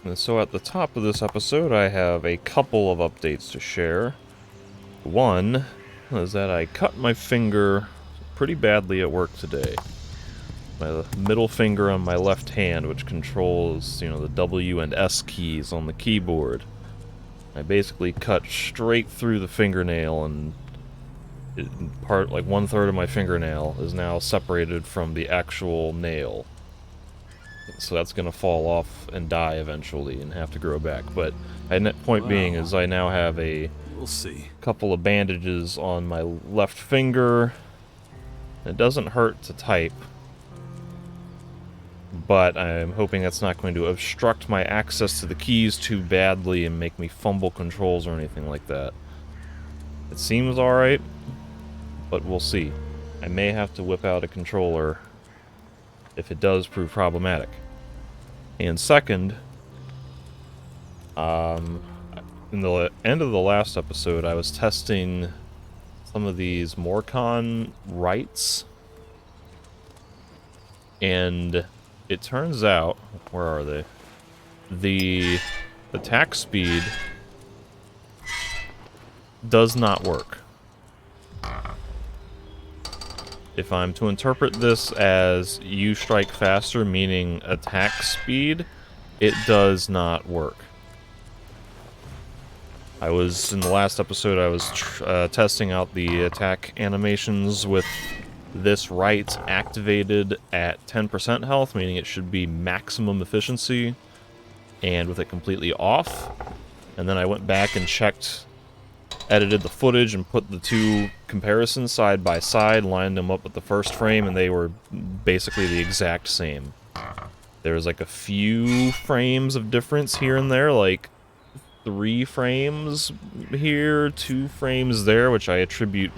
And so at the top of this episode, I have a couple of updates to share. One is that I cut my finger pretty badly at work today. My middle finger on my left hand, which controls, the W and S keys on the keyboard. I basically cut straight through the fingernail, and like 1/3 of my fingernail is now separated from the actual nail. So that's gonna fall off and die eventually and have to grow back. But point being is I now have we'll see. Couple of bandages on my left finger. It doesn't hurt to type, but I'm hoping that's not going to obstruct my access to the keys too badly and make me fumble controls or anything like that. It seems alright, but we'll see. I may have to whip out a controller if it does prove problematic. And second, in the end of the last episode, I was testing some of these Morcon rights, and it turns out, where are they? The attack speed does not work. If I'm to interpret this as you strike faster, meaning attack speed, it does not work. In the last episode, I was testing out the attack animations with this right activated at 10% health, meaning it should be maximum efficiency, and with it completely off. And then I went back and edited the footage and put the two comparisons side by side, lined them up with the first frame, and they were basically the exact same. There was like a few frames of difference here and there, like 3 frames here, 2 frames there, which I attribute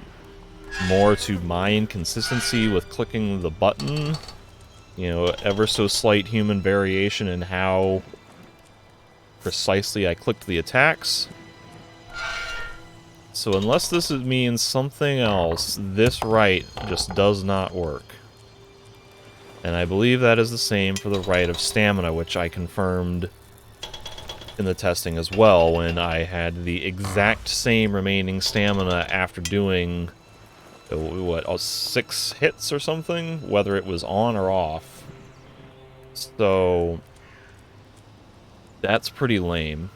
more to my inconsistency with clicking the button. Ever so slight human variation in how precisely I clicked the attacks. So unless this means something else, this right just does not work. And I believe that is the same for the right of stamina, which I confirmed in the testing as well, when I had the exact same remaining stamina after doing, 6 hits or something? Whether it was on or off. So that's pretty lame.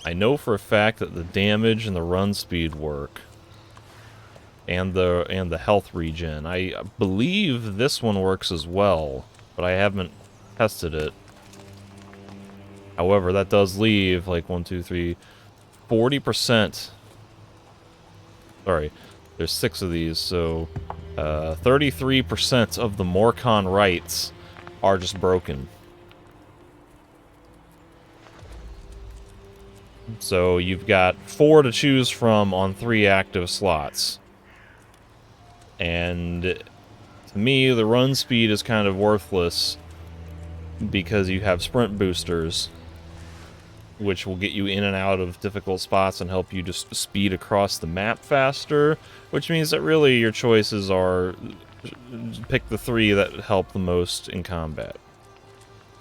I know for a fact that the damage and the run speed work. And the health regen. I believe this one works as well, but I haven't tested it. However, that does leave, like, 40%. Sorry, there's 6 of these, so 33% of the Morcon rights are just broken. So you've got 4 to choose from on 3 active slots. And to me, the run speed is kind of worthless because you have sprint boosters, which will get you in and out of difficult spots and help you just speed across the map faster, which means that really your choices are pick the 3 that help the most in combat.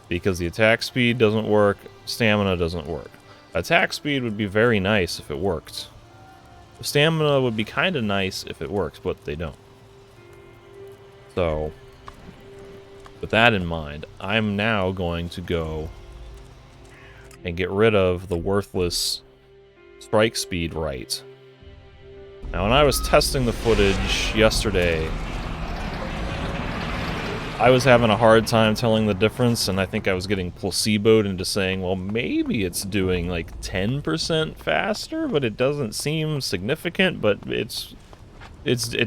Because the attack speed doesn't work, stamina doesn't work. Attack speed would be very nice if it worked. Stamina would be kind of nice if it works, but they don't. So, with that in mind, I'm now going to go and get rid of the worthless strike speed right. Now, when I was testing the footage yesterday, I was having a hard time telling the difference, and I think I was getting placeboed into saying, well, maybe it's doing like 10% faster, but it doesn't seem significant, but it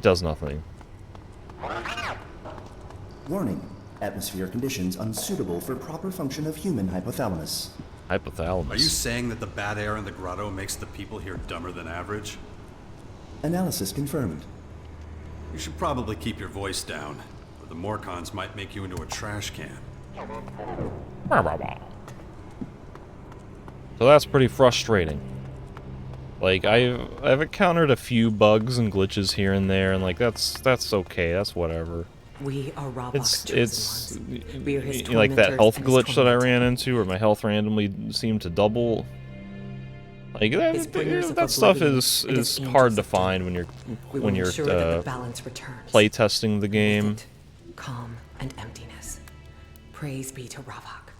does nothing. Warning. Atmosphere conditions unsuitable for proper function of human hypothalamus. Hypothalamus. Are you saying that the bad air in the grotto makes the people here dumber than average? Analysis confirmed. You should probably keep your voice down, or the Morcons might make you into a trash can. So that's pretty frustrating. Like, I've encountered a few bugs and glitches here and there, and like that's okay, that's whatever. We are Ravok's it's chosen ones. We are his like that tormentors health and his glitch that I tormented. ran into, where my health randomly seemed to double. Like His bringers of that stuff oblivion is and his hard angels to of find doom. We will ensure that the balance returns. play testing the game. With it, calm and emptiness. Praise be to Ravok.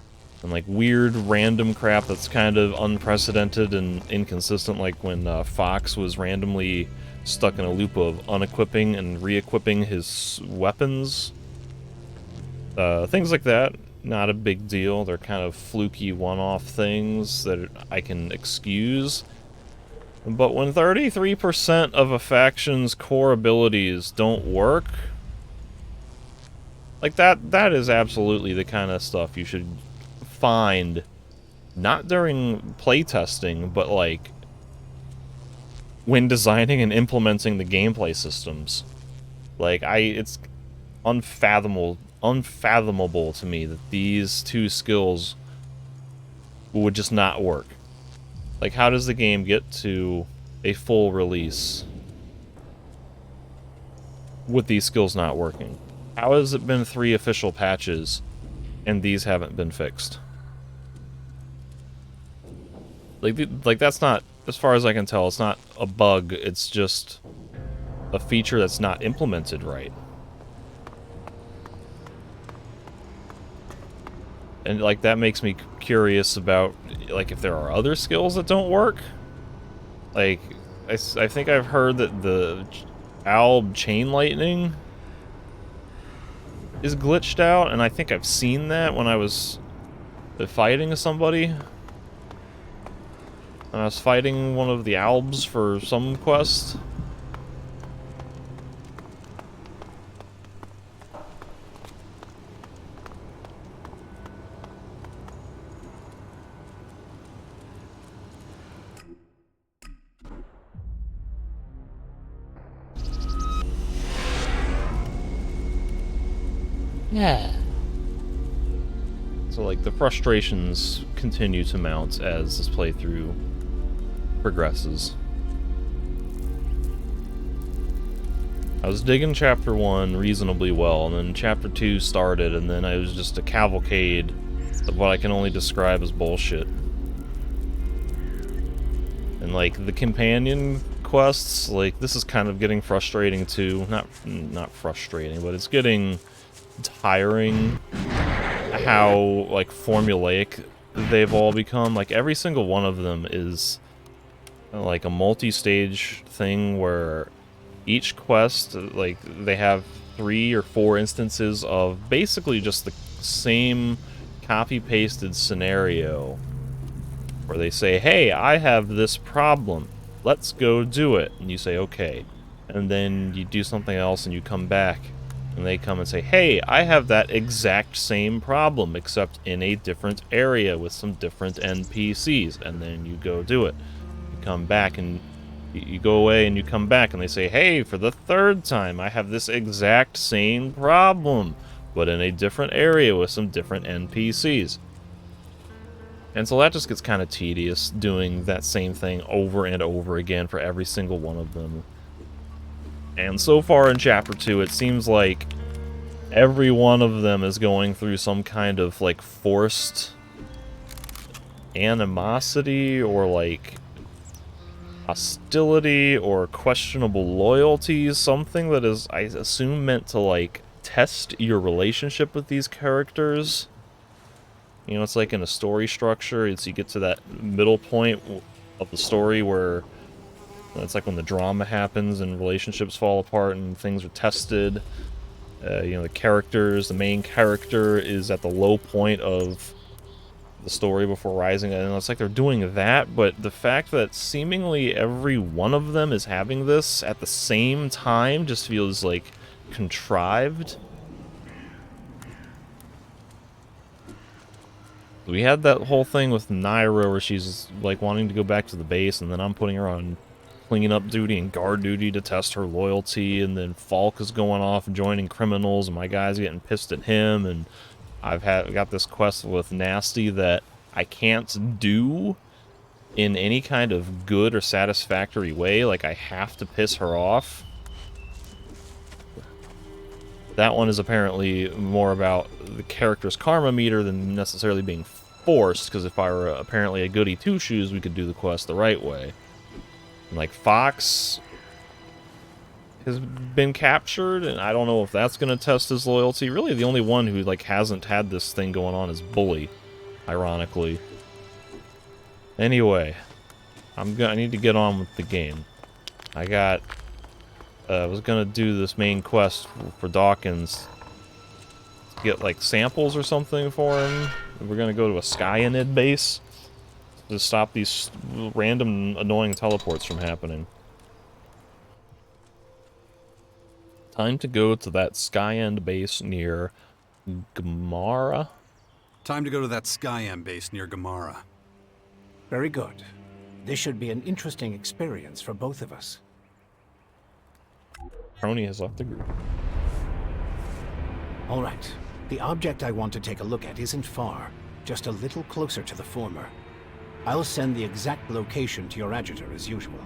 And like weird random crap that's kind of unprecedented and inconsistent, like when Fox was randomly stuck in a loop of unequipping and re-equipping his weapons. Things like that, not a big deal. They're kind of fluky one-off things that I can excuse. But when 33% of a faction's core abilities don't work, like that is absolutely the kind of stuff you should find, not during playtesting, but like when designing and implementing the gameplay systems. Like it's unfathomable to me that these two skills would just not work. Like, how does the game get to a full release with these skills not working? How has it been 3 official patches and these haven't been fixed? Like that's not, as far as I can tell, it's not a bug, it's just a feature that's not implemented right. And like that makes me curious about like if there are other skills that don't work. Like I think I've heard that the Alb Chain Lightning is glitched out, and I think I've seen that when I was fighting somebody. And I was fighting one of the Albs for some quest. Yeah. So, like, the frustrations continue to mount as this playthrough progresses. I was digging Chapter 1 reasonably well, and then Chapter 2 started, and then it was just a cavalcade of what I can only describe as bullshit. And, like, the companion quests, like, this is kind of getting frustrating, too. Not frustrating, but it's getting tiring how, like, formulaic they've all become. Like, every single one of them is, like, a multi-stage thing where each quest, like, they have 3 or 4 instances of basically just the same copy-pasted scenario where they say, hey, I have this problem, let's go do it. And you say, okay. And then you do something else and you come back and they come and say, hey, I have that exact same problem, except in a different area with some different NPCs. And then you go do it. You come back and you go away and you come back and they say, hey, for the 3rd time, I have this exact same problem, but in a different area with some different NPCs. And so that just gets kind of tedious, doing that same thing over and over again for every single one of them. And so far in Chapter 2, it seems like every one of them is going through some kind of, like, forced animosity or, like, hostility or questionable loyalty, something that is, I assume, meant to, like, test your relationship with these characters. You know, it's like in a story structure, it's you get to that middle point of the story where it's like when the drama happens and relationships fall apart and things are tested. You know, the main character is at the low point of the story before rising, and it's like they're doing that, but the fact that seemingly every one of them is having this at the same time just feels, like, contrived. We had that whole thing with Naira where she's, like, wanting to go back to the base, and then I'm putting her on cleanup duty and guard duty to test her loyalty, and then Falk is going off and joining criminals, and my guy's getting pissed at him, and I've got this quest with Nasty that I can't do in any kind of good or satisfactory way. Like, I have to piss her off. That one is apparently more about the character's karma meter than necessarily being forced, because if I were apparently a goody two-shoes, we could do the quest the right way. And, like, Fox has been captured, and I don't know if that's going to test his loyalty. Really, the only one who, like, hasn't had this thing going on is Bully, ironically. Anyway, I need to get on with the game. I was gonna do this main quest for Dawkins to get, like, samples or something for him. We're gonna go to a Skyanid base to stop these random annoying teleports from happening. Time to go to that Skyanid base near Gamara. Time to go to that Skyam base near Gamara. Very good. This should be an interesting experience for both of us. Crony has left the group. All right. The object I want to take a look at isn't far, just a little closer to the former. I'll send the exact location to your adjutor as usual.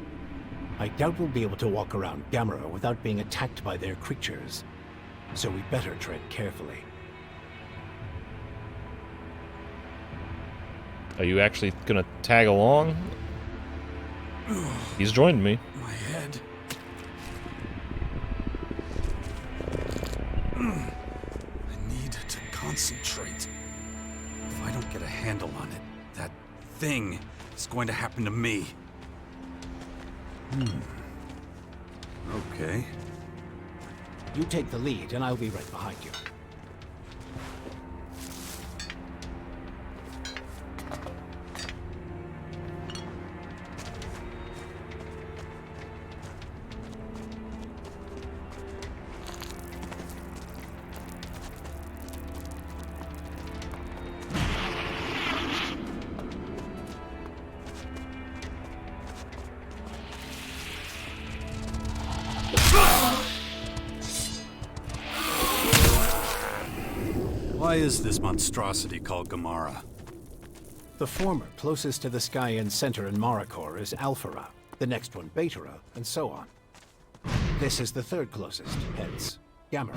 I doubt we'll be able to walk around Gamera without being attacked by their creatures, so we better tread carefully. Are you actually gonna tag along? He's joined me. My head. I need to concentrate. If I don't get a handle on it, that thing is going to happen to me. Okay. You take the lead, and I'll be right behind you. Why is this monstrosity called Gamara? The former, closest to the Skyan center in Maracor, is Alphara, the next one Betara, and so on. This is the third closest, hence Gamera.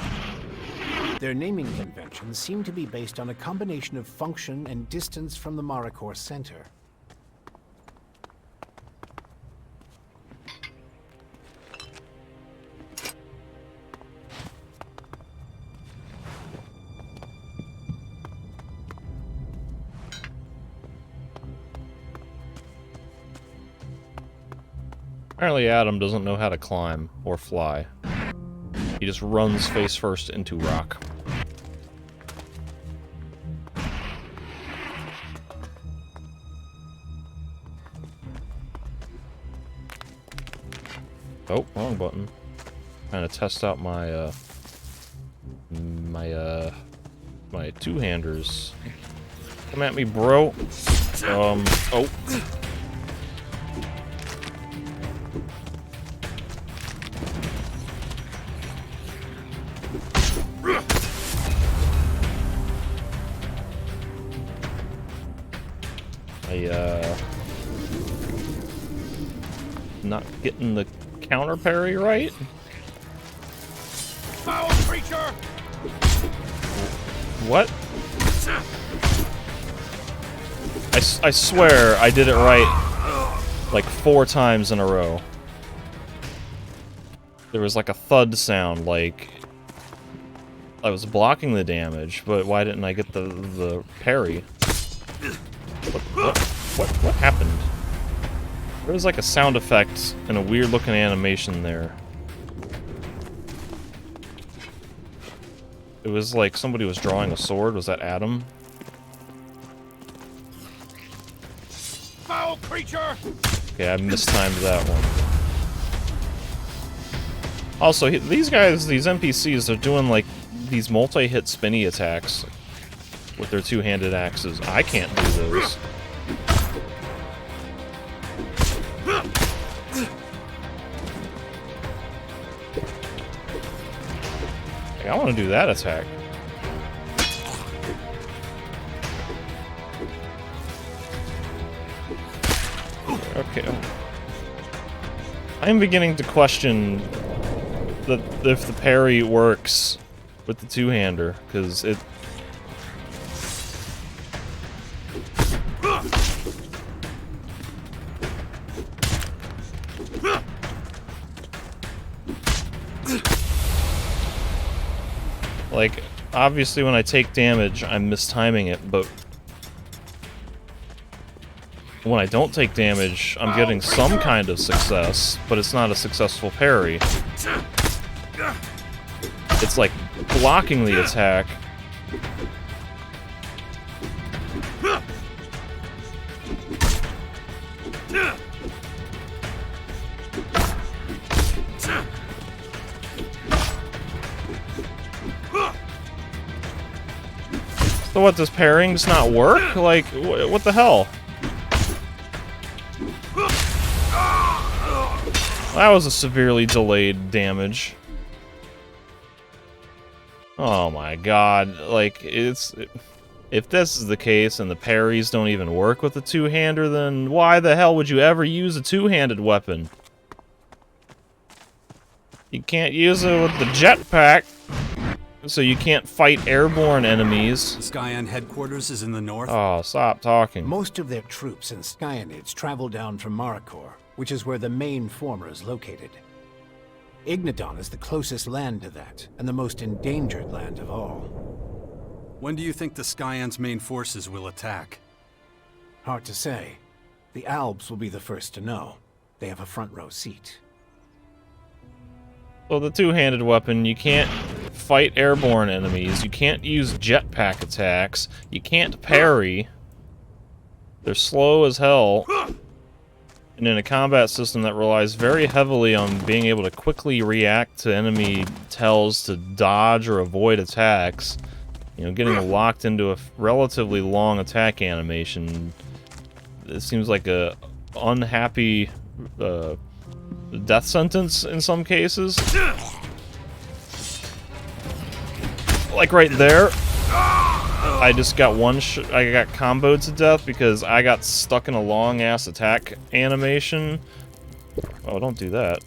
Their naming conventions seem to be based on a combination of function and distance from the Maracor center. Apparently Adam doesn't know how to climb or fly. He just runs face first into rock. Oh, wrong button. Trying to test out my my two-handers. Come at me, bro. Oh. Not getting the counter parry right. Foul creature! What? I swear I did it right like 4 times in a row. There was like a thud sound, like I was blocking the damage, but why didn't I get the parry? What happened? There was like a sound effect and a weird looking animation there. It was like somebody was drawing a sword. Was that Adam? Foul creature! Okay, I mistimed that one. Also, these guys, these NPCs, they're doing like these multi-hit spinny attacks with their two-handed axes. I can't do those. I want to do that attack. Okay. I'm beginning to question if the parry works with the two-hander, because it... Like, obviously when I take damage, I'm mistiming it, but when I don't take damage, I'm getting some kind of success, but it's not a successful parry. It's like blocking the attack. So what, does parrying just not work? Like, what the hell? That was a severely delayed damage. Oh my god, like, it's... If this is the case and the parries don't even work with the two-hander, then why the hell would you ever use a two-handed weapon? You can't use it with the jetpack, so you can't fight airborne enemies. The Skyan headquarters is in the north. Oh, stop talking. Most of their troops and Skyanids travel down from Marikor, which is where the main former is located. Ignadon is the closest land to that, and the most endangered land of all. When do you think the Skyan's main forces will attack? Hard to say. The Albs will be the first to know. They have a front row seat. So the two-handed weapon, you can't fight airborne enemies, you can't use jetpack attacks, you can't parry. They're slow as hell. And in a combat system that relies very heavily on being able to quickly react to enemy tells to dodge or avoid attacks, you know, getting locked into a relatively long attack animation, it seems like a unhappy death sentence in some cases. Like right there, I just got I got comboed to death because I got stuck in a long ass attack animation. Oh, don't do that.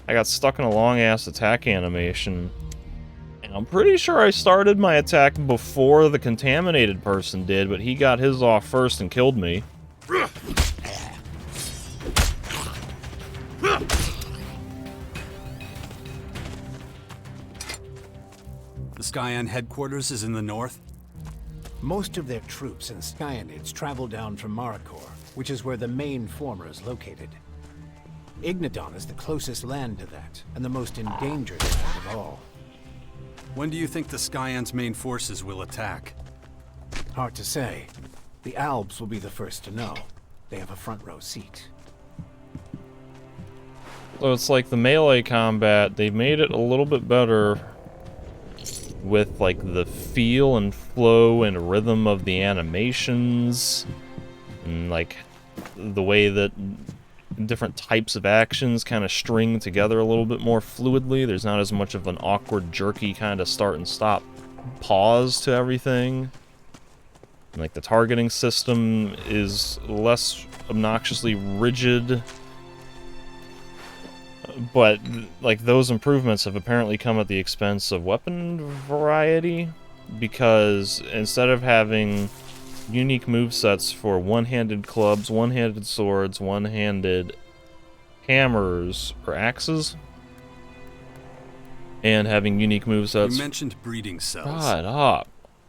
I got stuck in a long ass attack animation. And I'm pretty sure I started my attack before the contaminated person did, but he got his off first and killed me. The Skyan headquarters is in the north. Most of their troops and Skyanids travel down from Marikor, which is where the main former is located. Ignadon is the closest land to that, and the most endangered land of all. When do you think the Skyan's main forces will attack? Hard to say. The Albs will be the first to know. They have a front row seat. So it's like the melee combat, they made it a little bit better with like the feel and flow and rhythm of the animations, and like the way that different types of actions kind of string together a little bit more fluidly. There's not as much of an awkward, jerky kind of start and stop pause to everything. And, like, the targeting system is less obnoxiously rigid. But, like, those improvements have apparently come at the expense of weapon variety, because instead of having unique movesets for one-handed clubs, one-handed swords, one-handed hammers or axes, and having unique movesets... You mentioned breeding cells. God up.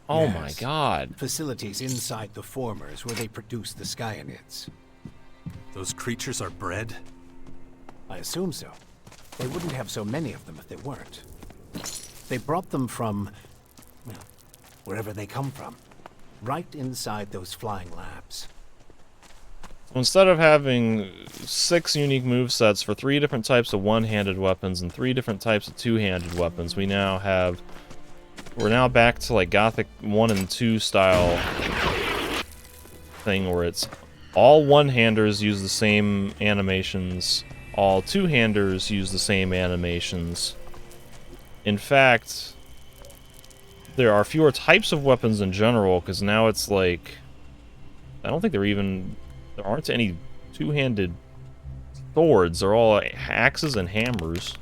Oh Yes. my god. Facilities inside the formers where they produce the Skyanids. Those creatures are bred? I assume so. They wouldn't have so many of them if they weren't. They brought them from, well, wherever they come from. Right inside those flying labs. Instead of having 6 unique movesets for 3 different types of one-handed weapons and 3 different types of two-handed weapons, we're now back to like Gothic 1 and 2 style thing where it's all one-handers use the same animations, all two-handers use the same animations. In fact, there are fewer types of weapons in general, because now it's like, I don't think there aren't any two-handed swords. They're all axes and hammers.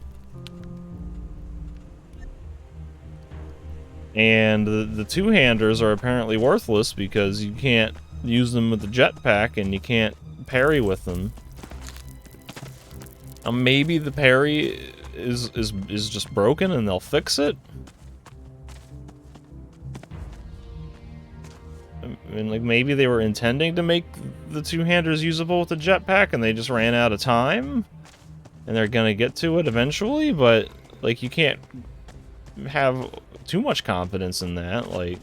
And the two-handers are apparently worthless because you can't use them with the jetpack and you can't parry with them. Maybe the parry is just broken and they'll fix it? I mean, like, maybe they were intending to make the two-handers usable with the jetpack and they just ran out of time? And they're gonna get to it eventually, but, like, you can't have too much confidence in that. Like,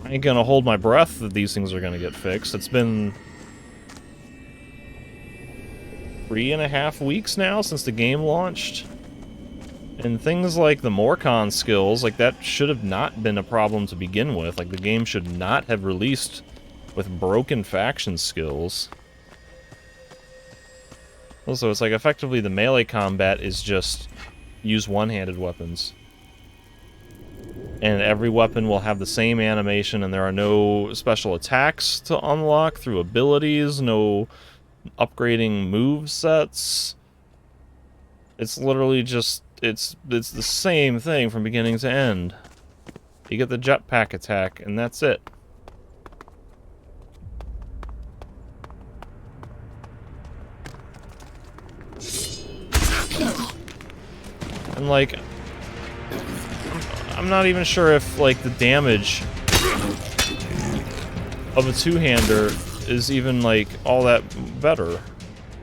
I ain't gonna hold my breath that these things are gonna get fixed. It's been 3.5 weeks now since the game launched. And things like the Morcon skills, like, that should have not been a problem to begin with. Like, the game should not have released with broken faction skills. Also, it's like, effectively, the melee combat is just use one-handed weapons. And every weapon will have the same animation, and there are no special attacks to unlock through abilities, no upgrading move sets. It's literally just, it's the same thing from beginning to end. You get the jetpack attack, and that's it. And, like, I'm not even sure if, like, the damage of a two-hander is even, like, all that better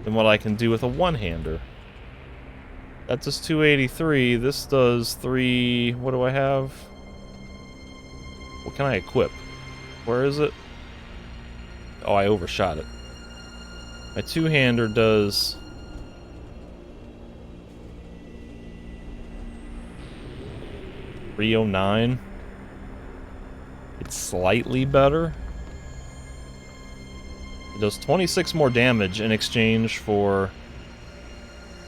than what I can do with a one-hander. That does 283, this does 3... what do I have? What can I equip? Where is it? Oh, I overshot it. My two-hander does... 309. It's slightly better. It does 26 more damage in exchange for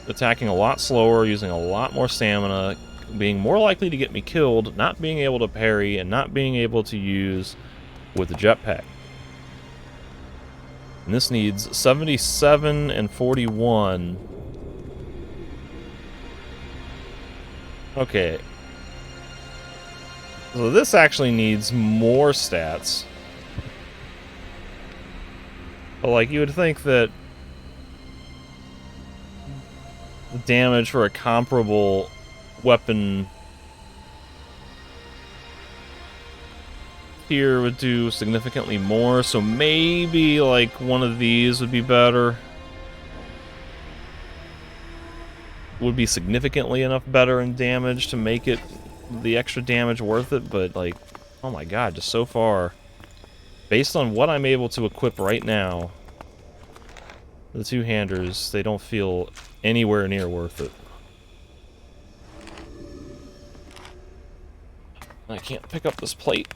attacking a lot slower, using a lot more stamina, being more likely to get me killed, not being able to parry, and not being able to use with the jetpack. And this needs 77 and 41. Okay. So this actually needs more stats. But, like, you would think that the damage for a comparable weapon here would do significantly more, so maybe, like, one of these would be better. Would be significantly enough better in damage to make it the extra damage worth it, but, like, oh my god, just so far, based on what I'm able to equip right now, the two-handers, they don't feel anywhere near worth it. I can't pick up this plate.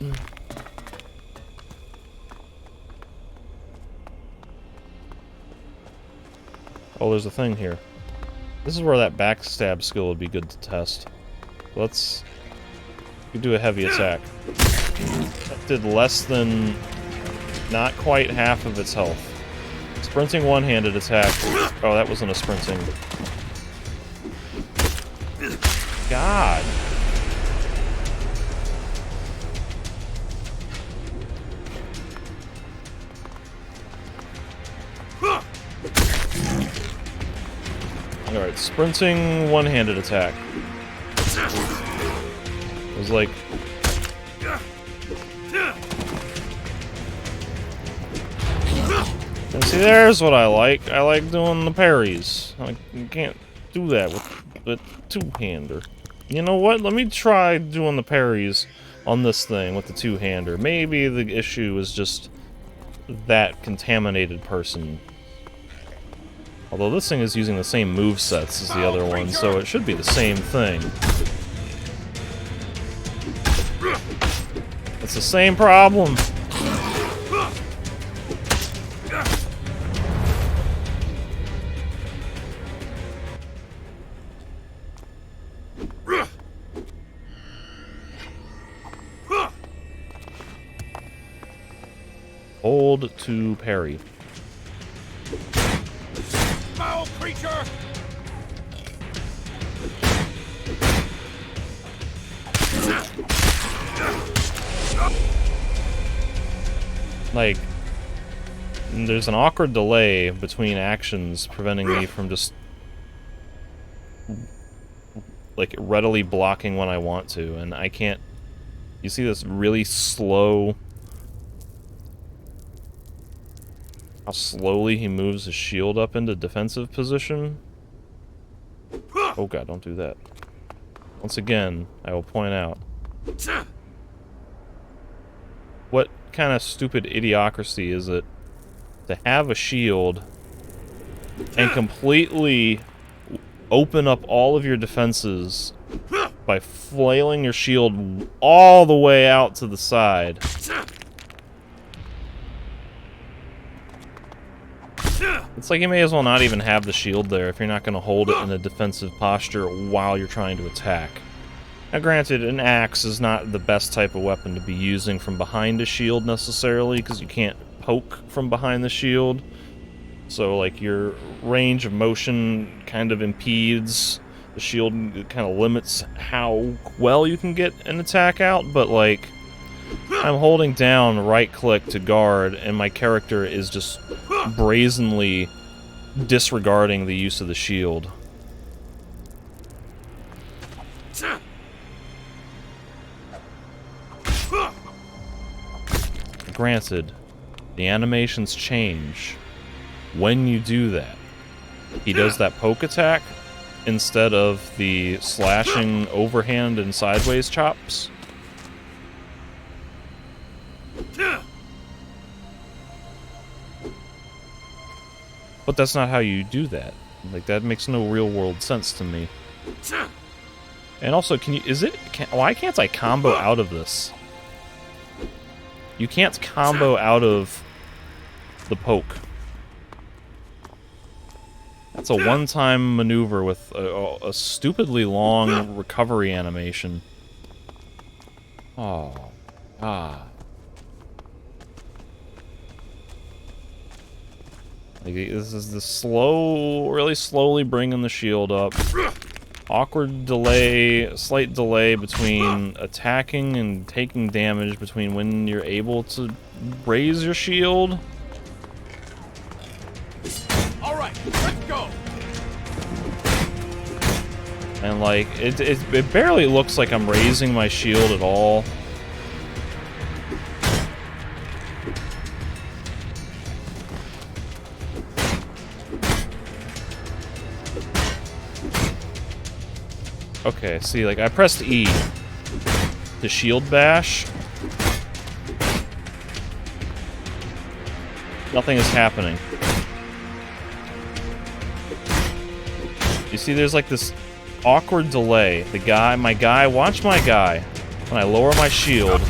Oh, there's a thing here. This is where that backstab skill would be good to test. Let's do a heavy attack. That did less than, not quite half of its health. Sprinting one-handed attack. Oh, that wasn't a sprinting. God. Alright, sprinting one-handed attack. It was like... And see, there's what I like. I like doing the parries. You can't do that with the two-hander. You know what? Let me try doing the parries on this thing with the two-hander. Maybe the issue is just that contaminated person. Although this thing is using the same movesets as the other one, so it should be the same thing. It's the same problem. Hold to parry. Foul creature! Like, there's an awkward delay between actions preventing me from just, like, readily blocking when I want to, and I can't... You see this really slow... How slowly he moves his shield up into defensive position? Oh god, don't do that. Once again, I will point out... What kind of stupid idiocracy is it to have a shield and completely open up all of your defenses by flailing your shield all the way out to the side? It's like you may as well not even have the shield there if you're not going to hold it in a defensive posture while you're trying to attack. Now granted, an axe is not the best type of weapon to be using from behind a shield necessarily, because you can't poke from behind the shield. So like your range of motion kind of impedes the shield, it kind of limits how well you can get an attack out, but like I'm holding down right click to guard and my character is just brazenly disregarding the use of the shield. Granted, the animations change when you do that. He does that poke attack instead of the slashing overhand and sideways chops. But that's not how you do that. Like, that makes no real world sense to me. And also, why can't I combo out of this? You can't combo out of the poke. That's a one-time maneuver with a stupidly long recovery animation. Oh. Ah. Like, this is the really slowly bringing the shield up. Awkward delay, slight delay between attacking and taking damage between when you're able to raise your shield. Alright, let's go! And like, it barely looks like I'm raising my shield at all. Okay, see, like, I pressed E to shield bash. Nothing is happening. You see, there's like this awkward delay. Watch my guy. When I lower my shield,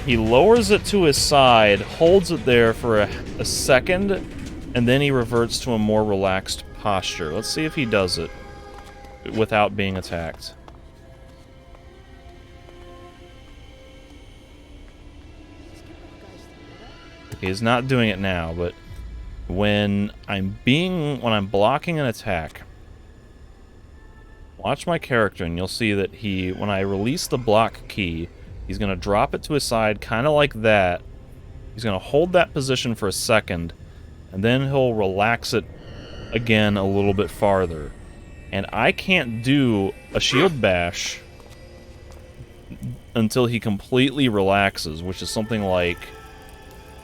he lowers it to his side, holds it there for a second, and then he reverts to a more relaxed posture. Let's see if he does it without being attacked. Okay, he's not doing it now, but when I'm blocking an attack, watch my character and you'll see that when I release the block key, he's going to drop it to his side, kind of like that. He's going to hold that position for a second, and then he'll relax it again a little bit farther. And I can't do a shield bash until he completely relaxes, which is something like...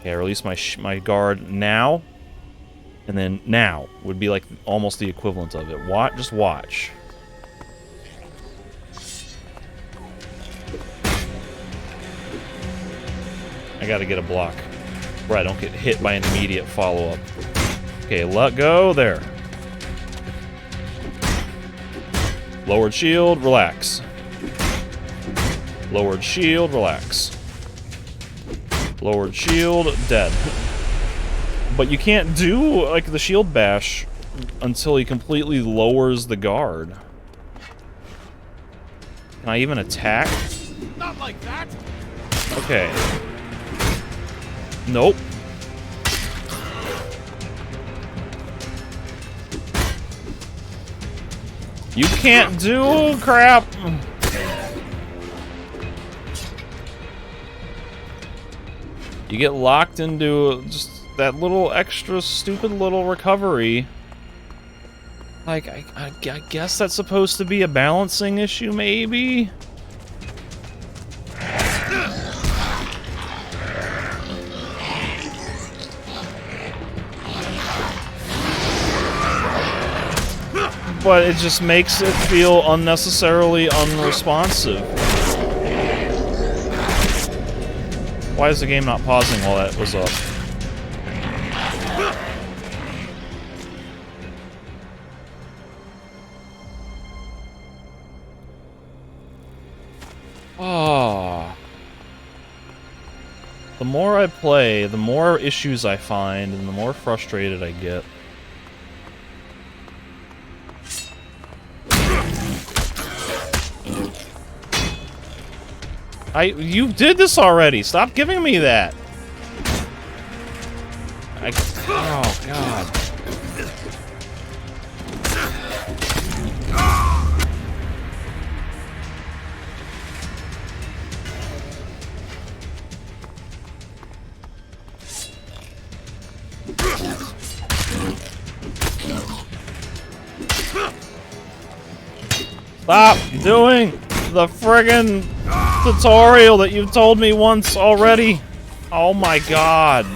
Okay, I release my guard now, and then now would be like almost the equivalent of it. Just watch. I gotta get a block where I don't get hit by an immediate follow-up. Okay, let go, there. Lowered shield, relax. Lowered shield, relax. Lowered shield, dead. But you can't do, like, the shield bash until he completely lowers the guard. Can I even attack? Not like that! Okay. Nope. You can't do crap! You get locked into just that little extra stupid little recovery. Like, I guess that's supposed to be a balancing issue, maybe? But it just makes it feel unnecessarily unresponsive. Why is the game not pausing while that was up? Oh. The more I play, the more issues I find, and the more frustrated I get. You did this already. Stop giving me that. Oh God. Stop doing the friggin' tutorial that you've told me once already. Oh my God.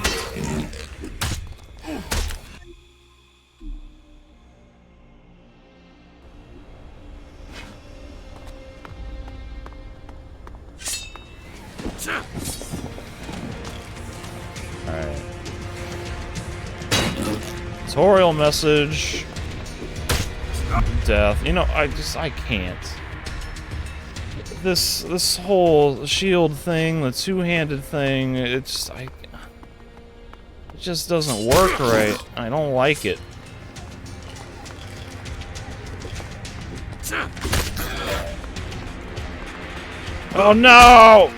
Alright. Tutorial message. Death. You know, I can't. This whole shield thing, the two-handed thing, it just doesn't work right. I don't like it. Oh no!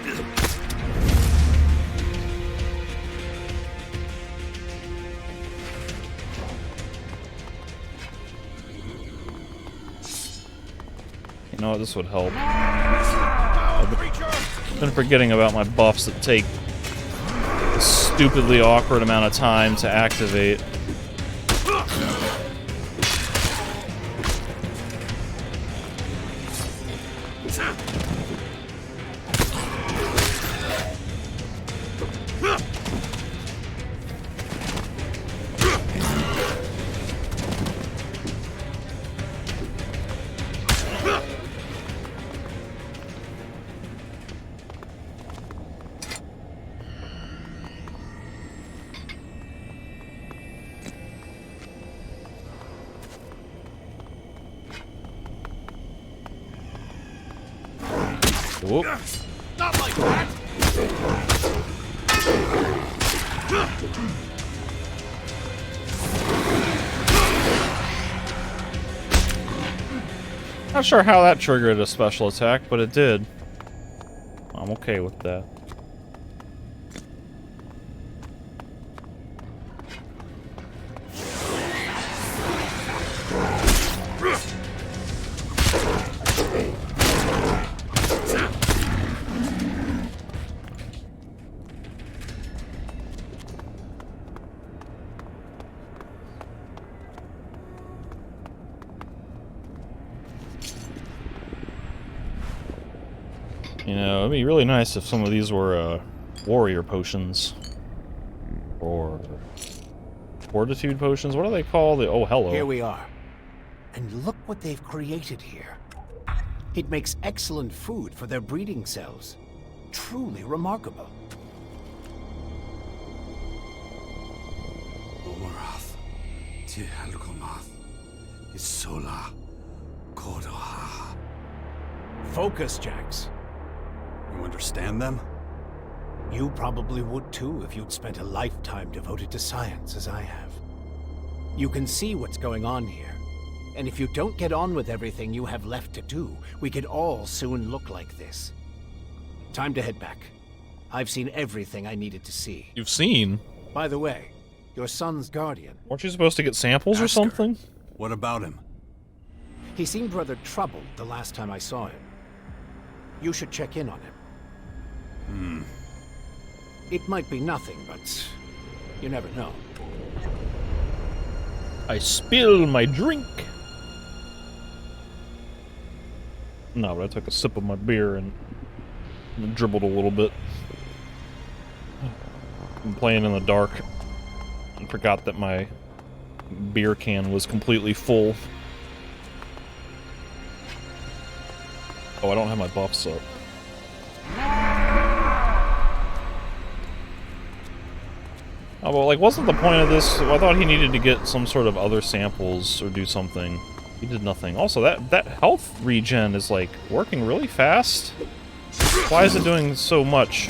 You know what, this would help. I've been forgetting about my buffs that take a stupidly awkward amount of time to activate. Whoop. Not like that. Not sure how that triggered a special attack, but it did. I'm okay with that. You know, it'd be really nice if some of these were, warrior potions. Or fortitude potions. What are they called? Oh, hello. Here we are. And look what they've created here. It makes excellent food for their breeding cells. Truly remarkable. Omarath, Tihalkomath, Isola, Kodoha. Focus, Jax. You understand them? You probably would too if you'd spent a lifetime devoted to science as I have. You can see what's going on here. And if you don't get on with everything you have left to do, we could all soon look like this. Time to head back. I've seen everything I needed to see. You've seen? By the way, your son's guardian. Weren't you supposed to get samples or Ask her. something? What about him? He seemed rather troubled the last time I saw him. You should check in on him. It might be nothing, but you never know. I spill my drink. No, but I took a sip of my beer and dribbled a little bit. I'm playing in the dark and forgot that my beer can was completely full. Oh, I don't have my buffs up. Oh, well, like, wasn't the point of this... I thought he needed to get some sort of other samples or do something. He did nothing. Also, that health regen is, like, working really fast. Why is it doing so much?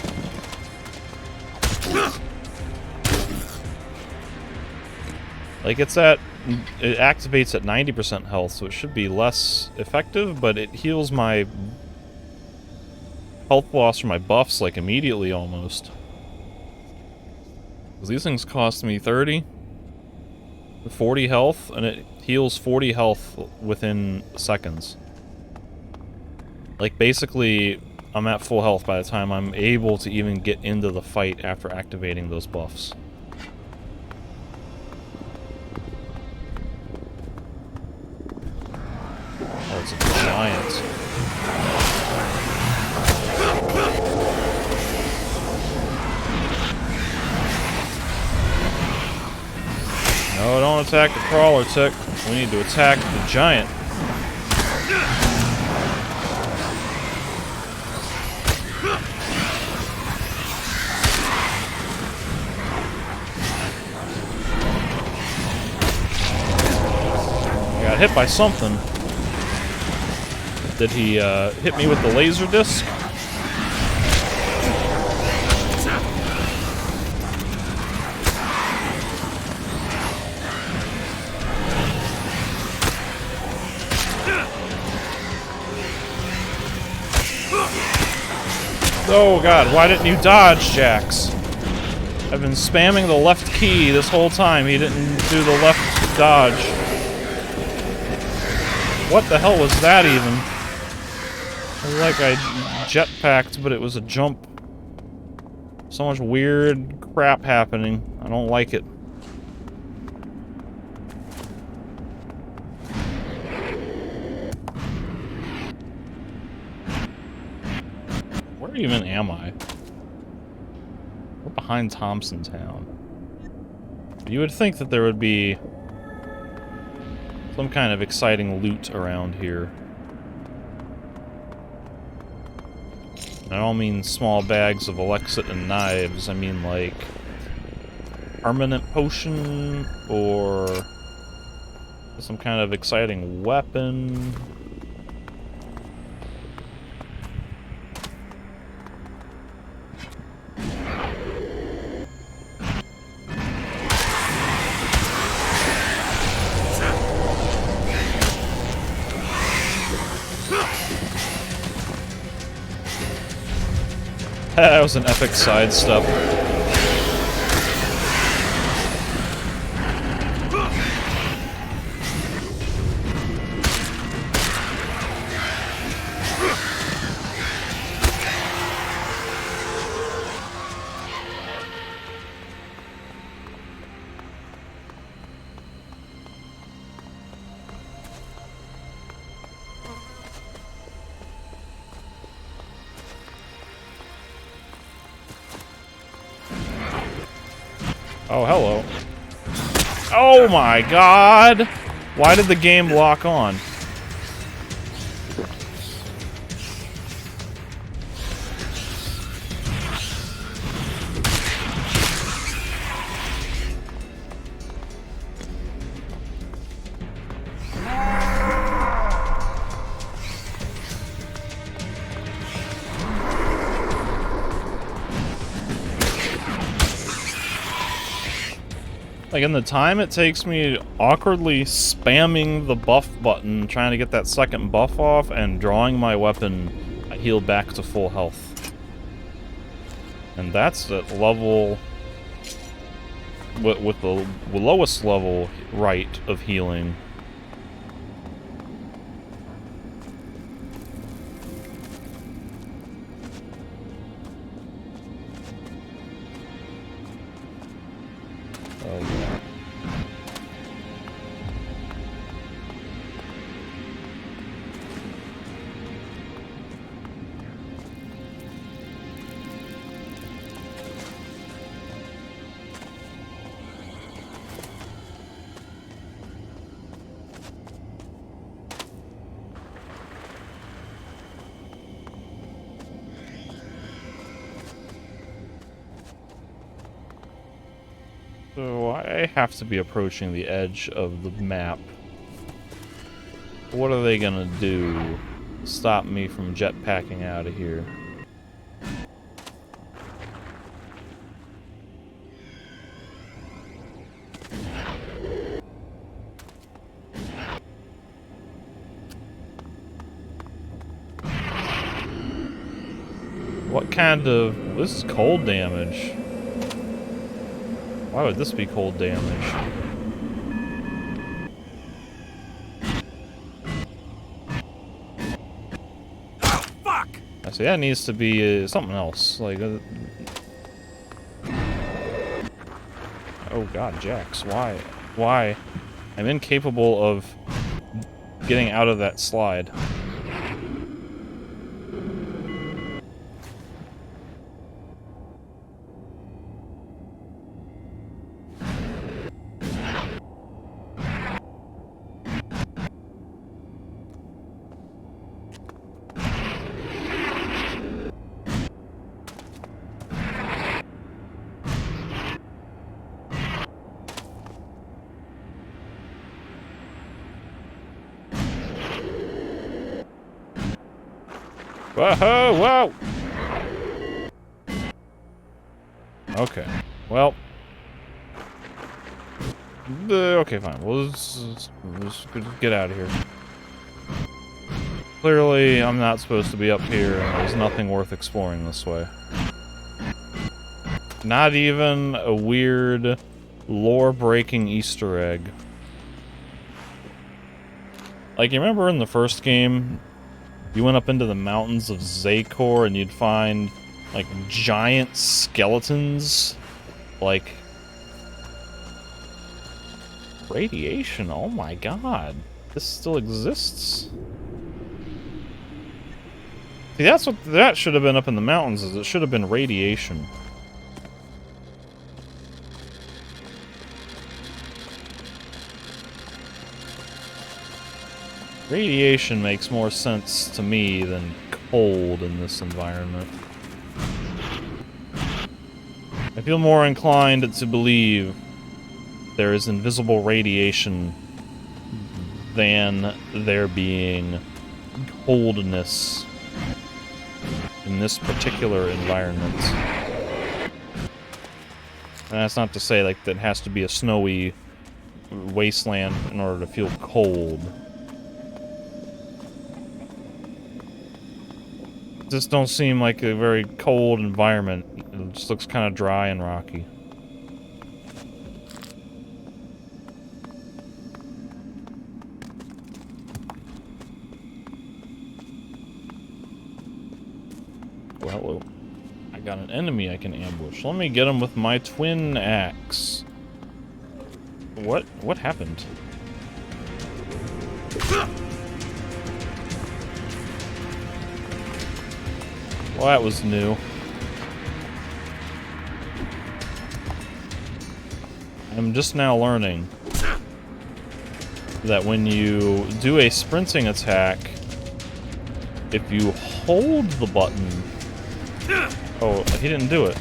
Like, it activates at 90% health, so it should be less effective, but it heals my health loss from my buffs, like, immediately, almost. Because these things cost me 30, 40 health, and it heals 40 health within seconds. Like, basically, I'm at full health by the time I'm able to even get into the fight after activating those buffs. Oh, it's a giant. No, don't attack the crawler, Tick. We need to attack the giant. I got hit by something. Did he hit me with the laser disc? Oh god, why didn't you dodge, Jax? I've been spamming the left key this whole time. He didn't do the left dodge. What the hell was that even? It was like I jetpacked, but it was a jump. So much weird crap happening. I don't like it. Where even am I? We're behind Thompson Town. You would think that there would be some kind of exciting loot around here. I don't mean small bags of Elexit and knives, I mean like permanent potion or some kind of exciting weapon. That was an epic sidestep. Oh, hello. Oh my god! Why did the game lock on? Like, in the time it takes me awkwardly spamming the buff button, trying to get that second buff off, and drawing my weapon, I heal back to full health. And that's at level... with the lowest level right of healing. Oh, yeah. So I have to be approaching the edge of the map. What are they gonna do? Stop me from jetpacking out of here. What kind of... This is cold damage. Why would this be cold damage? Oh, fuck! I see, that needs to be something else. Like, oh god, Jax, why? Why? I'm incapable of getting out of that slide. Whoa, whoa! Okay. Well. Okay, fine. Well, let's get out of here. Clearly, I'm not supposed to be up here, and there's nothing worth exploring this way. Not even a weird, lore-breaking Easter egg. Like, you remember in the first game, you went up into the mountains of Zakor and you'd find, like, giant skeletons? Like... Radiation, oh my god. This still exists? See, that's what that should have been up in the mountains, is it should have been radiation. Radiation makes more sense to me than cold in this environment. I feel more inclined to believe there is invisible radiation than there being coldness in this particular environment. And that's not to say like that it has to be a snowy wasteland in order to feel cold. This don't seem like a very cold environment. It just looks kind of dry and rocky. Oh, hello. I got an enemy I can ambush. Let me get him with my twin axe. What happened? Well, that was new. I'm just now learning that when you do a sprinting attack, if you hold the button... Oh, he didn't do it.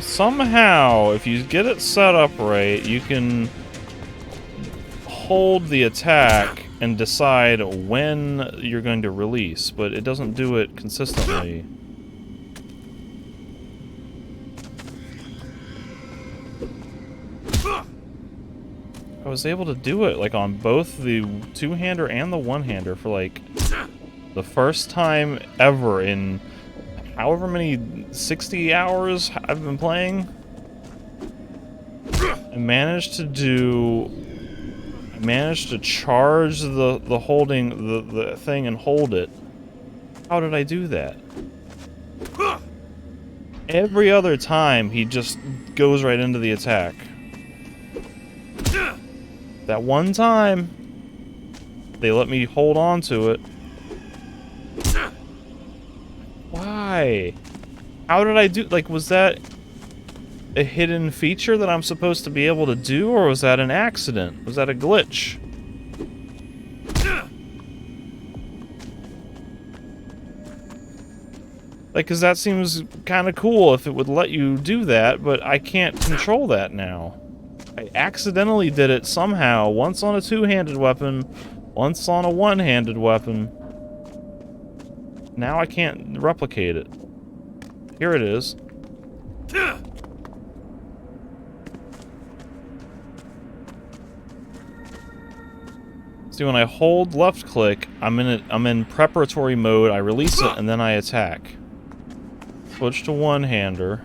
Somehow, if you get it set up right, you can hold the attack and decide when you're going to release, but it doesn't do it consistently. I was able to do it, like, on both the two-hander and the one-hander for, like, the first time ever in however many 60 hours I've been playing. I managed to charge the holding the thing and hold it How did I do that? Every other time, he just goes right into the attack. That one time, they let me hold on to it. Why? How did I do... Like, was that a hidden feature that I'm supposed to be able to do, or was that an accident? Was that a glitch? Like, because that seems kind of cool if it would let you do that, but I can't control that now. I accidentally did it somehow, once on a two-handed weapon, once on a one-handed weapon. Now I can't replicate it. Here it is. See, when I hold left click, I'm in preparatory mode, I release it, and then I attack. Switch to one-hander.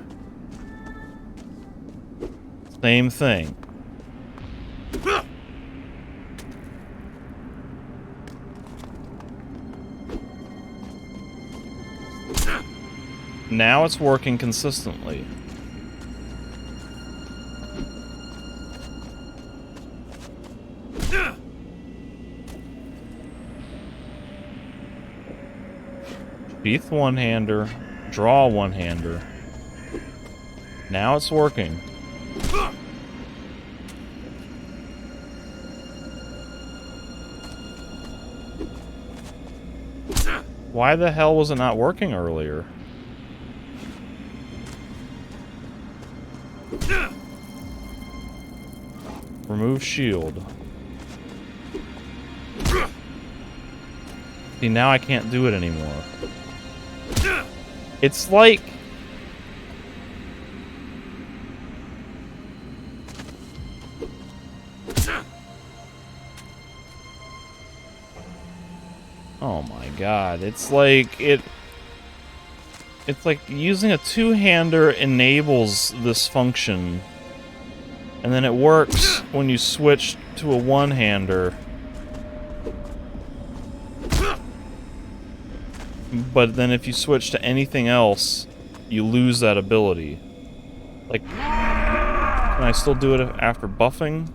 Same thing. Now it's working consistently. Sheath one-hander. Draw one-hander. Now it's working. Why the hell was it not working earlier? Remove shield. See, now I can't do it anymore. It's like... Oh my god, it's like it's like using a two-hander enables this function, and then it works when you switch to a one-hander. But then if you switch to anything else, you lose that ability. Like, can I still do it after buffing?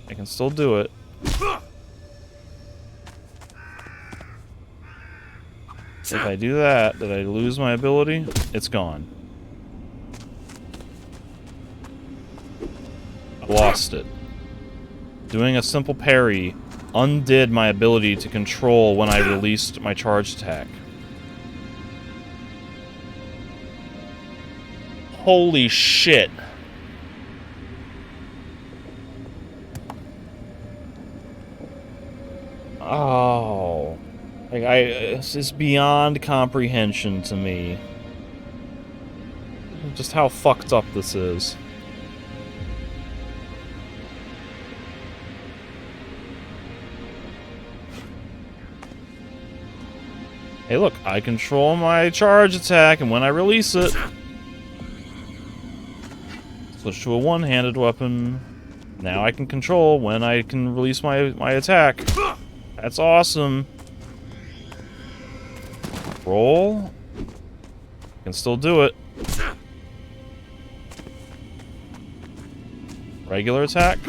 I can still do it. If I do that, did I lose my ability? It's gone. I lost it. Doing a simple parry undid my ability to control when I released my charge attack. Holy shit. Oh. Like, this is beyond comprehension to me. Just how fucked up this is. Hey look, I control my charge attack, and when I release it... Switch to a one-handed weapon. Now I can control when I can release my attack. That's awesome. Roll. Can still do it. Regular attack.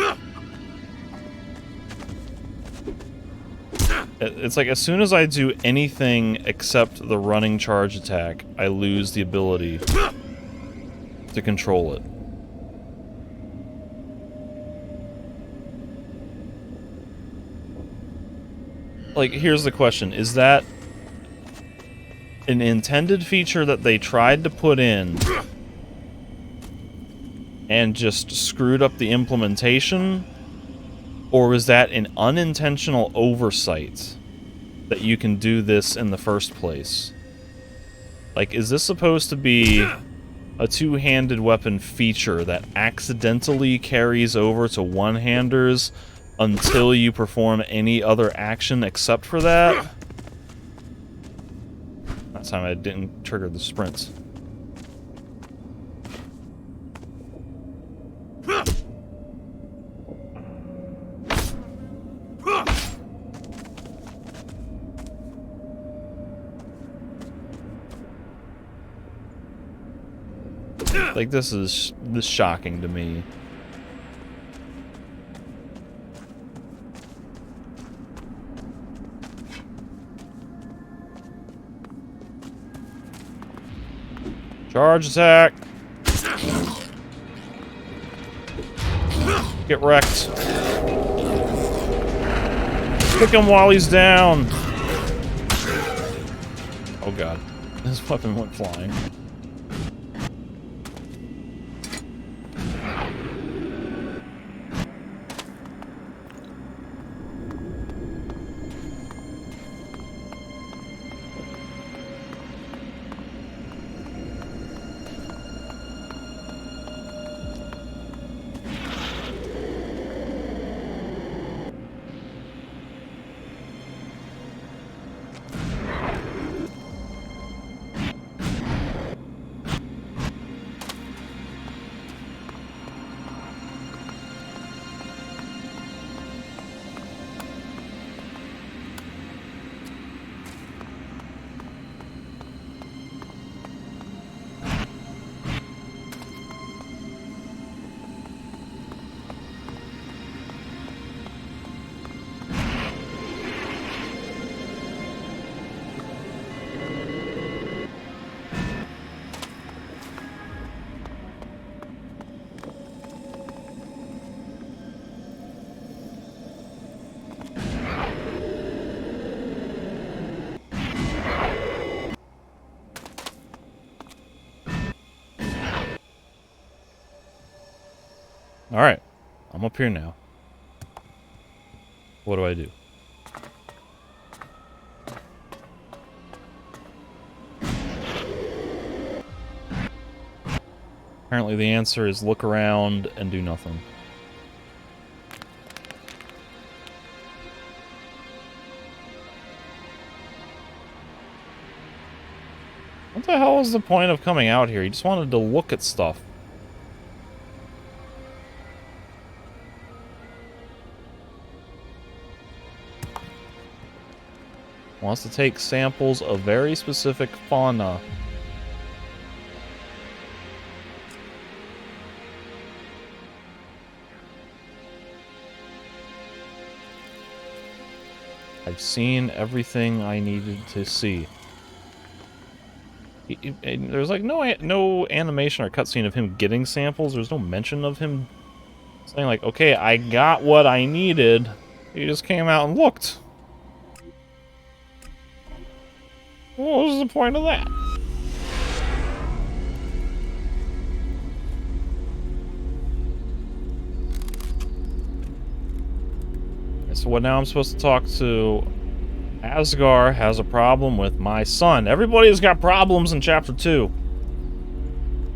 It's like as soon as I do anything except the running charge attack, I lose the ability to control it. Like, here's the question. Is that an intended feature that they tried to put in and just screwed up the implementation? Or was that an unintentional oversight that you can do this in the first place? Like, is this supposed to be a two-handed weapon feature that accidentally carries over to one-handers until you perform any other action except for that? That time I didn't trigger the sprints. Like, this is shocking to me. Charge attack! Get wrecked. Kick him while he's down! Oh god. His weapon went flying. Alright. I'm up here now. What do I do? Apparently the answer is look around and do nothing. What the hell was the point of coming out here? He just wanted to look at stuff. Wants to take samples of very specific fauna. I've seen everything I needed to see. There's like no animation or cutscene of him getting samples. There's no mention of him saying like, okay, I got what I needed. He just came out and looked. What was the point of that? So what now I'm supposed to talk to Asgar has a problem with my son. Everybody's got problems in Chapter 2.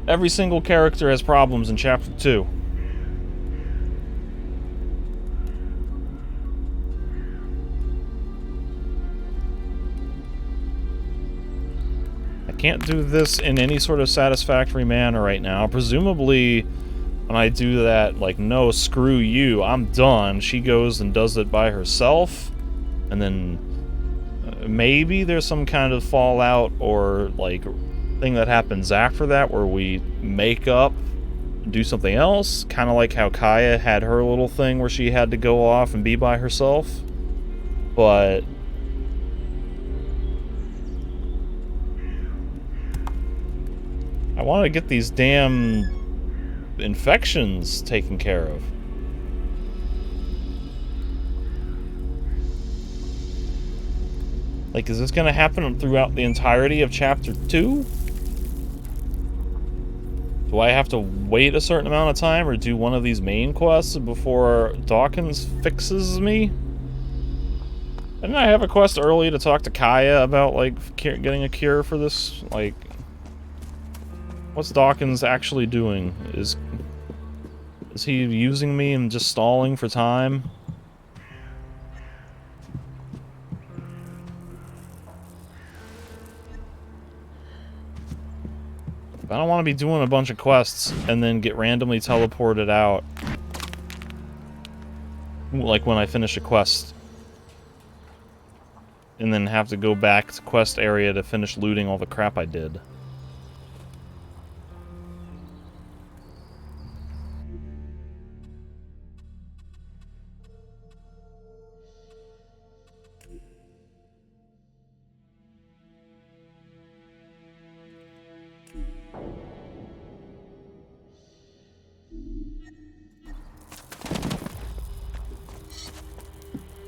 Every single character has problems in Chapter 2. I can't do this in any sort of satisfactory manner right now. Presumably, when I do that, like, no, screw you, I'm done, she goes and does it by herself, and then maybe there's some kind of fallout or, like, thing that happens after that where we make up, do something else, kind of like how Kaya had her little thing where she had to go off and be by herself, but I want to get these damn infections taken care of. Like, is this gonna happen throughout the entirety of Chapter 2? Do I have to wait a certain amount of time or do one of these main quests before Dawkins fixes me? Didn't I have a quest early to talk to Kaya about, like, getting a cure for this? Like, what's Dawkins actually doing? Is he using me and just stalling for time? I don't want to be doing a bunch of quests and then get randomly teleported out. Like when I finish a quest. And then have to go back to quest area to finish looting all the crap I did.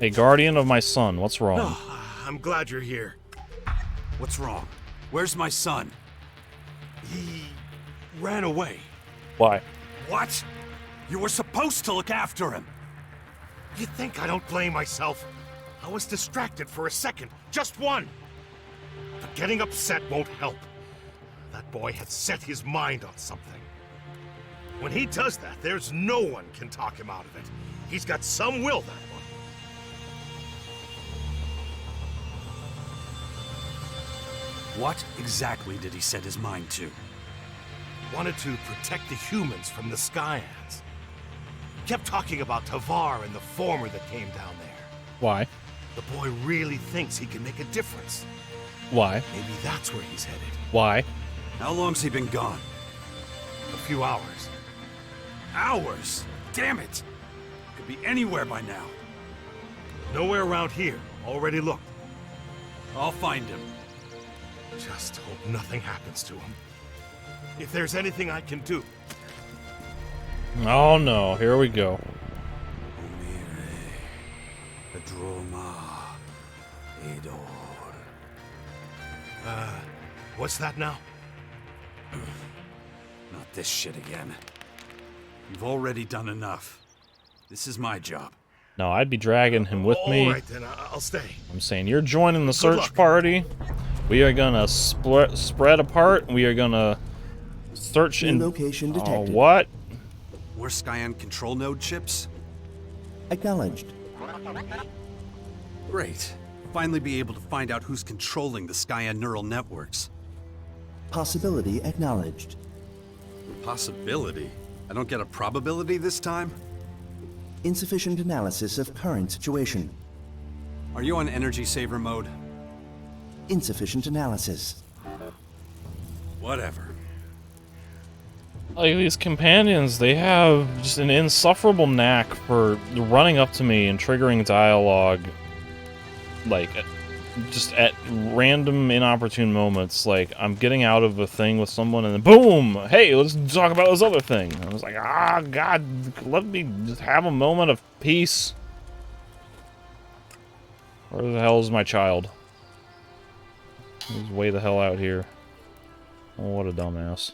A guardian of my son. What's wrong? Oh, I'm glad you're here. What's wrong? Where's my son? He ran away. Why? What? You were supposed to look after him. You think I don't blame myself? I was distracted for a second. Just one. But getting upset won't help. That boy had set his mind on something. When he does that, there's no one can talk him out of it. He's got some will, that one. What exactly did he set his mind to? Wanted to protect the humans from the Skyans. Kept talking about Tavar and the former that came down there. Why? The boy really thinks he can make a difference. Why? Maybe that's where he's headed. Why? How long's he been gone? A few hours. Hours? Damn it! Could be anywhere by now. Nowhere around here. Already looked. I'll find him. Just hope nothing happens to him. If there's anything I can do. Oh no, here we go. What's that now? Not this shit again. You've already done enough. This is my job. No, I'd be dragging him with me. All right, then I'll stay. I'm saying you're joining the Good search luck. party. We are gonna spread apart. We are gonna search New in. location Oh, detected. what? We're Skyan control node chips? Acknowledged. Great. Finally be able to find out who's controlling the Skyan neural networks. Possibility acknowledged. Possibility? I don't get a probability this time? Insufficient analysis of current situation. Are you on energy saver mode? Insufficient analysis. Whatever. Like, these companions, they have just an insufferable knack for running up to me and triggering dialogue, like, just at random, inopportune moments. Like, I'm getting out of a thing with someone, and then boom! Hey, let's talk about this other thing. I was like, ah, God, let me just have a moment of peace. Where the hell is my child? He's way the hell out here. Oh, what a dumbass.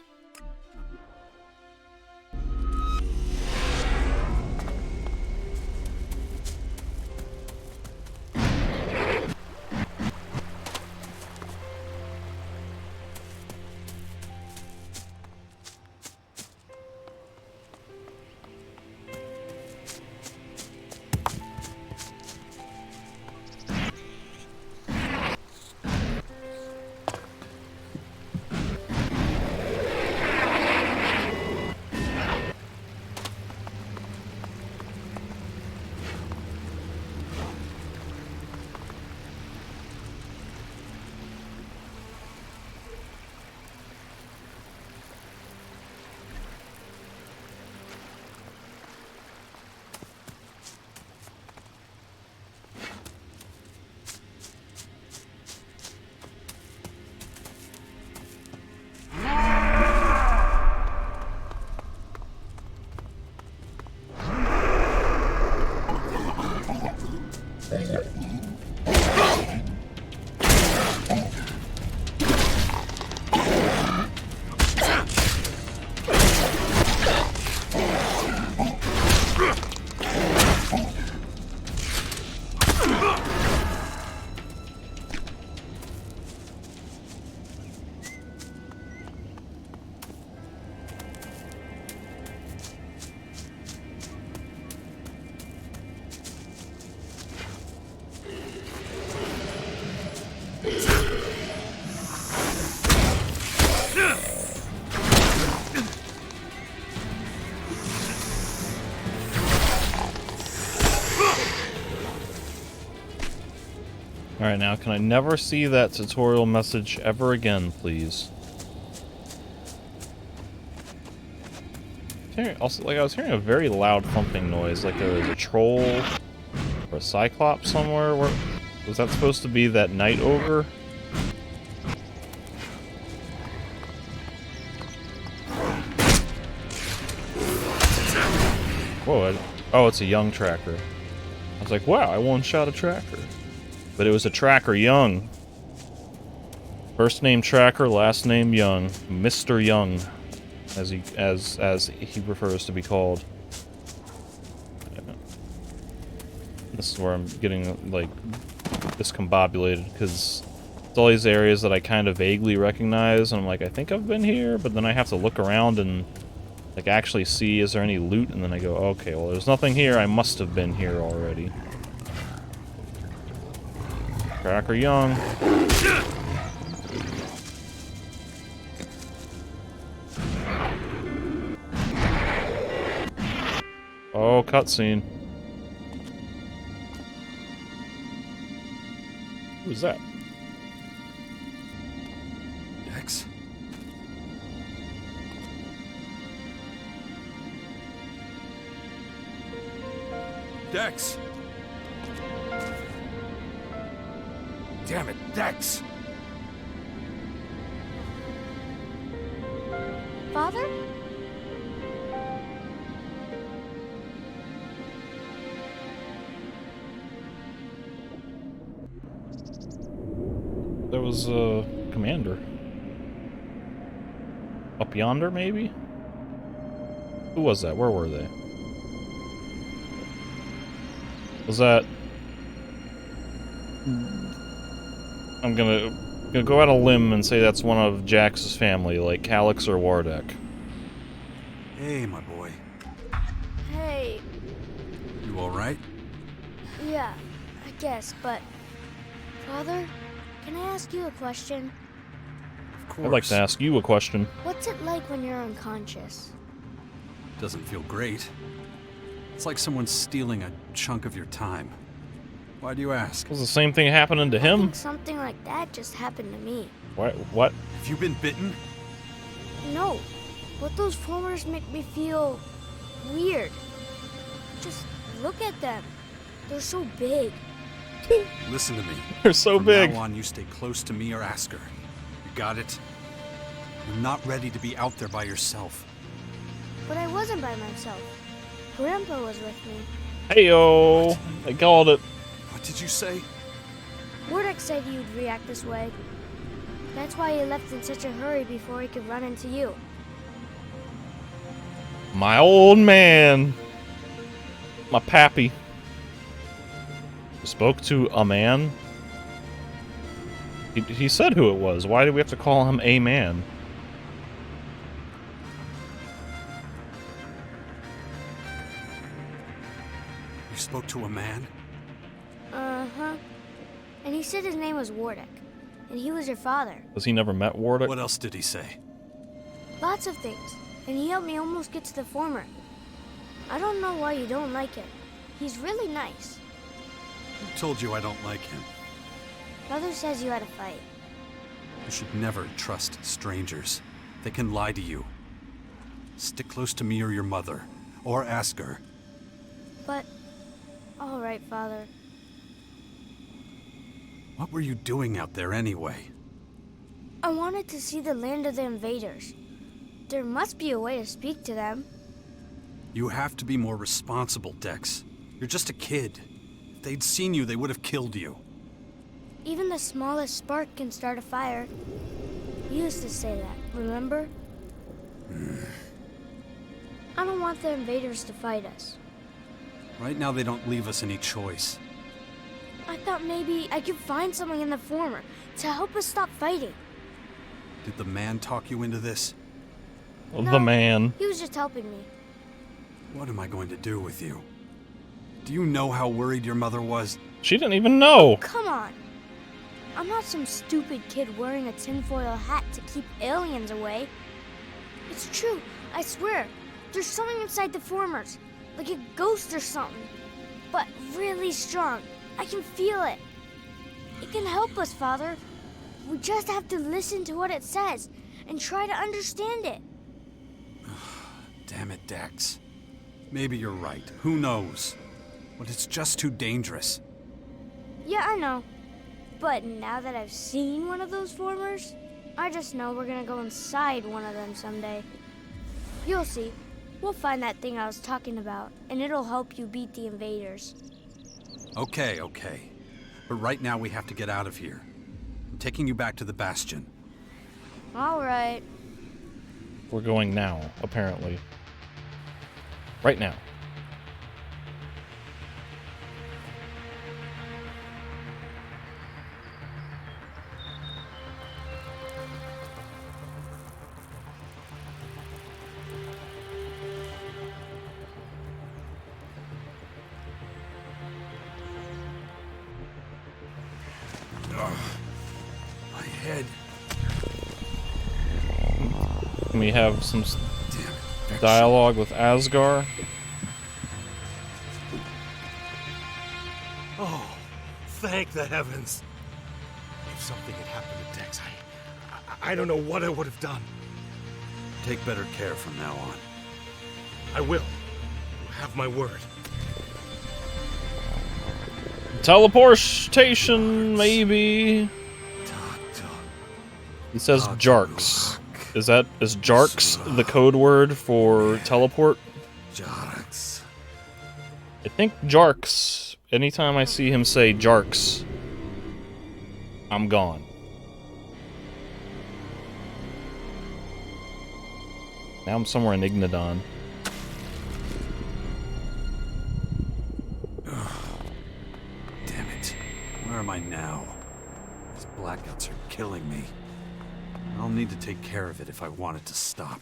Alright, now can I never see that tutorial message ever again, please? Also, like, I was hearing a very loud thumping noise, like there was a troll or a cyclops somewhere. Where was that supposed to be? That night ogre? Whoa! Oh, it's a young tracker. was like, wow, I one-shot a tracker. But it was a tracker Young. First name Tracker, last name Young. Mr. Young, as he prefers to be called. This is where I'm getting, like, discombobulated, because it's all these areas that I kind of vaguely recognize, and I'm like, I think I've been here, but then I have to look around and, like, actually see, is there any loot? And then I go, okay, well, there's nothing here, I must have been here already. Tracker Young. Oh, cutscene. Who's that? Dex? Dex! Damn it, Dex! Father? There was a commander. Up yonder, maybe? Who was that? Where were they? Was that... I'm gonna go out on a limb and say that's one of Jax's family, like Calix or Wardek. Hey, my boy. Hey, You alright? yeah, I guess, but... Father, can I ask you a question? Of course. I'd like to ask you a question. What's it like when you're unconscious? Doesn't feel great. It's like someone's stealing a chunk of your time. Why do you ask? Was the same thing happening to I him? think something like that just happened to me. What? Have you been bitten? No, but those formers make me feel weird. Just look at them. They're so big. Listen to me. They're so From big. now on, you stay close to me or ask her. You got it? You're not ready to be out there by yourself. But I wasn't by myself. Grandpa was with me. Heyo! I called it. What did you say? Wardek said you'd react this way. That's why he left in such a hurry before he could run into you. My old man. My pappy. Spoke to a man? He said who it was. Why do we have to call him a man? You spoke to a man? Uh-huh. And he said his name was Wardek. And he was your father. Has he never met Wardek? What else did he say? Lots of things. And he helped me almost get to the former. I don't know why you don't like him. He's really nice. Who told you I don't like him? Mother says you had a fight. You should never trust strangers. They can lie to you. Stick close to me or your mother. Or ask her. But... all right, Father. What were you doing out there anyway? I wanted to see the land of the invaders. There must be a way to speak to them. You have to be more responsible, Dex. You're just a kid. If they'd seen you, they would have killed you. Even the smallest spark can start a fire. You used to say that, remember? I don't want the invaders to fight us. Right now, they don't leave us any choice. I thought maybe I could find something in the former to help us stop fighting. Did the man talk you into this? The No. man. He was just helping me. What am I going to do with you? Do you know how worried your mother was? She didn't even know. Come on. I'm not some stupid kid wearing a tinfoil hat to keep aliens away. It's true, I swear. There's something inside the formers, like a ghost or something. But really strong. I can feel it. It can help us, Father. We just have to listen to what it says and try to understand it. Damn it, Dex. Maybe you're right. Who knows? But it's just too dangerous. Yeah, I know. But now that I've seen one of those formers, I just know we're gonna go inside one of them someday. You'll see. We'll find that thing I was talking about, and it'll help you beat the invaders. Okay, okay. But right now we have to get out of here. I'm taking you back to the Bastion. All right. We're going now, apparently. Right now. My head. Can we have some Damn it. dialogue with Asgar? Oh, thank the heavens. If something had happened to Dex, I don't know what I would have done. Take better care from now on. I will. You have my word. Teleportation, maybe. Doctor. He says Jarks. Is Jarks the code word for teleport? Jarks. I think Jarks. Anytime I see him say Jarks, I'm gone. Now I'm somewhere in Ignadon. Damn it. Where am I now? These blackouts are killing me. I'll need to take care of it if I want it to stop.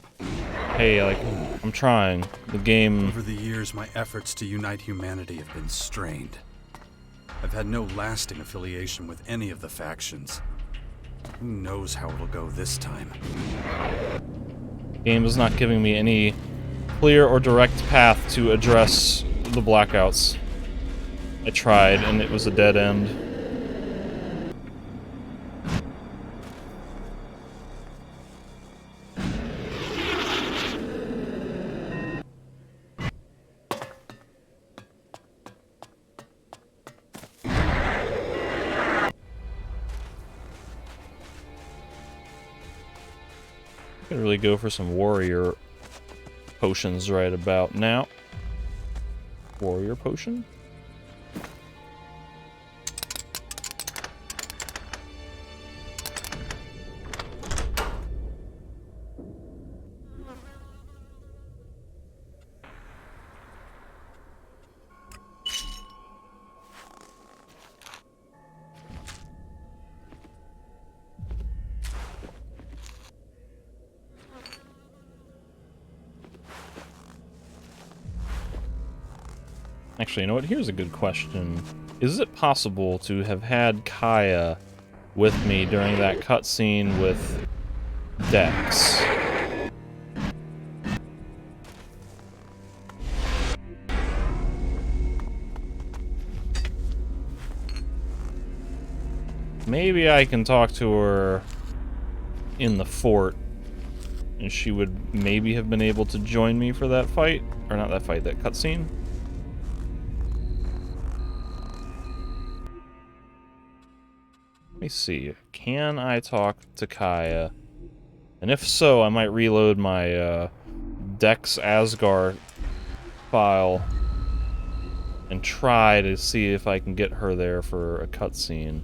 Hey, like, I'm trying. The game... Over the years, my efforts to unite humanity have been strained. I've had no lasting affiliation with any of the factions. Who knows how it'll go this time? Game is not giving me any clear or direct path to address the blackouts. I tried, and it was a dead end. Could really go for some warrior potions right about now. Warrior potion? Actually, you know what? Here's a good question. Is it possible to have had Kaya with me during that cutscene with Dex? Maybe I can talk to her in the fort, and she would maybe have been able to join me for that fight. Or not that fight, that cutscene. Let me see. Can I talk to Kaya? And if so, I might reload my Dex Asgar file and try to see if I can get her there for a cutscene.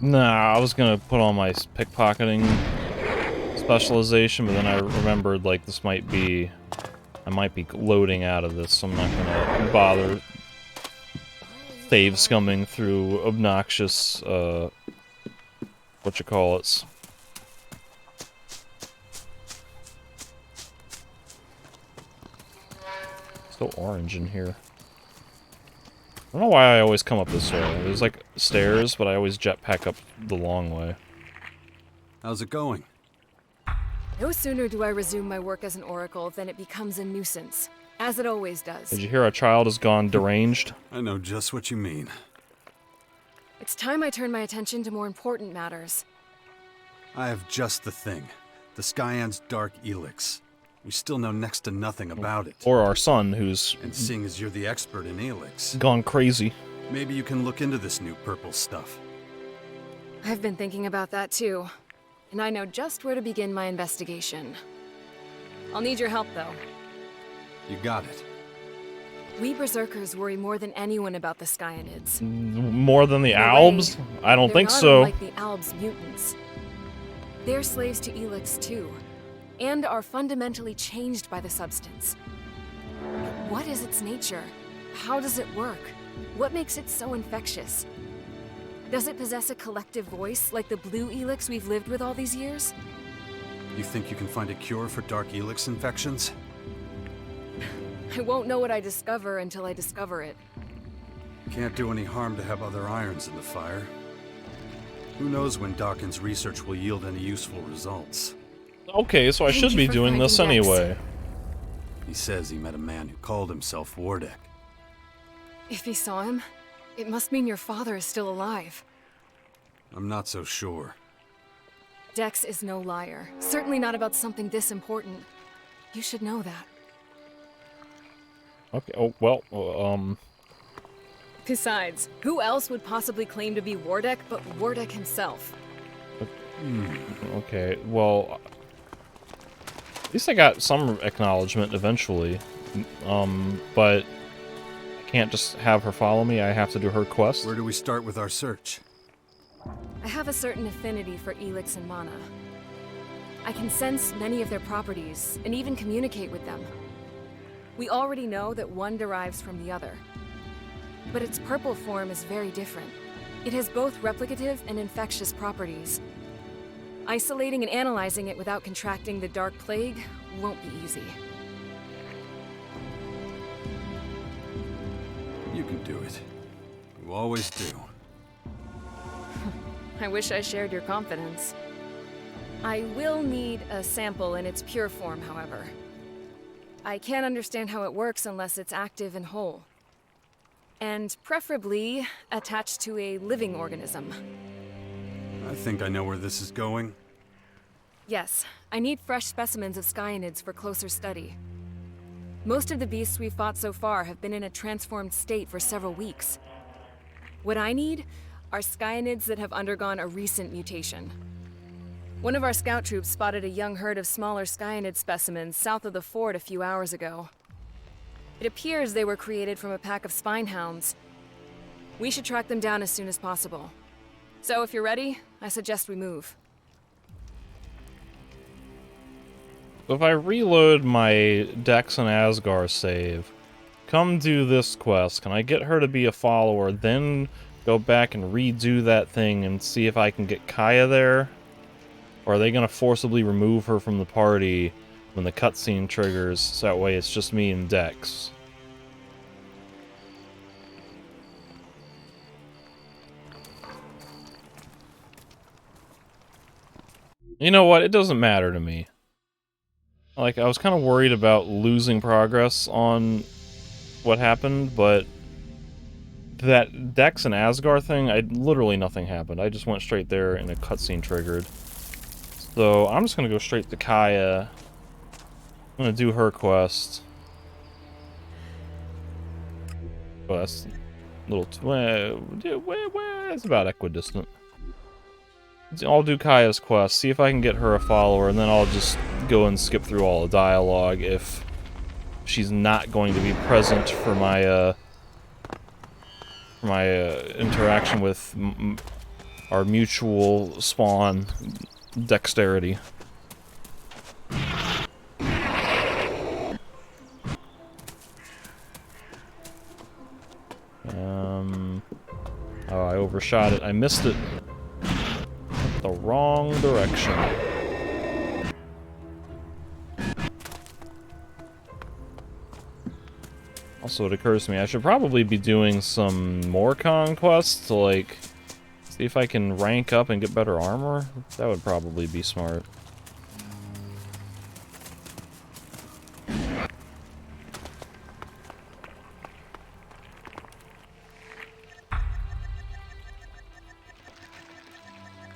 Nah, I was gonna put on my pickpocketing specialization, but then I remembered, like, this might be... I might be loading out of this, so I'm not gonna bother save scumming through obnoxious, whatchamacallits. Still orange in here. I don't know why I always come up this way. There's like stairs, but I always jetpack up the long way. How's it going? No sooner do I resume my work as an oracle than it becomes a nuisance. As it always does. Did you hear a child has gone deranged? I know just what you mean. It's time I turn my attention to more important matters. I have just the thing. The Skyan's Dark Elex. We still know next to nothing about it. Or our son, who's And seeing as you're the expert in Elex, gone crazy. maybe you can look into this new purple stuff. I've been thinking about that too. And I know just where to begin my investigation. I'll need your help, though. You got it. We Berserkers worry more than anyone about the Skyanids. More than the In a Albs? way, I don't they're think not so. unlike the Albs mutants. They're slaves to Elex too, and are fundamentally changed by the substance. But what is its nature? How does it work? What makes it so infectious? Does it possess a collective voice like the blue Elex we've lived with all these years? You think you can find a cure for Dark Elex infections? I won't know what I discover until I discover it. Can't do any harm to have other irons in the fire. Who knows when Dawkins' research will yield any useful results? Okay, so I Thank should you be for doing this finding Dex. anyway. He says he met a man who called himself Wardek. If he saw him, it must mean your father is still alive. I'm not so sure. Dex is no liar. Certainly not about something this important. You should know that. Okay, oh, well, Besides, who else would possibly claim to be Wardek but Wardek himself? okay, well, at least I got some acknowledgement eventually, but I can't just have her follow me, I have to do her quest. Where do we start with our search? I have a certain affinity for Elex and Mana. I can sense many of their properties, and even communicate with them. We already know that one derives from the other. But its purple form is very different. It has both replicative and infectious properties. Isolating and analyzing it without contracting the Dark Plague won't be easy. You can do it. You always do. I wish I shared your confidence. I will need a sample in its pure form, however. I can't understand how it works unless it's active and whole. And preferably attached to a living organism. I think I know where this is going. Yes, I need fresh specimens of Skyanids for closer study. Most of the beasts we've fought so far have been in a transformed state for several weeks. What I need are Skyanids that have undergone a recent mutation. One of our scout troops spotted a young herd of smaller Skyanid specimens south of the fort a few hours ago. It appears they were created from a pack of spinehounds. We should track them down as soon as possible. So if you're ready, I suggest we move. If I reload my Dex and Asgar save, come do this quest, can I get her to be a follower, then go back and redo that thing and see if I can get Kaya there? Or are they going to forcibly remove her from the party when the cutscene triggers, so that way it's just me and Dex? You know what? It doesn't matter to me. Like, I was kind of worried about losing progress on what happened, but that Dex and Asgar thing, literally nothing happened. I just went straight there and a cutscene triggered. So I'm just gonna go straight to Kaya. I'm gonna do her quest. Oh, that's a little... it's about equidistant. I'll do Kaya's quest, see if I can get her a follower, and then I'll just go and skip through all the dialogue if she's not going to be present for my interaction with our mutual spawn, Dexterity. Oh, I overshot it. I missed it. The wrong direction. Also, it occurs to me I should probably be doing some more conquests to, like, see if I can rank up and get better armor. That would probably be smart.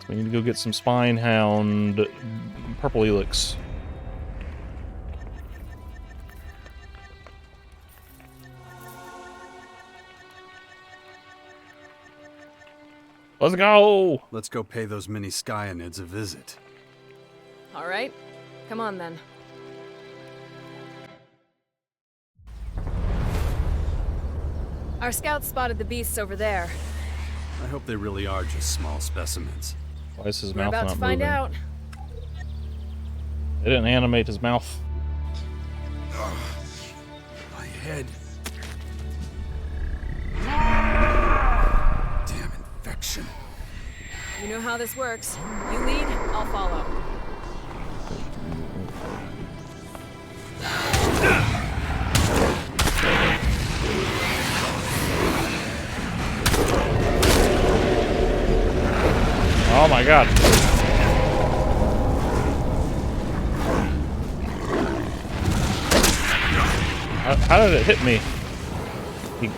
We need to go get some Spine Hound purple Elex. Let's go! Let's go pay those mini Skyanids a visit. All right. Come on, then. Our scouts spotted the beasts over there. I hope they really are just small specimens. Why is his We're mouth about not to find moving? out. They didn't animate his mouth. My head. Damn infection. You know how this works. You lead, I'll follow. Oh my god. How did it hit me?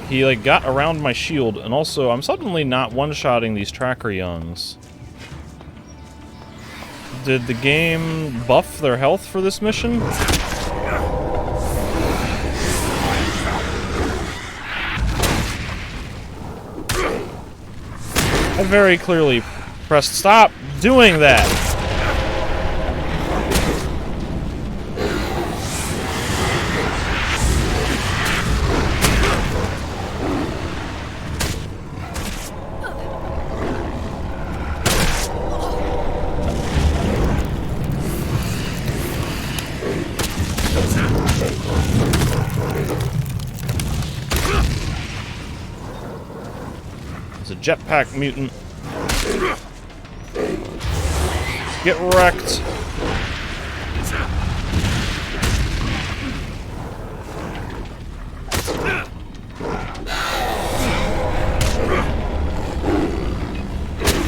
He like got around my shield, and also I'm suddenly not one-shotting these tracker youngs. Did the game buff their health for this mission? I very clearly pressed stop doing that. It's a jetpack mutant. Get wrecked.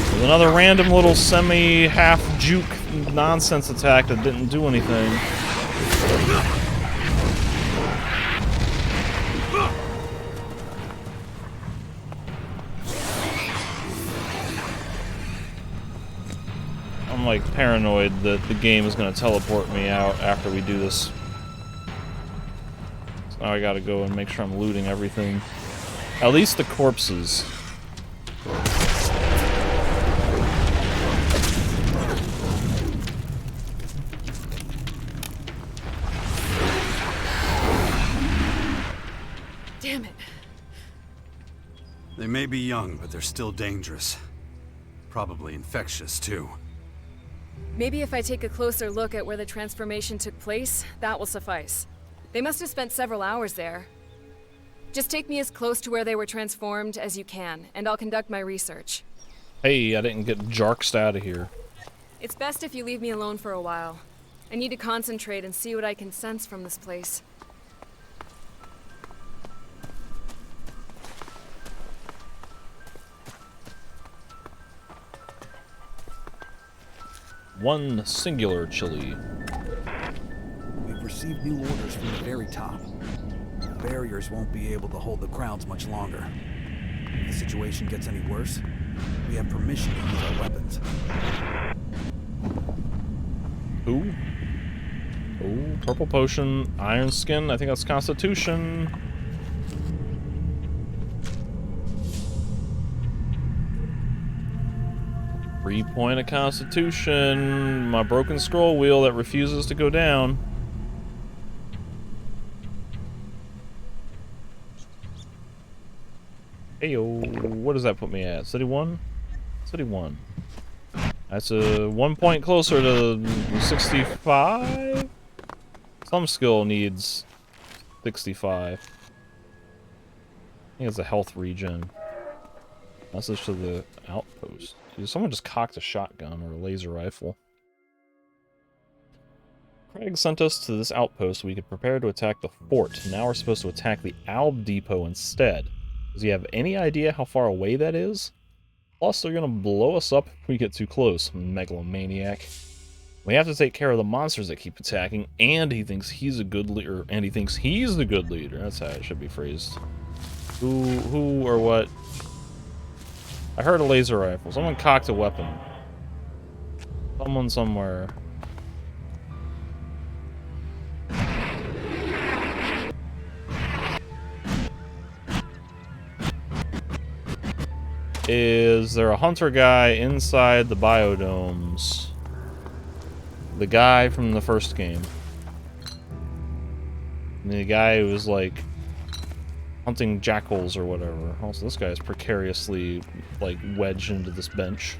There's another random little semi-half juke nonsense attack that didn't do anything. I'm like paranoid that the game is going to teleport me out after we do this. So now I gotta go and make sure I'm looting everything. At least the corpses. Damn it. They may be young, but they're still dangerous. Probably infectious, too. Maybe if I take a closer look at where the transformation took place, that will suffice. They must have spent several hours there. Just take me as close to where they were transformed as you can, and I'll conduct my research. Hey, I didn't get jarked out of here. It's best if you leave me alone for a while. I need to concentrate and see what I can sense from this place. One singular chili. We've received new orders from the very top. The barriers won't be able to hold the crowds much longer. If the situation gets any worse, we have permission to use our weapons. Ooh. Ooh, purple potion, iron skin, I think that's Constitution. Point of Constitution, my broken scroll wheel that refuses to go down. Heyo, what does that put me at? City 1? City 1. That's a 1 point closer to 65? Some skill needs 65. I think it's a health regen. Message to the outpost. Dude, someone just cocked a shotgun or a laser rifle. Craig sent us to this outpost so we could prepare to attack the fort. Now we're supposed to attack the Alb Depot instead. Does he have any idea how far away that is? Plus, they're gonna blow us up if we get too close, megalomaniac. We have to take care of the monsters that keep attacking, and he thinks he's a good leader, and he thinks he's the good leader. That's how it should be phrased. Who or what? I heard a laser rifle. Someone cocked a weapon. Someone somewhere. Is there a hunter guy inside the biodomes? The guy from the first game. The guy who was like hunting jackals or whatever. Also, this guy is precariously like wedged into this bench.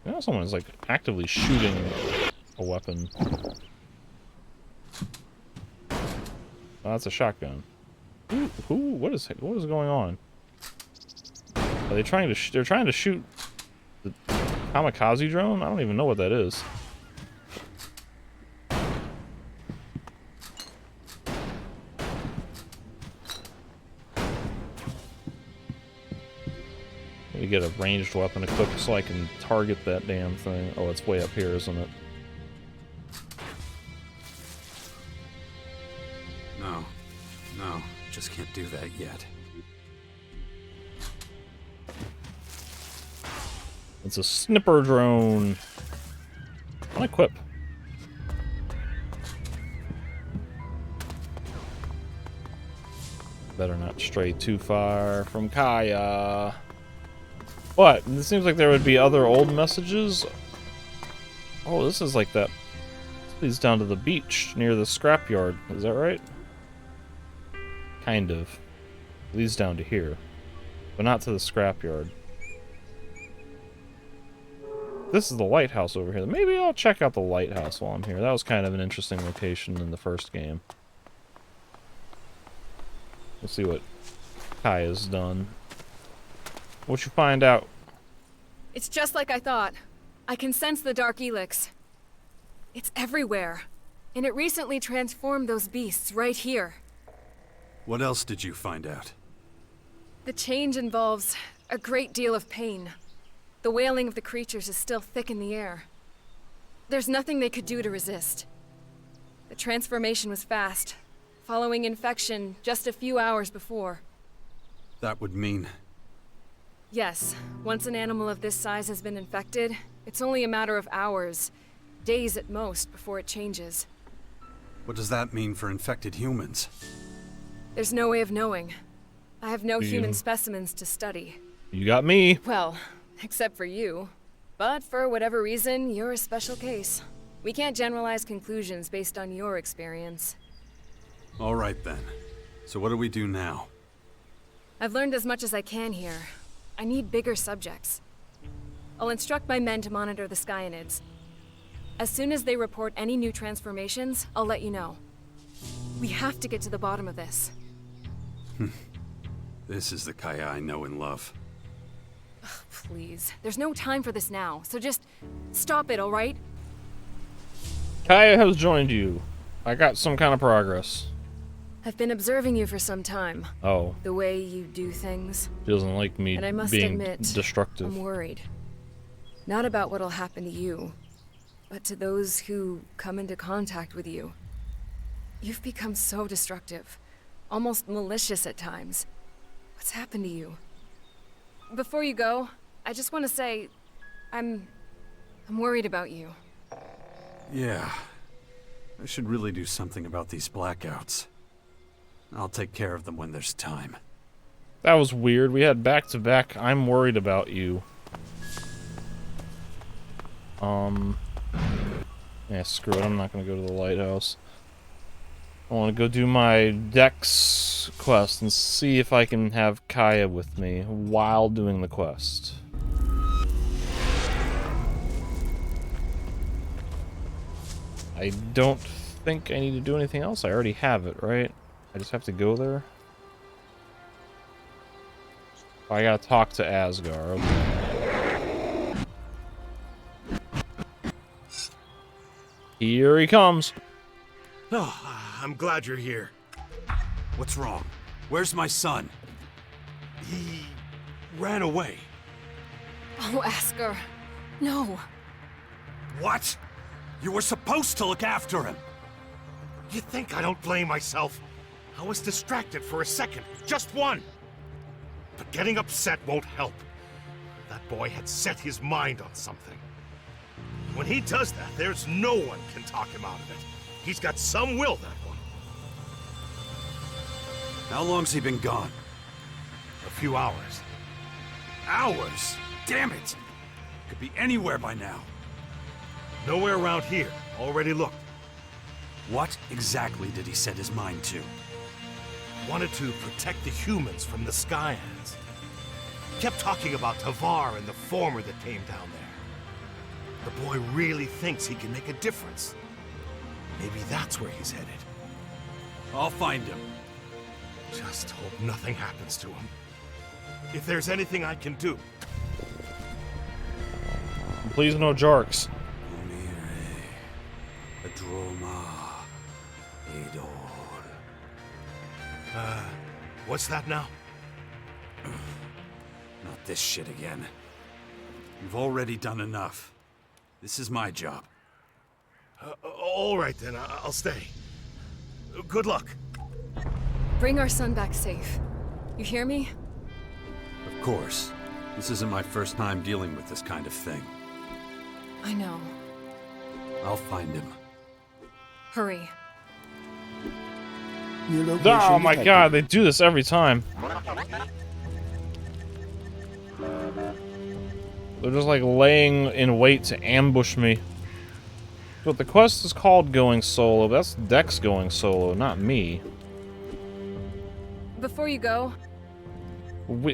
You know, someone is like actively shooting a weapon. Oh, that's a shotgun. What is going on? Are they trying to? They're trying to shoot the kamikaze drone. I don't even know what that is. Let me get a ranged weapon equipped so I can target that damn thing. Oh, it's way up here, isn't it? No, just can't do that yet. It's a snipper drone. Unequip. Better not stray too far from Kaya. But it seems like there would be other old messages. Oh, this is like that. This leads down to the beach near the scrapyard. Is that right? Kind of. It leads down to here, but not to the scrapyard. This is the lighthouse over here. Maybe I'll check out the lighthouse while I'm here. That was kind of an interesting location in the first game. We'll see what Kaya's done. What you find out? It's just like I thought. I can sense the dark Elex. It's everywhere. And it recently transformed those beasts right here. What else did you find out? The change involves a great deal of pain. The wailing of the creatures is still thick in the air. There's nothing they could do to resist. The transformation was fast, following infection just a few hours before. That would mean... Yes, once an animal of this size has been infected, it's only a matter of hours, days at most, before it changes. What does that mean for infected humans? There's no way of knowing. I have no human specimens to study. You got me. Well, except for you. But for whatever reason, you're a special case. We can't generalize conclusions based on your experience. All right then. So what do we do now? I've learned as much as I can here. I need bigger subjects. I'll instruct my men to monitor the Skyanids. As soon as they report any new transformations, I'll let you know. We have to get to the bottom of this. This is the Kaya I know and love. Ugh, please. There's no time for this now, so just stop it, alright? Kaya has joined you. I got some kind of progress. I've been observing you for some time. Oh. The way you do things. She doesn't like me and I must being admit, destructive. I'm worried. Not about what'll happen to you, but to those who come into contact with you. You've become so destructive, almost malicious at times. What's happened to you? Before you go, I just want to say, I'm worried about you. Yeah. I should really do something about these blackouts. I'll take care of them when there's time. That was weird. We had back-to-back, I'm worried about you. Yeah, screw it. I'm not gonna go to the lighthouse. I want to go do my Dex quest and see if I can have Kaya with me while doing the quest. I don't think I need to do anything else. I already have it, right? I just have to go there. I gotta talk to Asgar. Okay. Here he comes. Oh, I'm glad you're here. What's wrong? Where's my son? He ran away. Oh, Asgar. No. What? You were supposed to look after him. You think I don't blame myself? I was distracted for a second. Just one. But getting upset won't help. That boy had set his mind on something. When he does that, there's no one can talk him out of it. He's got some will, that one. How long's he been gone? A few hours. Hours? Damn it! Could be anywhere by now. Nowhere around here. Already looked. What exactly did he set his mind to? Wanted to protect the humans from the Skyans. Kept talking about Tavar and the Former that came down there. The boy really thinks he can make a difference. Maybe that's where he's headed. I'll find him. Just hope nothing happens to him. If there's anything I can do. Please no jarks. What's that now? Not this shit again. You've already done enough. This is my job. All right then, I'll stay. Good luck. Bring our son back safe. You hear me? Of course. This isn't my first time dealing with this kind of thing. I know. I'll find him. Hurry. Oh my god, they do this every time. They're just like laying in wait to ambush me. But the quest is called going solo. That's Dex going solo, not me. Before you go...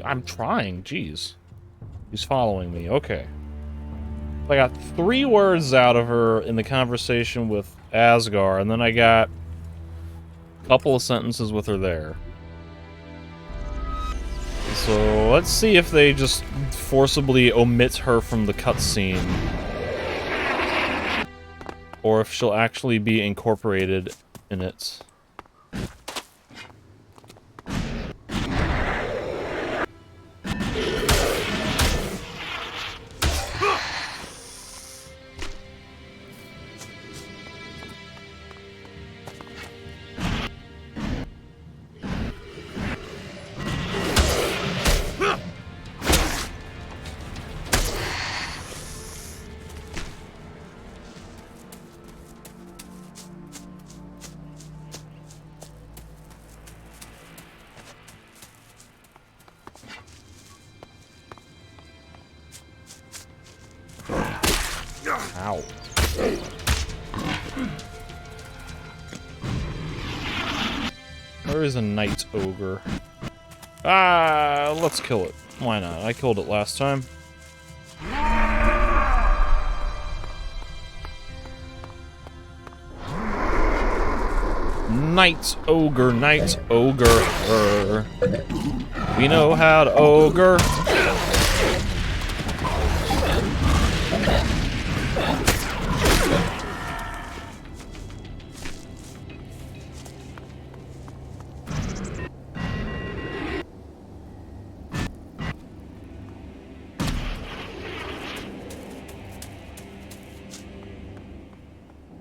I'm trying, jeez. He's following me, okay. I got 3 words out of her in the conversation with Asgar, and then I got a couple of sentences with her there. So let's see if they just forcibly omit her from the cutscene. Or if she'll actually be incorporated in it. Ow. Where is a night ogre? Ah, let's kill it. Why not? I killed it last time. Night ogre, night ogre. We know how to ogre.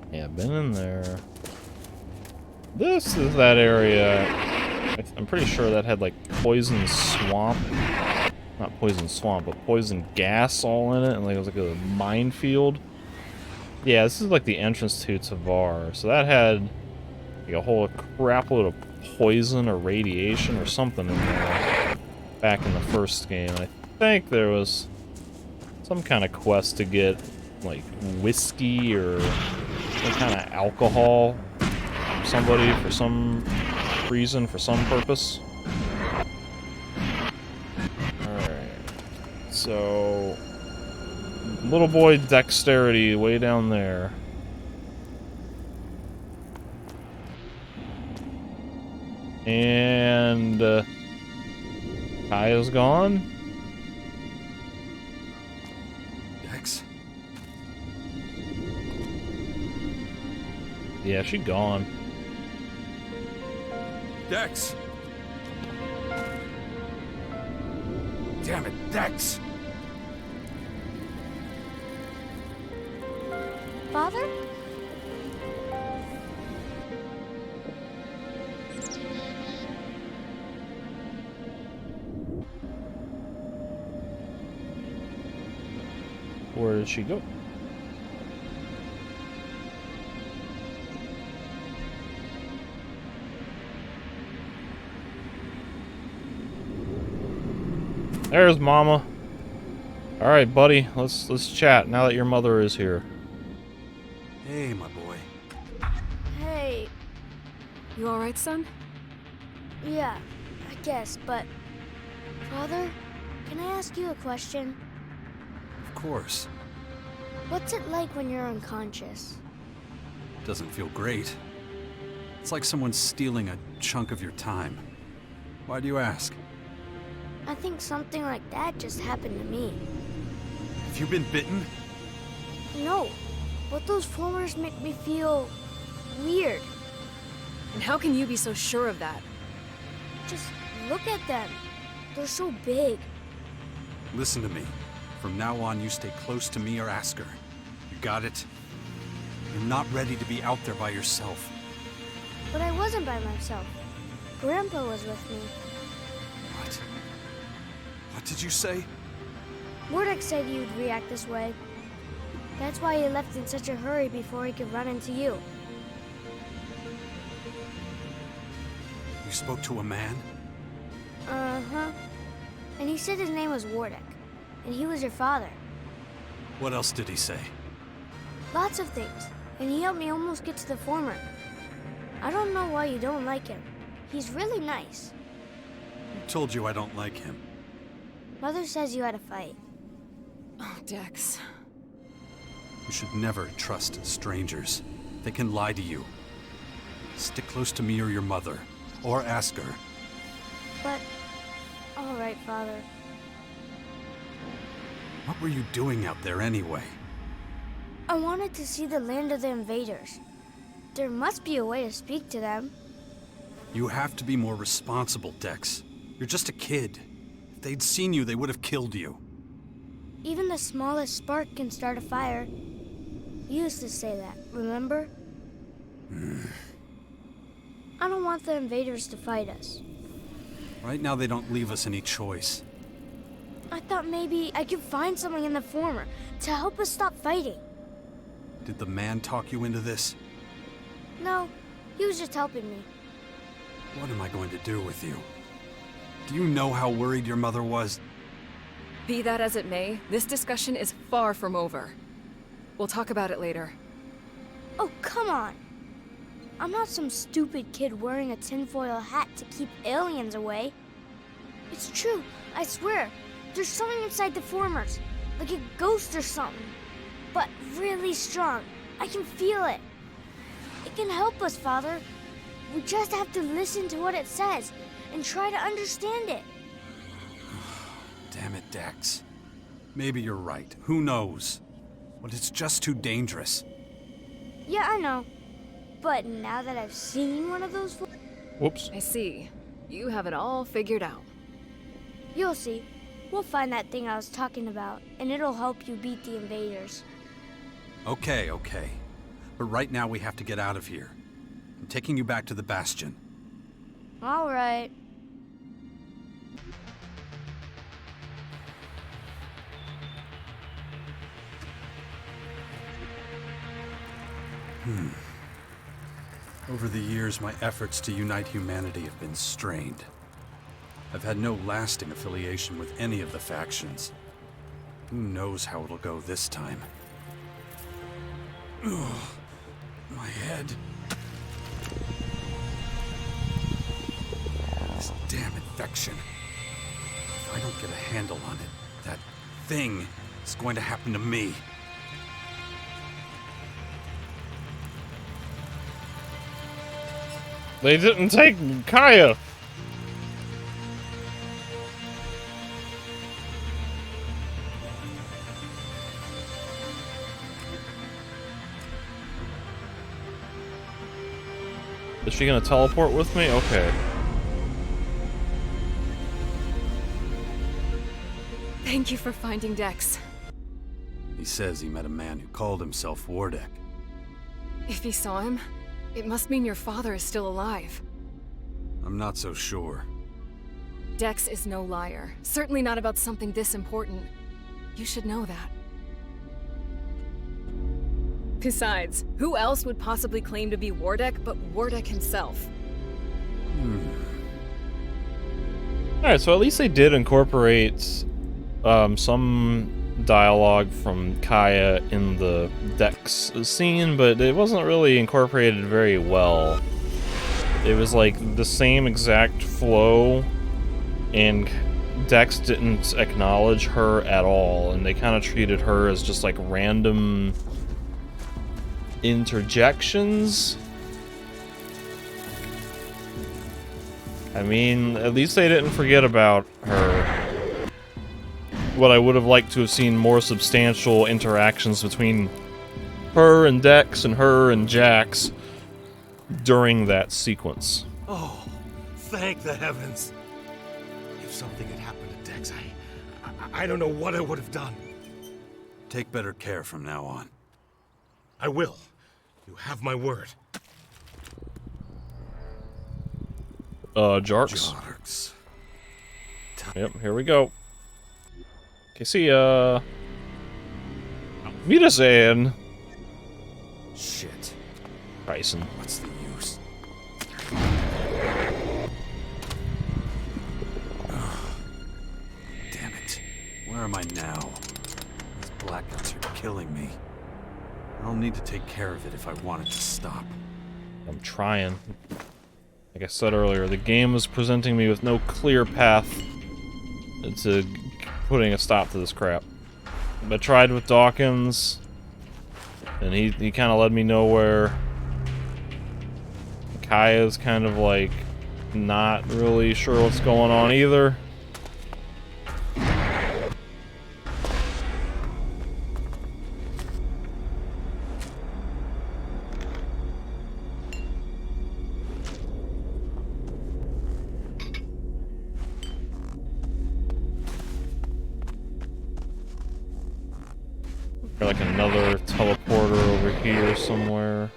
Yeah, been in there. This is that area. I'm pretty sure that had like poison swamp. Not poison swamp, but poison gas all in it, and like it was like a minefield. Yeah, this is like the entrance to Tavar. So that had like a whole crapload of poison or radiation or something in there back in the first game. I think there was some kind of quest to get like whiskey or some kind of alcohol from somebody for some reason, for some purpose. Alright. So little boy dexterity way down there. And Kaya's gone. Dex? Yeah, she gone. Dex! Damn it, Dex! Father? Where did she go? There's Mama. All right, buddy. Let's chat now that your mother is here. Hey, my boy. Hey, You alright, son? yeah, I guess, but... Father, can I ask you a question? Of course. What's it like when you're unconscious? Doesn't feel great. It's like someone's stealing a chunk of your time. Why do you ask? I think something like that just happened to me. Have you been bitten? No, but those formers make me feel... weird. And how can you be so sure of that? Just look at them. They're so big. Listen to me. From now on, you stay close to me or Asker. You got it? You're not ready to be out there by yourself. But I wasn't by myself. Grandpa was with me. What? What did you say? Mordek said you'd react this way. That's why he left in such a hurry before he could run into you. You spoke to a man? Uh-huh. And he said his name was Wardek, and he was your father. What else did he say? Lots of things, and he helped me almost get to the former. I don't know why you don't like him. He's really nice. Who told you I don't like him? Mother says you had a fight. Oh, Dex. You should never trust strangers. They can lie to you. Stick close to me or your mother, or Asker. But... all right, Father. What were you doing out there anyway? I wanted to see the land of the invaders. There must be a way to speak to them. You have to be more responsible, Dex. You're just a kid. If they'd seen you, they would have killed you. Even the smallest spark can start a fire. You used to say that, remember? I don't want the invaders to fight us. Right now, they don't leave us any choice. I thought maybe I could find someone in the former to help us stop fighting. Did the man talk you into this? No, he was just helping me. What am I going to do with you? Do you know how worried your mother was? Be that as it may, this discussion is far from over. We'll talk about it later. Oh, come on. I'm not some stupid kid wearing a tinfoil hat to keep aliens away. It's true, I swear. There's something inside the formers, like a ghost or something. But really strong. I can feel it. It can help us, Father. We just have to listen to what it says and try to understand it. Damn it, Dex. Maybe you're right. Who knows? But it's just too dangerous. Yeah, I know. But now that I've seen one of those... Whoops. I see. You have it all figured out. You'll see. We'll find that thing I was talking about, and it'll help you beat the invaders. Okay. But right now we have to get out of here. I'm taking you back to the Bastion. All right. Over the years, my efforts to unite humanity have been strained. I've had no lasting affiliation with any of the factions. Who knows how it'll go this time? Ugh, my head. This damn infection. If I don't get a handle on it, that thing is going to happen to me. They didn't take Kaya. Is she gonna teleport with me? Okay. Thank you for finding Dex. He says he met a man who called himself Wardek. If he saw him, it must mean your father is still alive. I'm not so sure. Dex is no liar. Certainly not about something this important. You should know that. Besides, who else would possibly claim to be Wardek but Wardek himself? Alright, so at least they did incorporate some dialogue from Kaya in the Dex scene, but it wasn't really incorporated very well. It was like the same exact flow, and Dex didn't acknowledge her at all, and they kind of treated her as just like random interjections. I mean, at least they didn't forget about her. What I would have liked to have seen more substantial interactions between her and Dex and her and Jax during that sequence. Oh, thank the heavens. If something had happened to Dex, I don't know what I would have done. Take better care from now on. I will. You have my word. Jarks. Jarks. Yep, here we go. Okay, see ya. Wiedersehen. Shit. Bryson. What's the use? Damn it. Where am I now? These blackouts are killing me. I'll need to take care of it if I want it to stop. I'm trying. Like I said earlier, the game is presenting me with no clear path to putting a stop to this crap. I tried with Dawkins, and he kind of led me nowhere. Kaya's kind of like not really sure what's going on either. Like another teleporter over here somewhere.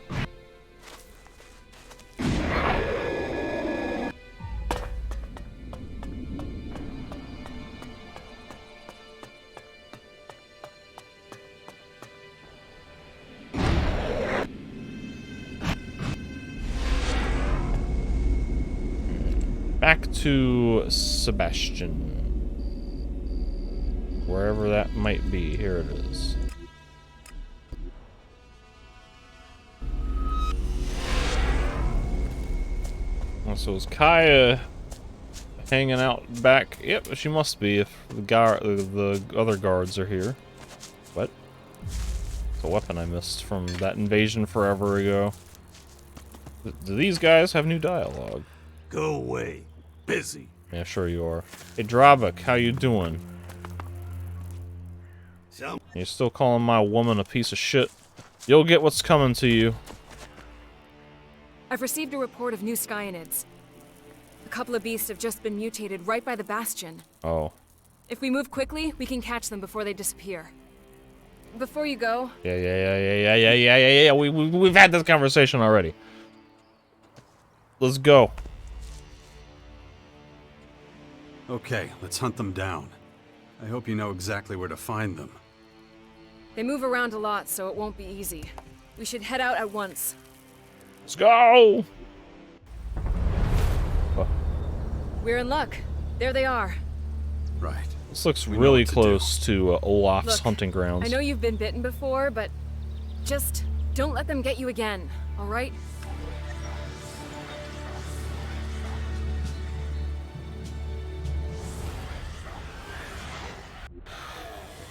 Back to Sebastian. Wherever that might be. Here it is. So is Kaya hanging out back? Yep, she must be if the other guards are here. What? It's a weapon I missed from that invasion forever ago. Do these guys have new dialogue? Go away. Busy. Yeah, sure you are. Hey, Drabik, how you doing? You're still calling my woman a piece of shit? You'll get what's coming to you. I've received a report of new Skyanids. A couple of beasts have just been mutated right by the Bastion. Oh. If we move quickly, we can catch them before they disappear. Before you go... Yeah. We've had this conversation already. Let's go. Okay, let's hunt them down. I hope you know exactly where to find them. They move around a lot, so it won't be easy. We should head out at once. Let's go! We're in luck. There they are. Right. This looks We know really what to close to Olaf's Look, hunting grounds. I know you've been bitten before, but just don't let them get you again, all right?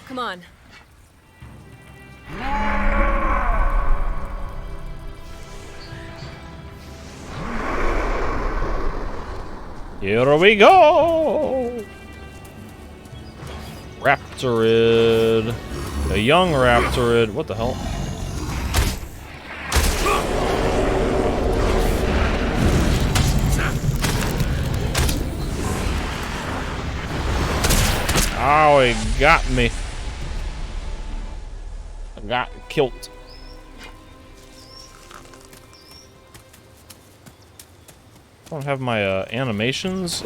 Come on. Here we go! Raptorid. A young Raptorid. What the hell? Oh, he got me. I got killed. I don't have my animations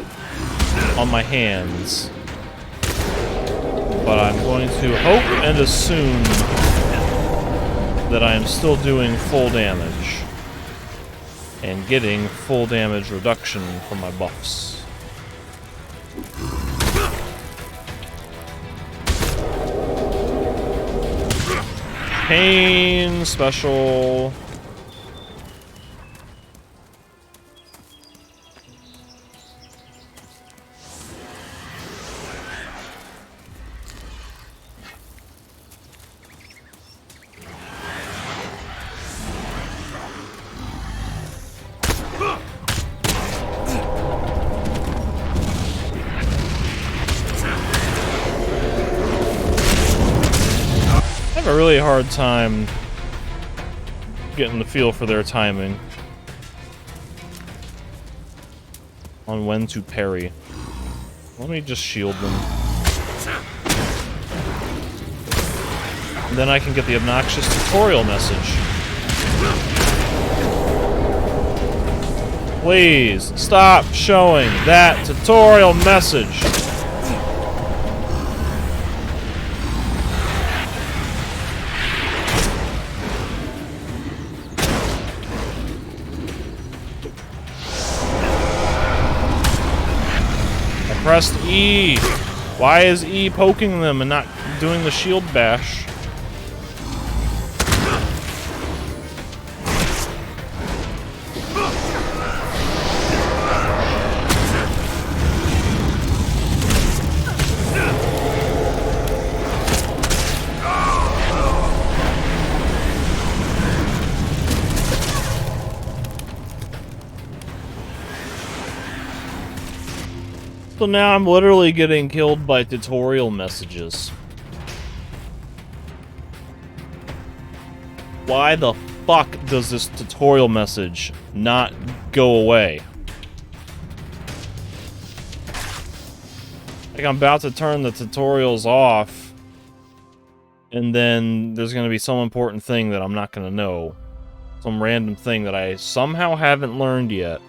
on my hands, but I'm going to hope and assume that I am still doing full damage. And getting full damage reduction from my buffs. Pain special. I have a really hard time getting the feel for their timing on when to parry. Let me just shield them. And then I can get the obnoxious tutorial message. Please stop showing that tutorial message. Pressed E. Why is E poking them and not doing the shield bash? So now I'm literally getting killed by tutorial messages. Why the fuck does this tutorial message not go away? Like, I'm about to turn the tutorials off, and then there's gonna be some important thing that I'm not gonna know. Some random thing that I somehow haven't learned yet.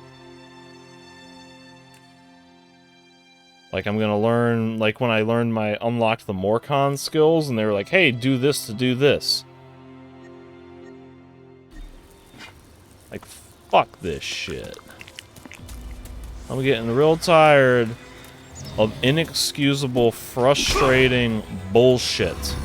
Like, I'm gonna learn, like, when I learned my unlocked the Morcon skills, and they were like, hey, do this to do this. Like, fuck this shit. I'm getting real tired of inexcusable, frustrating bullshit.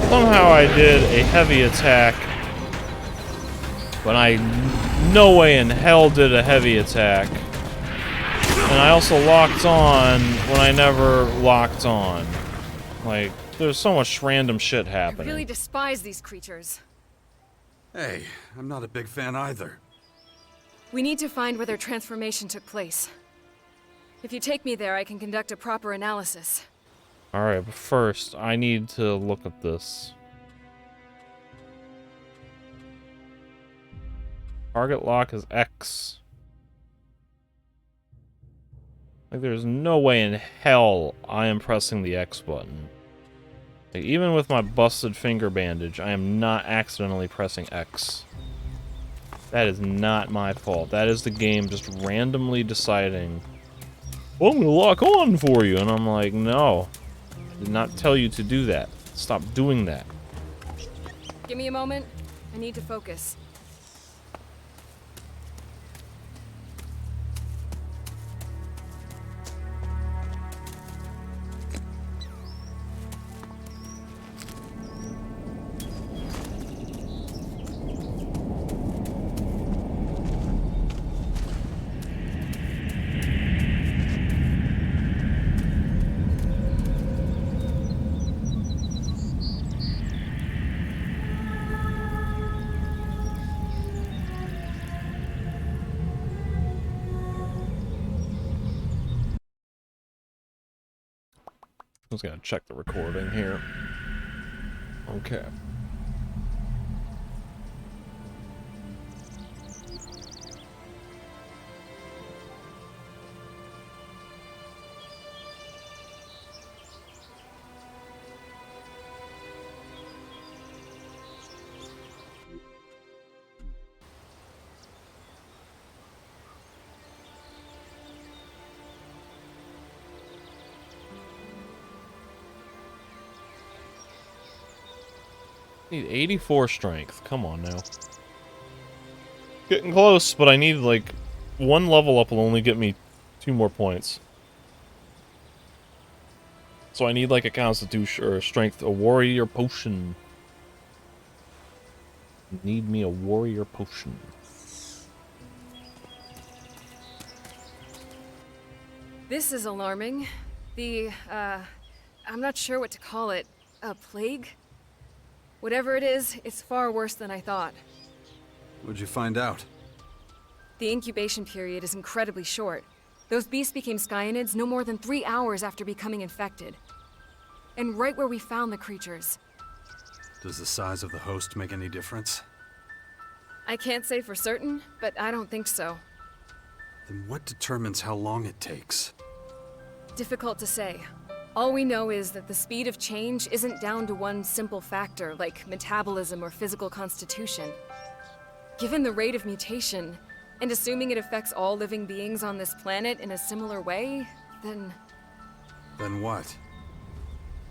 Somehow I did a heavy attack when I no way in hell did a heavy attack. And I also locked on when I never locked on. Like, there's so much random shit happening. I really despise these creatures. Hey, I'm not a big fan either. We need to find where their transformation took place. If you take me there, I can conduct a proper analysis. Alright, but first, I need to look at this. Target lock is X. Like, there's no way in hell I am pressing the X button. Like, even with my busted finger bandage, I am not accidentally pressing X. That is not my fault. That is the game just randomly deciding well, I'm gonna lock on for you. And I'm like, no. I did not tell you to do that. Stop doing that. Give me a moment. I need to focus. I was gonna check the recording here. Okay. Need 84 strength. Come on now. Getting close, but I need like one level up will only get me 2 more points. So I need like a constitution or a strength, a warrior potion. Need me a warrior potion. This is alarming. I'm not sure what to call it. A plague? Whatever it is, it's far worse than I thought. What'd you find out? The incubation period is incredibly short. Those beasts became skyanids no more than 3 hours after becoming infected. And right where we found the creatures. Does the size of the host make any difference? I can't say for certain, but I don't think so. Then what determines how long it takes? Difficult to say. All we know is that the speed of change isn't down to one simple factor, like metabolism or physical constitution. Given the rate of mutation, and assuming it affects all living beings on this planet in a similar way, then... Then what?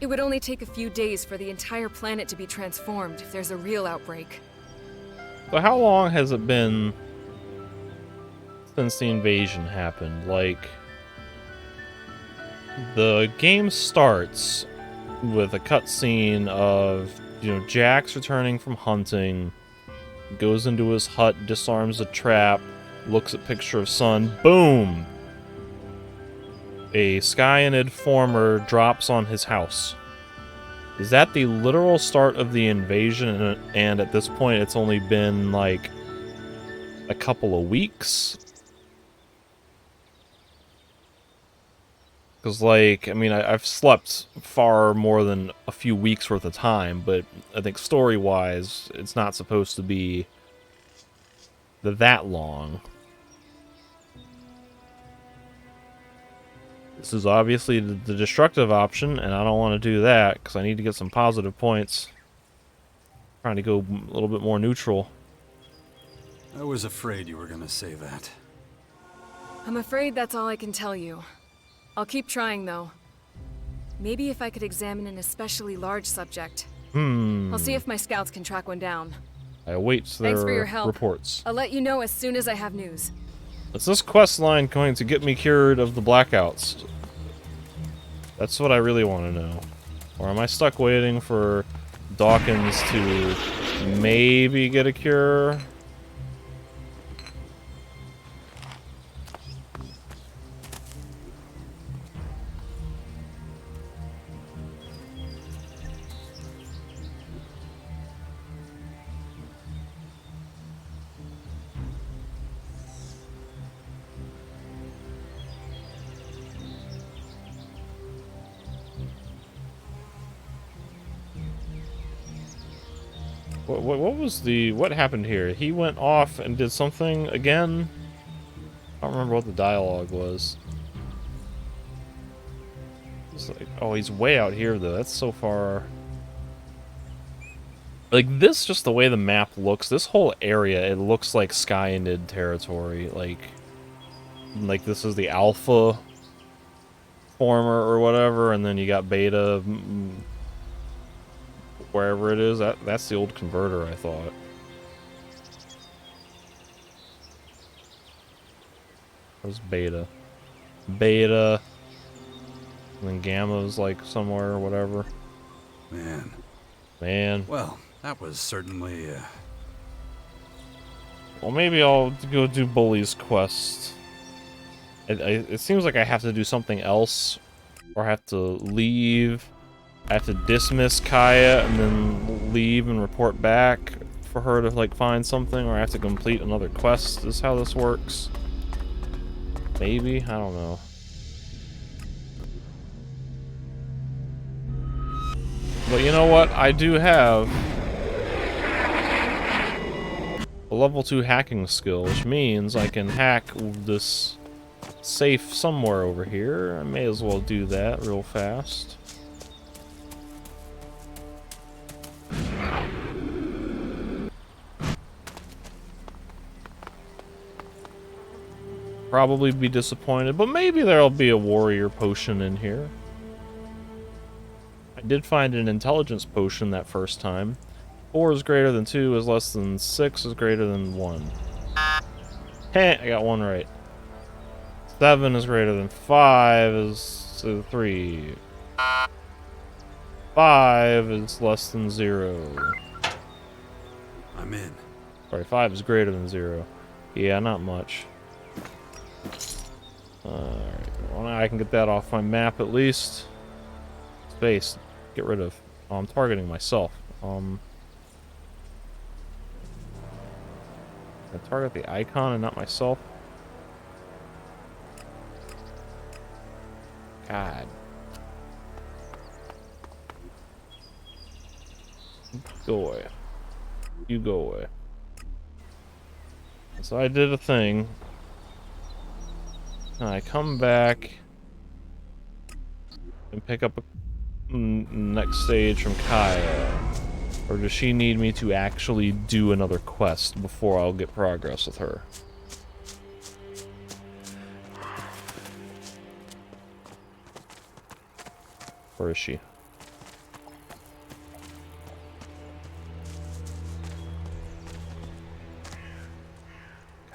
It would only take a few days for the entire planet to be transformed if there's a real outbreak. So how long has it been since the invasion happened? Like, the game starts with a cutscene of, Jax returning from hunting, goes into his hut, disarms a trap, looks at picture of sun, boom! A Skyanid former drops on his house. Is that the literal start of the invasion, and at this point it's only been, like, a couple of weeks? Because, like, I mean, I've slept far more than a few weeks worth of time, but I think story-wise, it's not supposed to be that long. This is obviously the destructive option, and I don't want to do that, because I need to get some positive points. Trying to go a little bit more neutral. I was afraid you were gonna say that. I'm afraid that's all I can tell you. I'll keep trying, though. Maybe if I could examine an especially large subject. I'll see if my scouts can track one down. I await their Thanks for your help. reports. I'll let you know as soon as I have news. Is this quest line going to get me cured of the blackouts? That's what I really want to know. Or am I stuck waiting for Dawkins to maybe get a cure? What happened here? He went off and did something again? I don't remember what the dialogue was. It's like, oh, he's way out here though. That's so far. Like this, just the way the map looks, this whole area, it looks like Skyanid territory. Like this is the alpha former or whatever, and then you got beta wherever it is. That's the old converter, I thought. Where's beta? Beta. And then gamma's like somewhere or whatever. Man. Well, that was certainly, Well, maybe I'll go do Bully's quest. It seems like I have to do something else, or I have to leave. I have to dismiss Kaya and then leave and report back for her to like find something, or I have to complete another quest. Is how this works. Maybe, I don't know. But you know what? I do have a level 2 hacking skill, which means I can hack this safe somewhere over here. I may as well do that real fast. Probably be disappointed, but maybe there'll be a warrior potion in here. I did find an intelligence potion that first time. 4 is greater than 2 is less than 6 is greater than 1. Heh, I got one right. 7 is greater than 5 is 3. 5 is less than 0. I'm in. Sorry, 5 is greater than 0. Yeah, not much. Alright, well now I can get that off my map at least. Space, get rid of. Oh, I'm targeting myself. I target the icon and not myself. God. Go away. You go away. So I did a thing. And I come back and pick up a next stage from Kaya. Or does she need me to actually do another quest before I'll get progress with her? Where is she?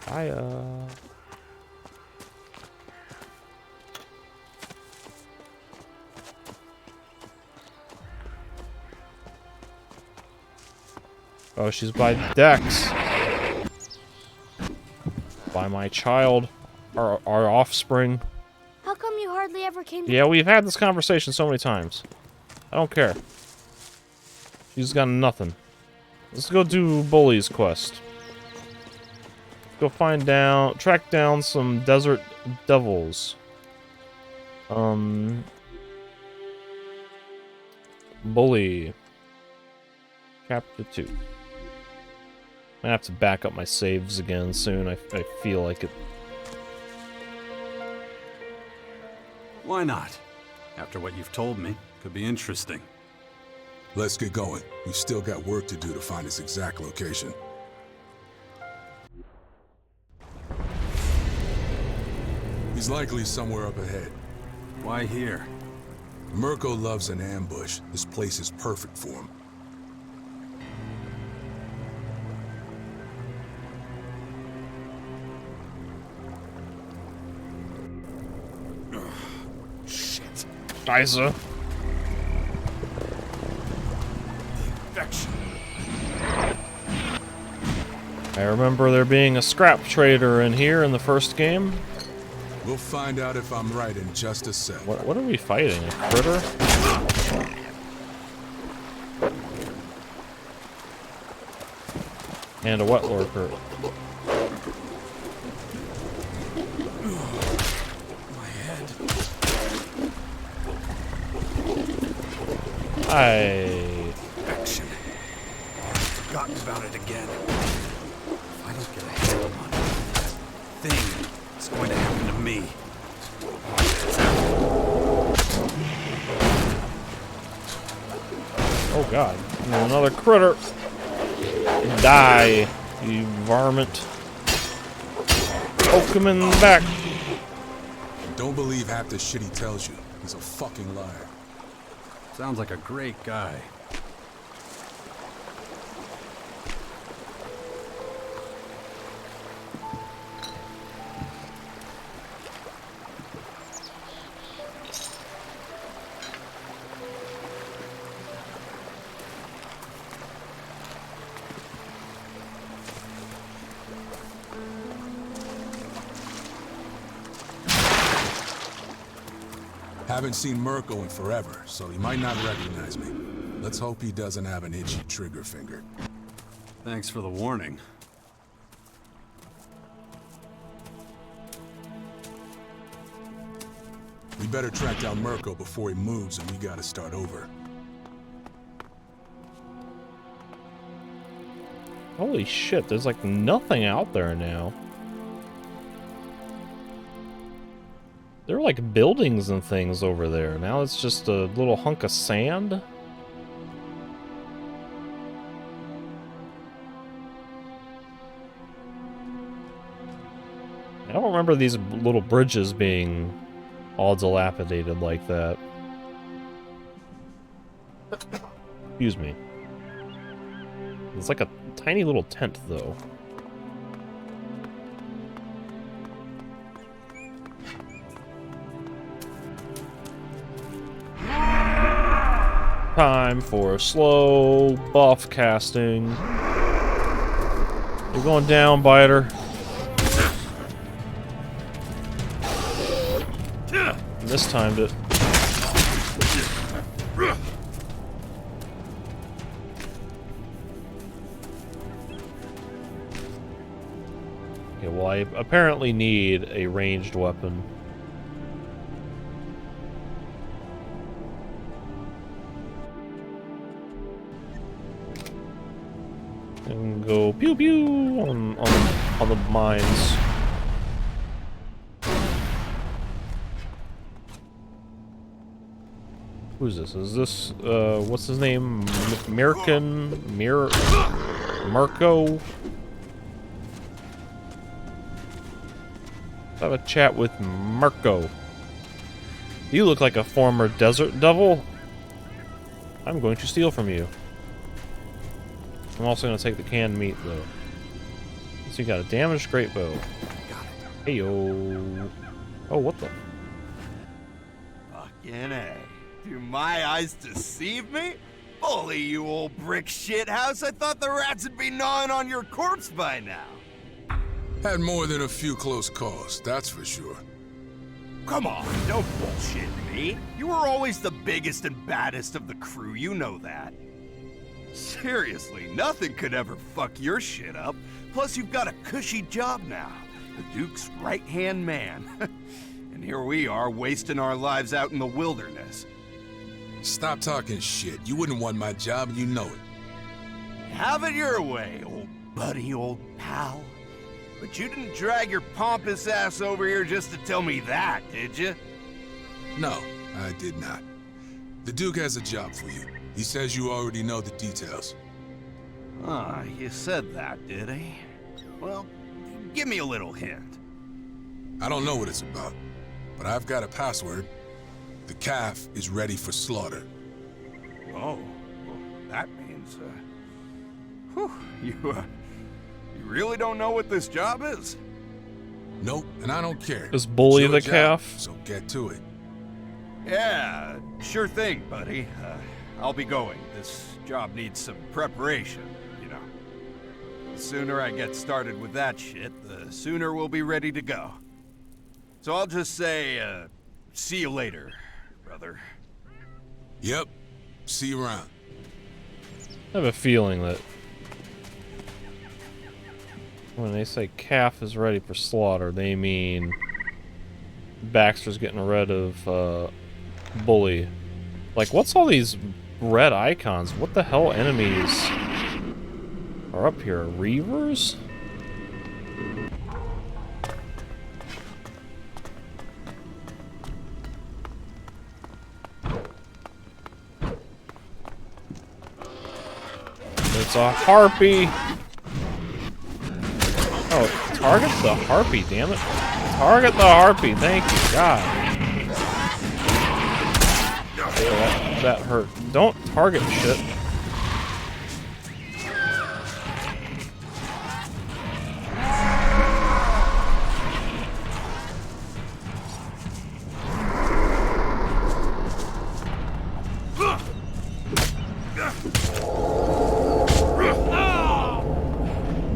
Kaya. Oh, she's by Dex. By my child. Our offspring. How come you hardly ever came to... Yeah, we've had this conversation so many times. I don't care. She's got nothing. Let's go do Bully's quest. Go track down some desert devils. Bully. Chapter 2. I have to back up my saves again soon. I feel like it. Why not? After what you've told me, could be interesting. Let's get going. We've still got work to do to find its exact location. He's likely somewhere up ahead. Why here? Mirko loves an ambush. This place is perfect for him. Shit. Scheiße. Infection. I remember there being a scrap trader in here in the first game. We'll find out if I'm right in just a sec. What are we fighting? A critter? And a wet lurker. My head. Infection. I've forgotten about it again. If I don't get a handle on it, that thing is going to happen to me. Oh god. Another critter. Die, you varmint. Poke him in the back. Don't believe half the shit he tells you. He's a fucking liar. Sounds like a great guy. Haven't seen Mirko in forever, so he might not recognize me. Let's hope he doesn't have an itchy trigger finger. Thanks for the warning. We better track down Mirko before he moves, and we gotta start over. Holy shit, there's like nothing out there now. There were like buildings and things over there. Now it's just a little hunk of sand. I don't remember these little bridges being all dilapidated like that. Excuse me. It's like a tiny little tent, though. Time for slow buff casting. You're going down, Biter. Mistimed it. Okay, well, I apparently need a ranged weapon. And go pew pew on the mines. Who's this? Is this what's his name? Mirko? Let's have a chat with Mirko. You look like a former desert devil. I'm going to steal from you. I'm also going to take the canned meat, though. So you got a damaged great bow. Got it. Heyo. Oh, what the? Fucking A. Do my eyes deceive me? Bully, you old brick shithouse. I thought the rats would be gnawing on your corpse by now. Had more than a few close calls, that's for sure. Come on, don't bullshit me. You were always the biggest and baddest of the crew, you know that. Seriously, nothing could ever fuck your shit up. Plus, you've got a cushy job now. The Duke's right-hand man. And here we are, wasting our lives out in the wilderness. Stop talking shit. You wouldn't want my job, and you know it. Have it your way, old buddy, old pal. But you didn't drag your pompous ass over here just to tell me that, did you? No, I did not. The Duke has a job for you. He says you already know the details. Ah, you said that, did he? Well, give me a little hint. I don't know what it's about, but I've got a password. The calf is ready for slaughter. Oh, well, that means, whew, you really don't know what this job is? Nope, and I don't care. Just bully the Job, calf. so get to it. Yeah, sure thing, buddy. I'll be going. This job needs some preparation, you know. The sooner I get started with that shit, the sooner we'll be ready to go. So I'll just say, see you later, brother. Yep. See you around. I have a feeling that when they say calf is ready for slaughter, they mean Baxter's getting rid of Bully. Like, what's all these red icons? What the hell enemies are up here? Reavers? It's a harpy! Oh, target the harpy, damn it. Target the harpy, thank you, God. That hurt. Don't target shit.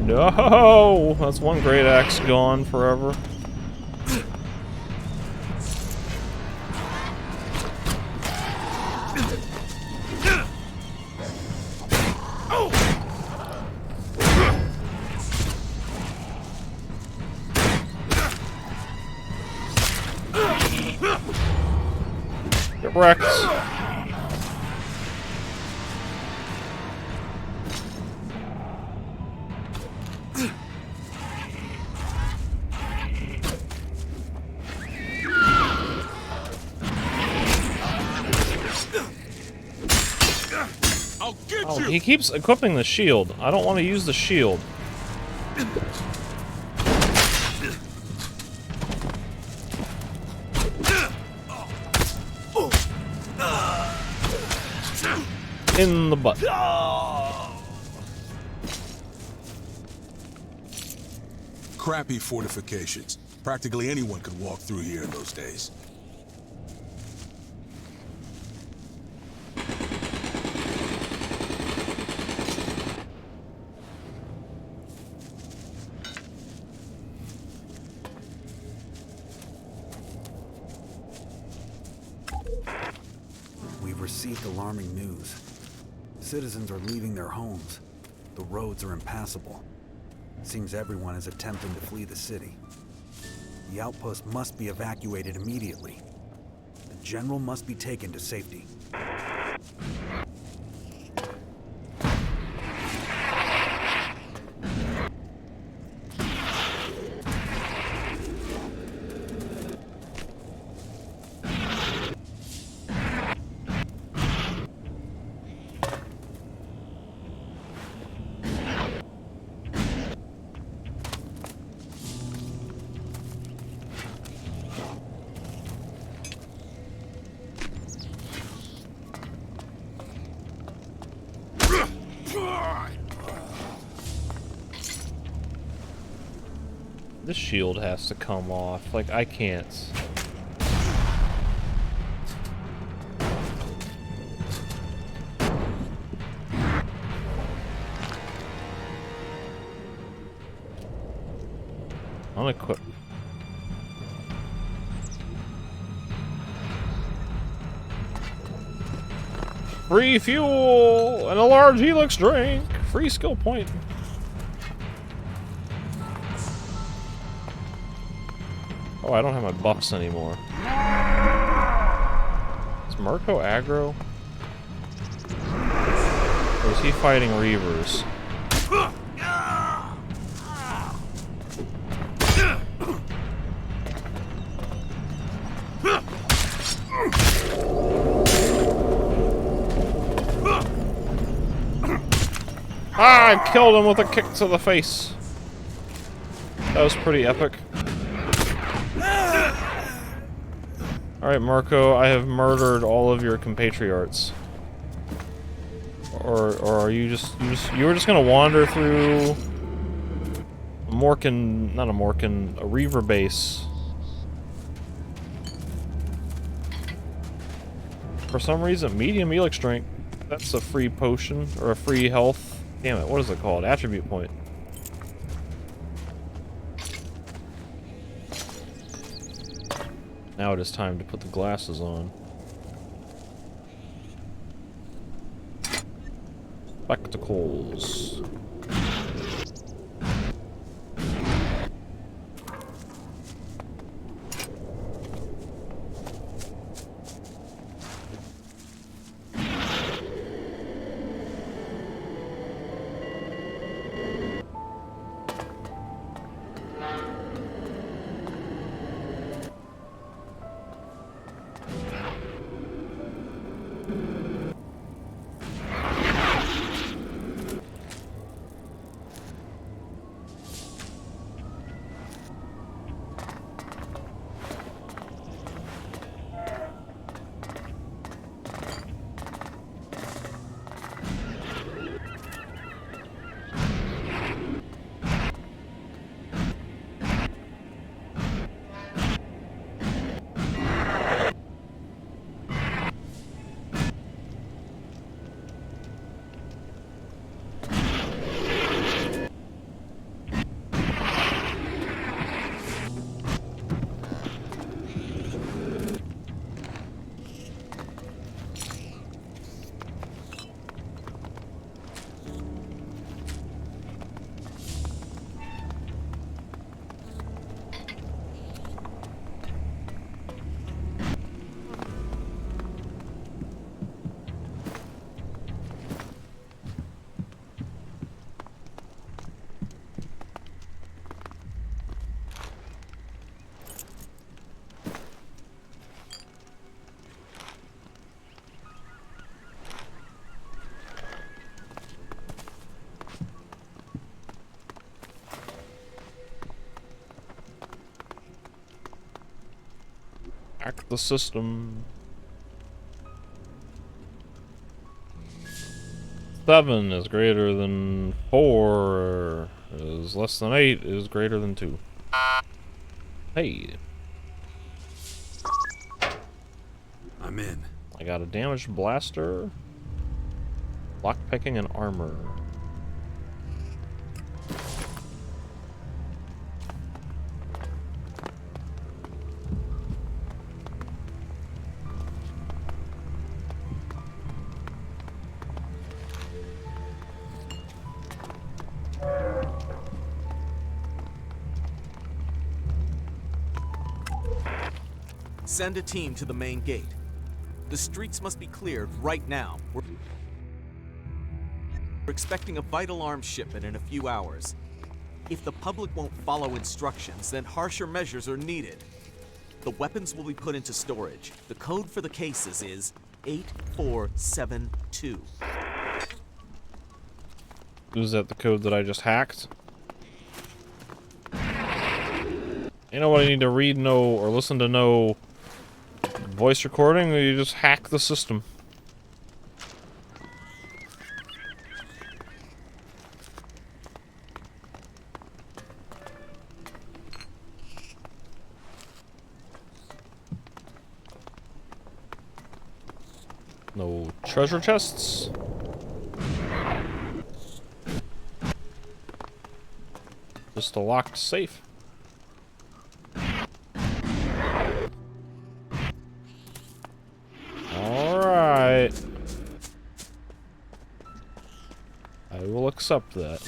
No! That's one great axe gone forever. Get wrecked. Oh, he keeps equipping the shield. I don't want to use the shield. In the butt. Crappy fortifications. Practically anyone could walk through here in those days. We've received alarming news. Citizens are leaving their homes. The roads are impassable. Seems everyone is attempting to flee the city. The outpost must be evacuated immediately. The general must be taken to safety. This shield has to come off. Like, I can't. Unequip. Free fuel and a large helix drink. Free skill point. Oh, I don't have my buffs anymore. Is Marco aggro? Or is he fighting Reavers? Ah, I killed him with a kick to the face. That was pretty epic. Alright, Marco, I have murdered all of your compatriots. Or are you were just gonna wander through a Reaver base. For some reason, medium Elex strength, that's a free potion, or a free health. Damn it, what is it called? Attribute point. Now it is time to put the glasses on. Spectacles. Hack the system. 7 is greater than 4. Is less than 8. Is greater than 2. Hey. I'm in. I got a damaged blaster. Lockpicking and armor. Send a team to the main gate. The streets must be cleared right now. We're expecting a vital arms shipment in a few hours. If the public won't follow instructions, then harsher measures are needed. The weapons will be put into storage. The code for the cases is 8472. Is that the code that I just hacked? You know what I need to read, know, or listen to know voice recording, or you just hack the system? No treasure chests? Just a locked safe. Alright. I will accept that.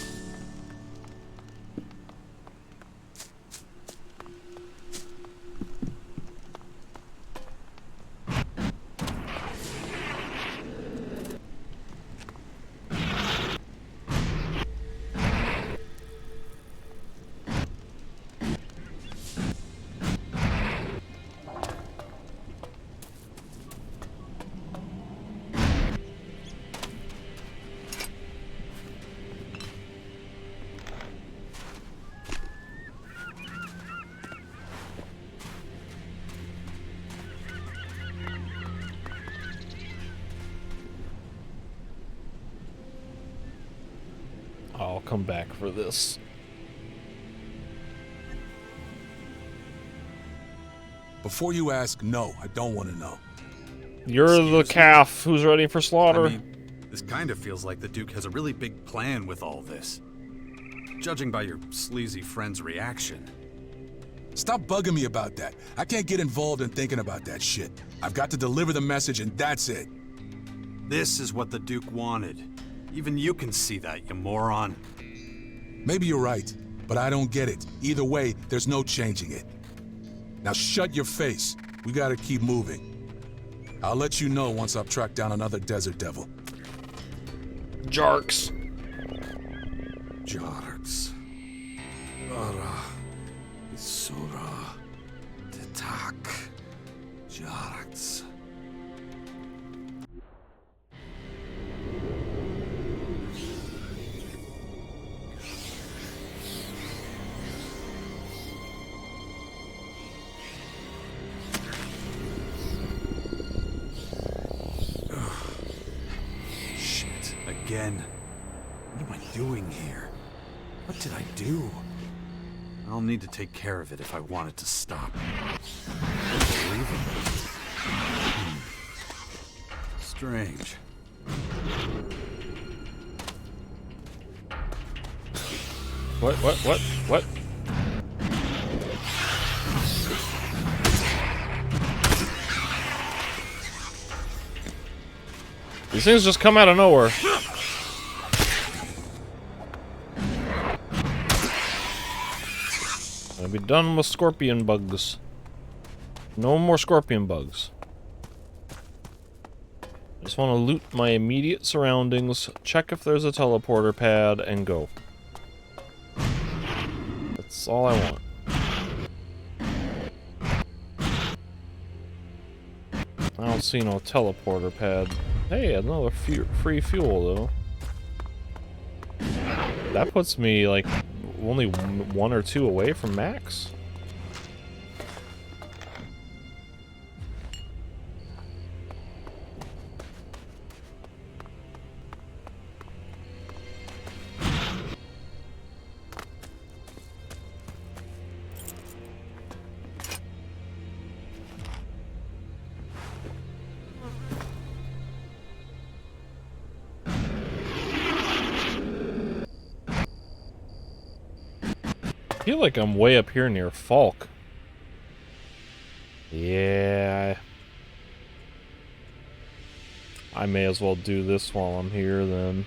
I'll come back for this. Before you ask, no, I don't want to know. You're the calf who's ready for slaughter. I mean, this kind of feels like the Duke has a really big plan with all this. Judging by your sleazy friend's reaction. Stop bugging me about that. I can't get involved in thinking about that shit. I've got to deliver the message and that's it. This is what the Duke wanted. Even you can see that, you moron. Maybe you're right, but I don't get it. Either way, there's no changing it. Now shut your face. We gotta keep moving. I'll let you know once I've tracked down another desert devil. Jarks. Jarks. Ara. Isura. Titak. Jarks. Again. What am I doing here? What did I do? I'll need to take care of it if I want it to stop. Strange. What? These things just come out of nowhere. I'll be done with scorpion bugs. No more scorpion bugs. Just want to loot my immediate surroundings, check if there's a teleporter pad, and go. That's all I want. I don't see no teleporter pad. Hey, another free fuel, though. That puts me, like, only 1 or 2 away from max. feel like I'm way up here near Falk. Yeah. I may as well do this while I'm here then.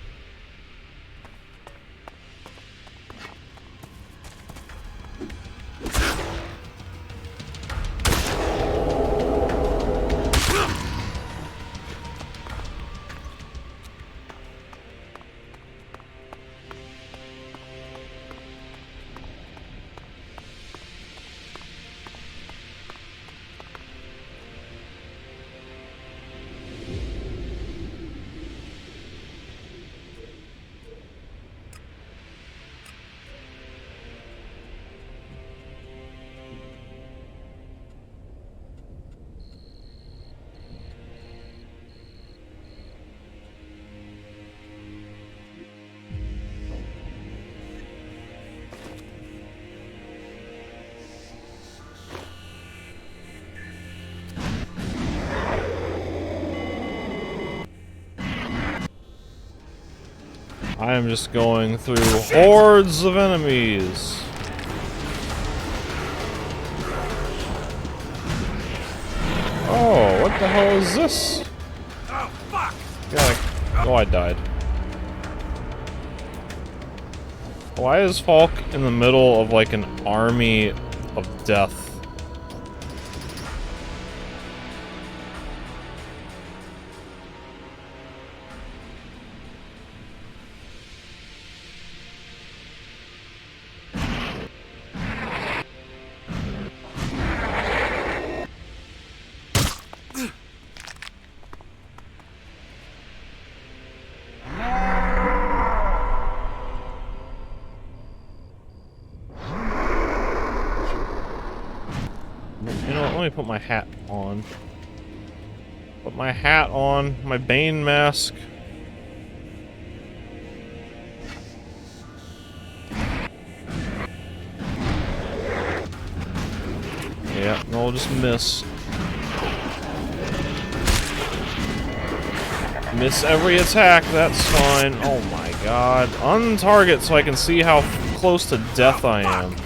I am just going through hordes of enemies. Oh, what the hell is this? Oh, fuck! Yeah, oh, I died. Why is Falk in the middle of like an army of death? You know what, let me put my hat on. Put my hat on, my Bane mask. Yeah, no, I'll just miss. Miss every attack, that's fine. Oh my god. On target so I can see how close to death I am.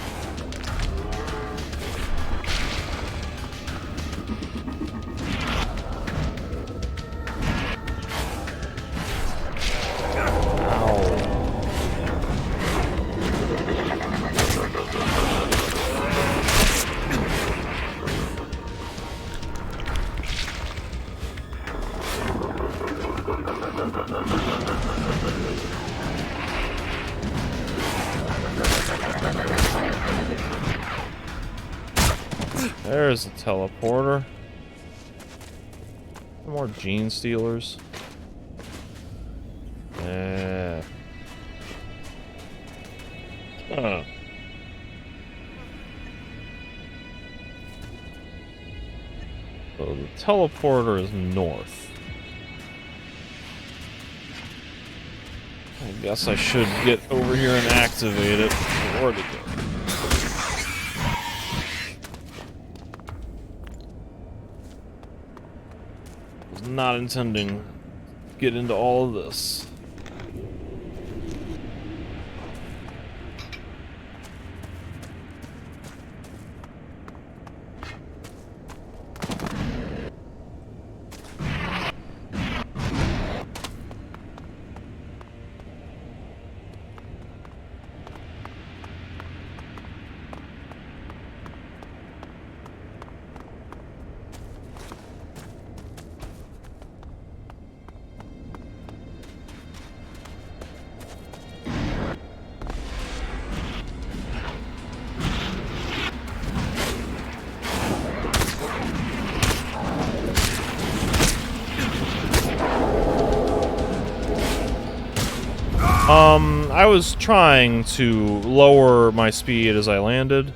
There's a teleporter. More gene stealers. So the teleporter is north. I guess I should get over here and activate it. Where'd it go? Not intending to get into all of this. I was trying to lower my speed as I landed.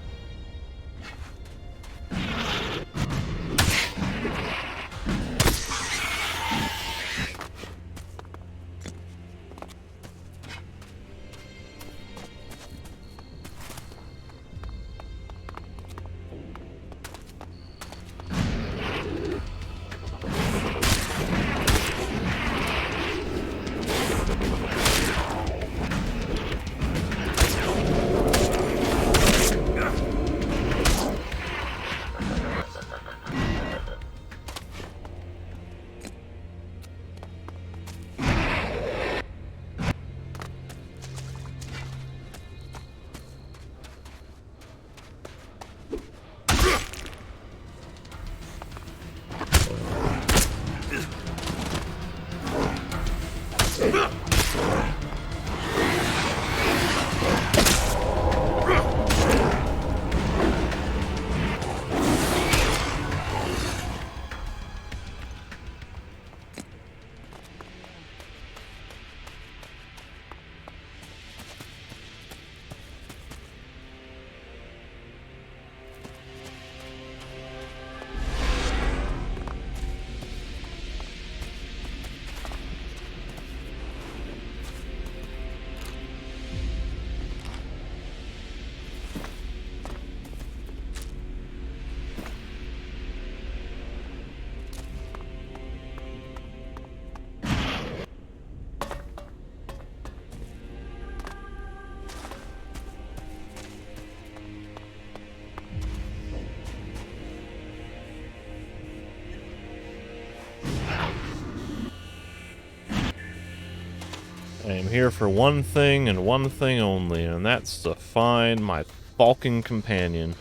am here for one thing and one thing only, and that's to find my Falcon companion.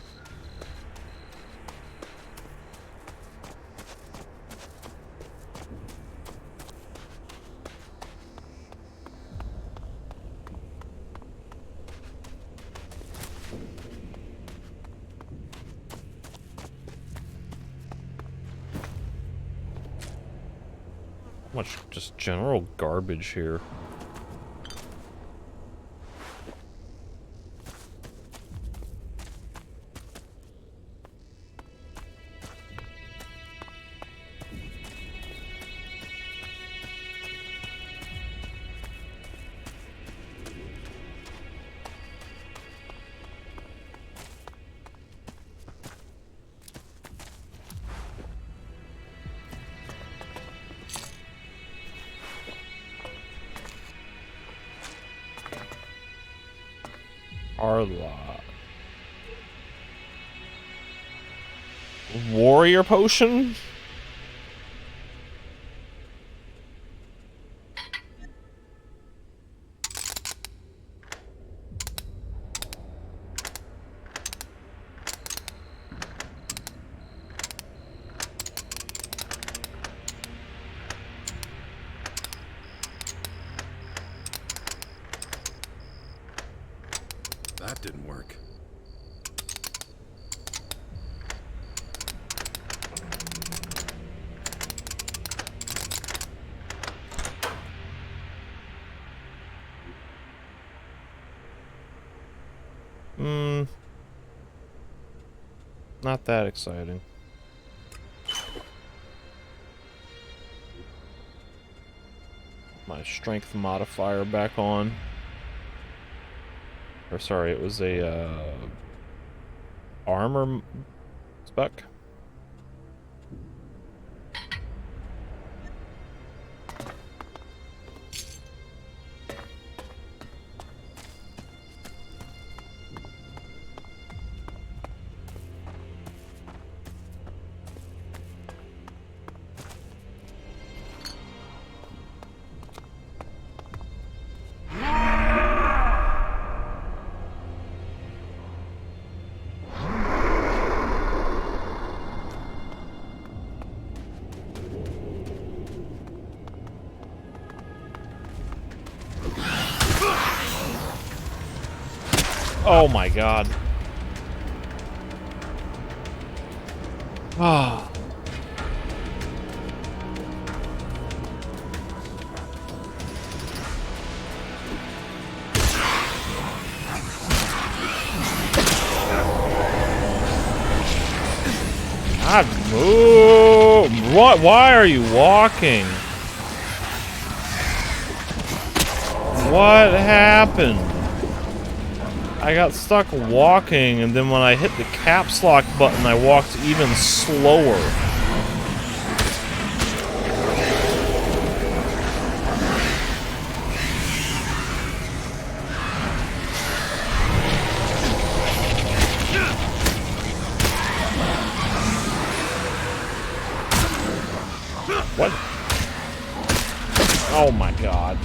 Much just general garbage here. Arla. Warrior potion? That didn't work. Not that exciting. My strength modifier back on. Or sorry, it was a armor spec. Oh my god. Ah. God, move! What? Why are you walking? What happened? I got stuck walking, and then when I hit the caps lock button, I walked even slower. What? Oh my god.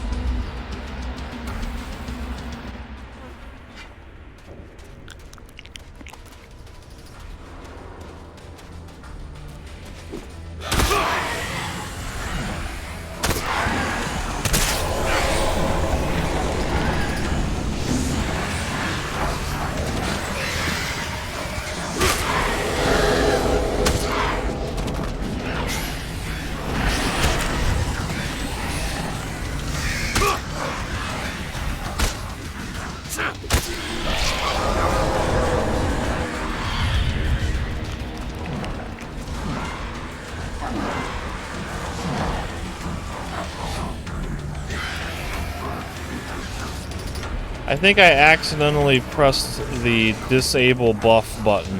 I think I accidentally pressed the disable buff button.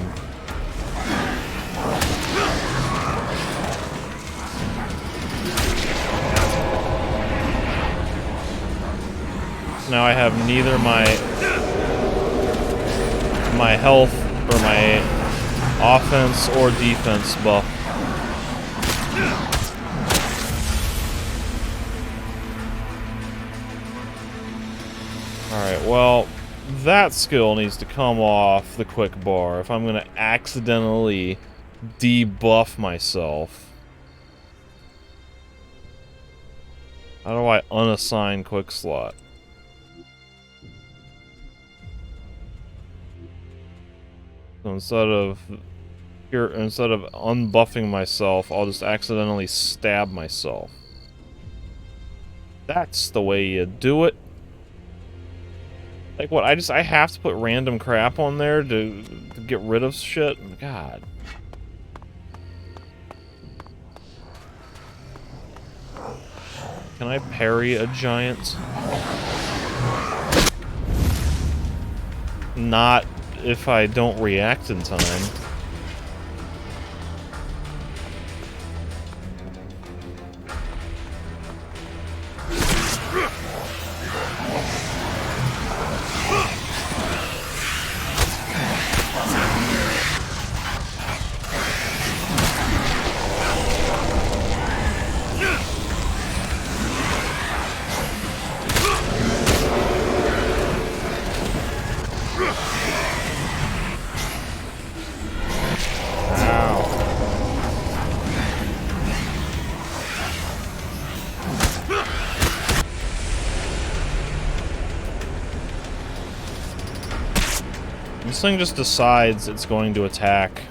Now I have neither my health or my offense or defense buff. well, that skill needs to come off the quick bar if I'm gonna accidentally debuff myself. How do I unassign quick slot? So instead of unbuffing myself, I'll just accidentally stab myself. That's the way you do it. Like what? I have to put random crap on there to get rid of shit? God. Can I parry a giant? Not if I don't react in time. This thing just decides it's going to attack.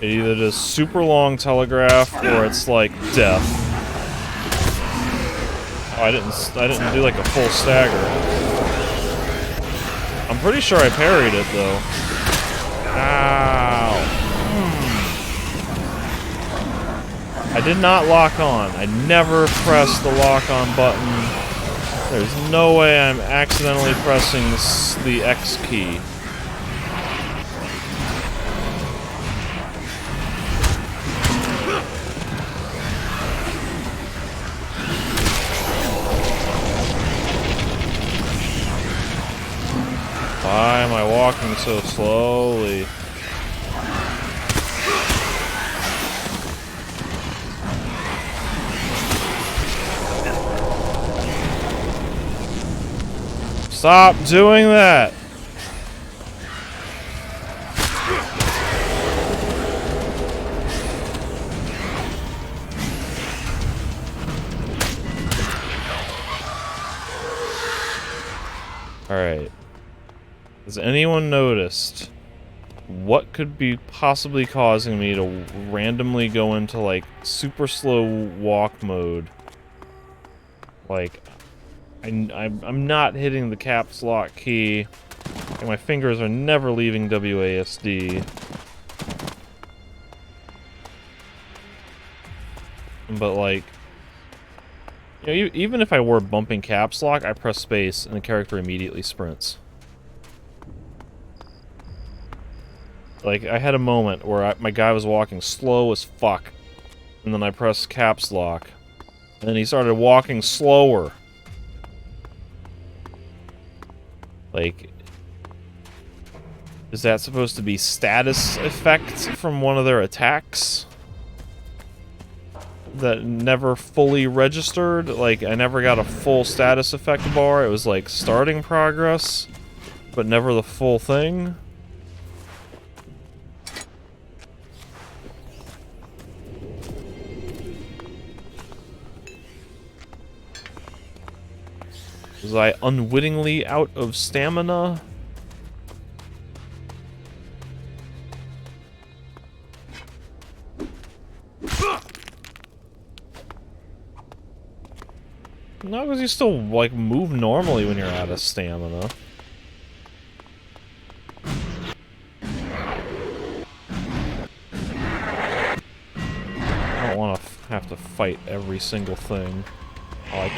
It either does super long telegraph or it's like death. Oh, I didn't do like a full stagger. I'm pretty sure I parried it though. Ow. I did not lock on. I never pressed the lock on button. There's no way I'm accidentally pressing the X key. Why am I walking so slowly? Stop doing that! Alright. Has anyone noticed what could be possibly causing me to randomly go into, like, super slow walk mode? Like, I'm not hitting the caps lock key, and my fingers are never leaving WASD. But like, you know, even if I were bumping caps lock, I press space and the character immediately sprints. Like, I had a moment where my guy was walking slow as fuck, and then I pressed caps lock, and then he started walking slower. Like, is that supposed to be status effect from one of their attacks? That never fully registered? Like, I never got a full status effect bar. It was like starting progress, but never the full thing. Was I unwittingly out of stamina? No, because you still, like, move normally when you're out of stamina. I don't want to have to fight every single thing. Like...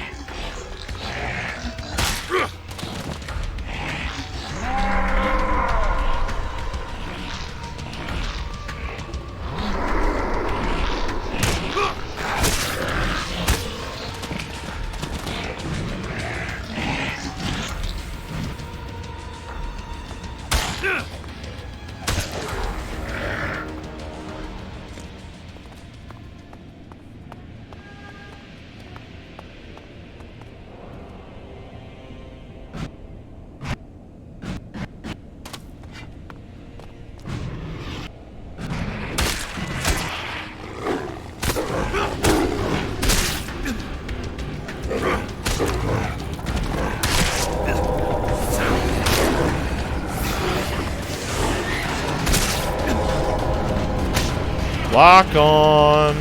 Lock on.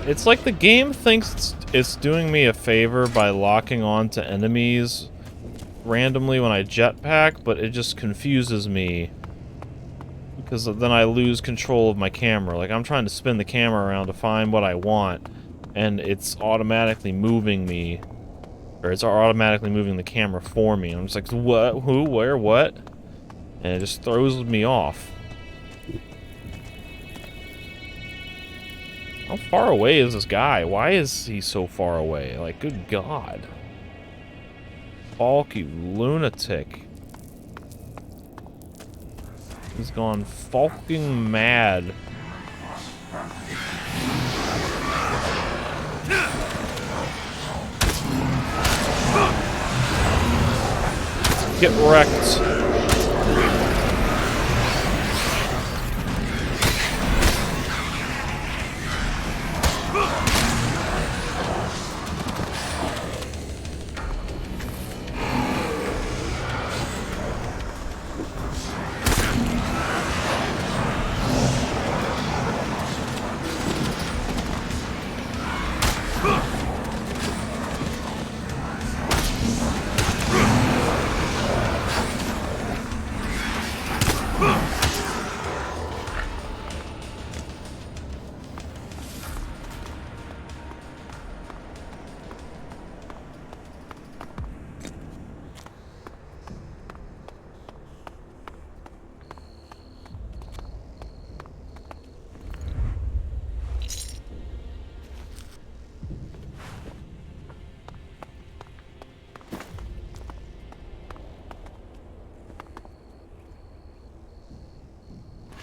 It's like the game thinks it's doing me a favor by locking on to enemies randomly when I jetpack, but it just confuses me. Because then I lose control of my camera. Like, I'm trying to spin the camera around to find what I want, and it's automatically moving me. Or it's automatically moving the camera for me. I'm just like, what? Who? Where? What? And it just throws me off. How far away is this guy? Why is he so far away? Like, good God. Falk, you lunatic. He's gone fucking mad. Get wrecked.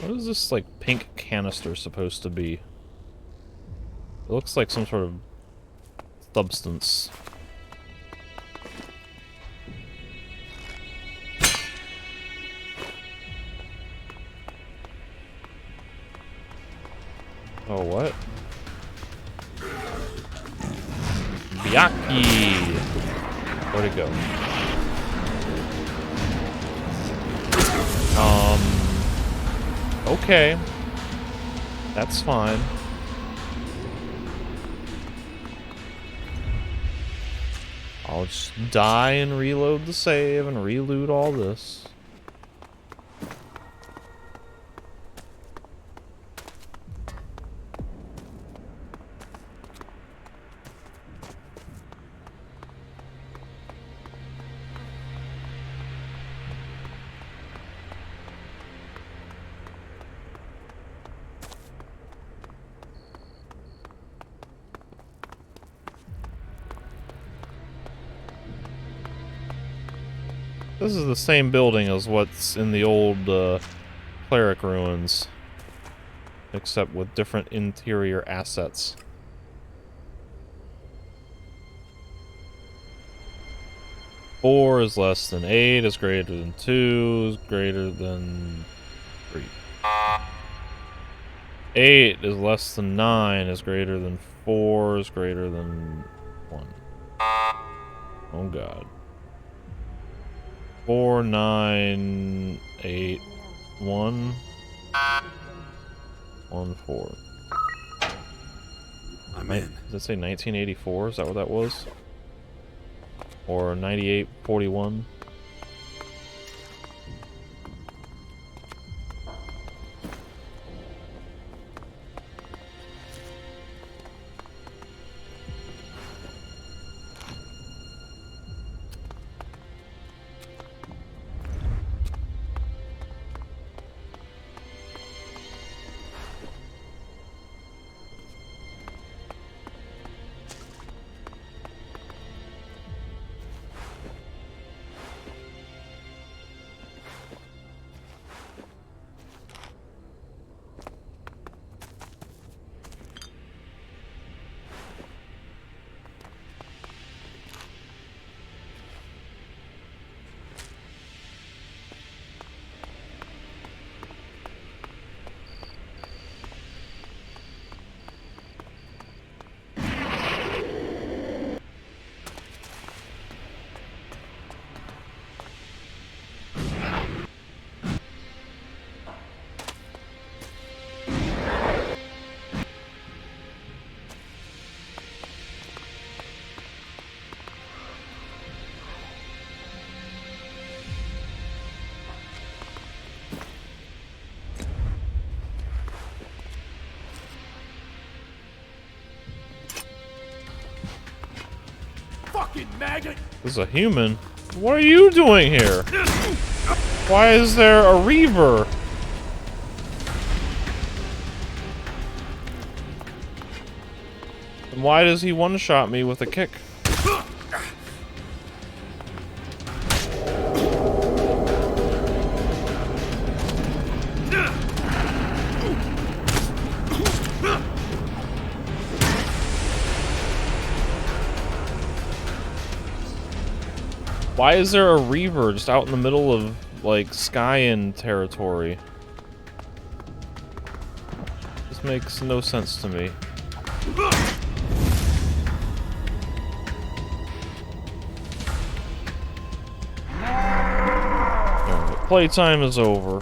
What is this, like, pink canister supposed to be? It looks like some sort of substance. Oh, what? Byaki! Where'd it go? Okay. That's fine. I'll just die and reload the save and reloot all this. This is the same building as what's in the old cleric ruins, except with different interior assets. Four is less than 8, is greater than 2, is greater than 3. 8 is less than 9, is greater than 4, is greater than 1. Oh God. 4, 9, 8, 1, 1, 4. I'm in. Did it say 1984? Is that what that was? Or 9841? Fucking maggot! This is a human. What are you doing here? Why is there a Reaver? And why does he one-shot me with a kick? Why is there a Reaver just out in the middle of, like, Skyan territory? This makes no sense to me. Alright, playtime is over.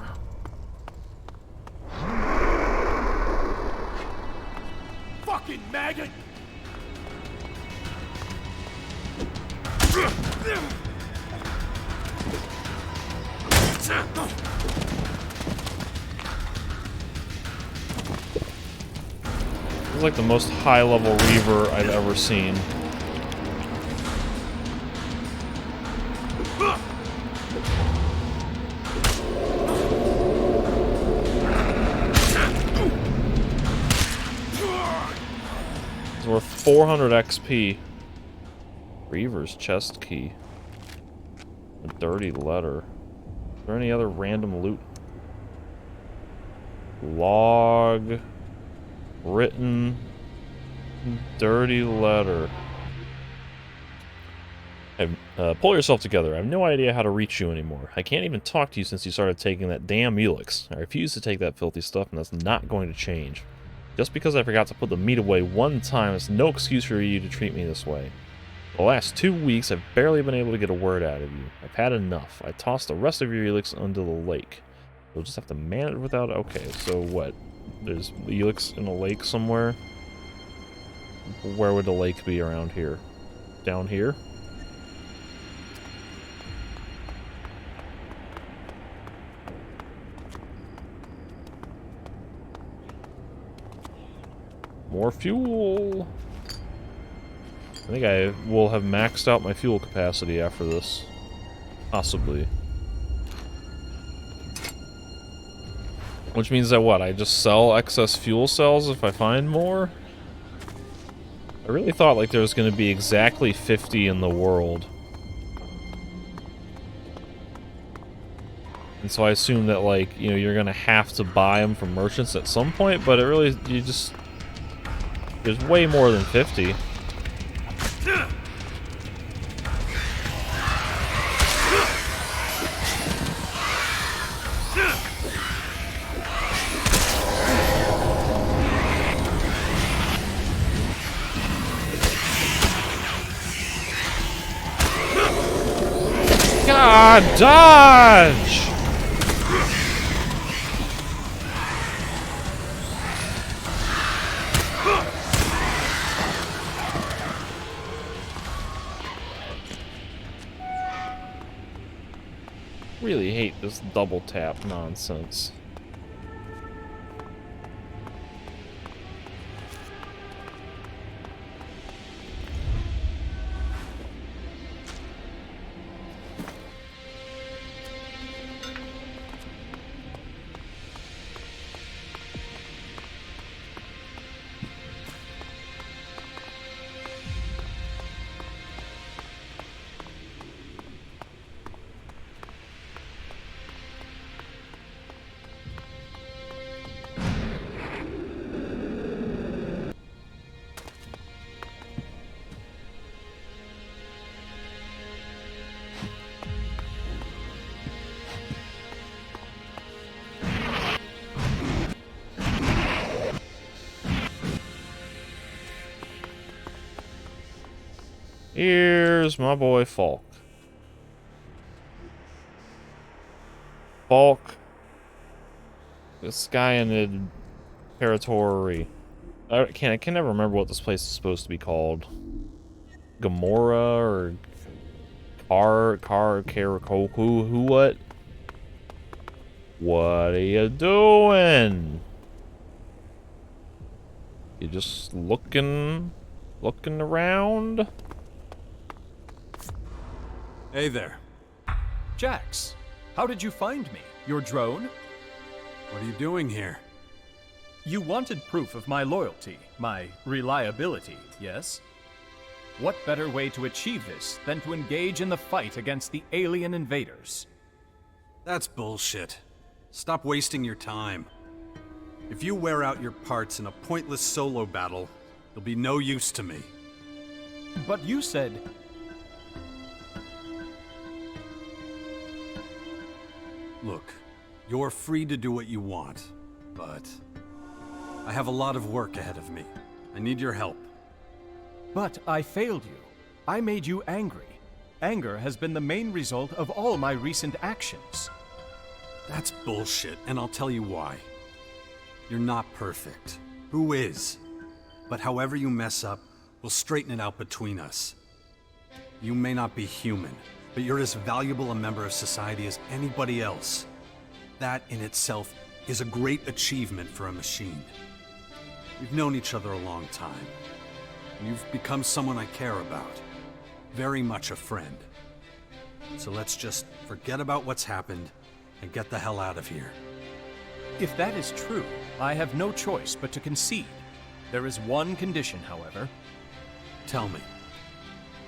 Fucking maggot! This is like the most high-level Reaver I've ever seen. It's worth 400 XP. Reaver's chest key. A dirty letter. Is there any other random loot? Log. Written. Dirty letter. Hey, pull yourself together. I have no idea how to reach you anymore. I can't even talk to you since you started taking that damn Elex. I refuse to take that filthy stuff, and that's not going to change. Just because I forgot to put the meat away one time is no excuse for you to treat me this way. The last 2 weeks, I've barely been able to get a word out of you. I've had enough. I tossed the rest of your Elex into the lake. You'll just have to man it without... Okay, so what? There's Elex in a lake somewhere? Where would the lake be around here? Down here? More fuel! I think I will have maxed out my fuel capacity after this. Possibly. Which means that what? I just sell excess fuel cells if I find more? I really thought like there was going to be exactly 50 in the world. And so I assume that like, you know, you're going to have to buy them from merchants at some point, but it really, you just... There's way more than 50. God, dodge! Really hate this double tap nonsense. Here's my boy Falk. Falk. This guy in the territory. I can never remember what this place is supposed to be called. Gamora or Karakoku, who what? What are you doing? You just looking around? Hey there. Jax, how did you find me? Your drone? What are you doing here? You wanted proof of my loyalty, my reliability, yes? What better way to achieve this than to engage in the fight against the alien invaders? That's bullshit. Stop wasting your time. If you wear out your parts in a pointless solo battle, you'll be no use to me. But you said... Look, you're free to do what you want, but I have a lot of work ahead of me. I need your help. But I failed you. I made you angry. Anger has been the main result of all my recent actions. That's bullshit, and I'll tell you why. You're not perfect. Who is? But however you mess up, we'll straighten it out between us. You may not be human, but you're as valuable a member of society as anybody else. That in itself is a great achievement for a machine. We've known each other a long time. You've become someone I care about. Very much a friend. So let's just forget about what's happened and get the hell out of here. If that is true, I have no choice but to concede. There is one condition, however. Tell me.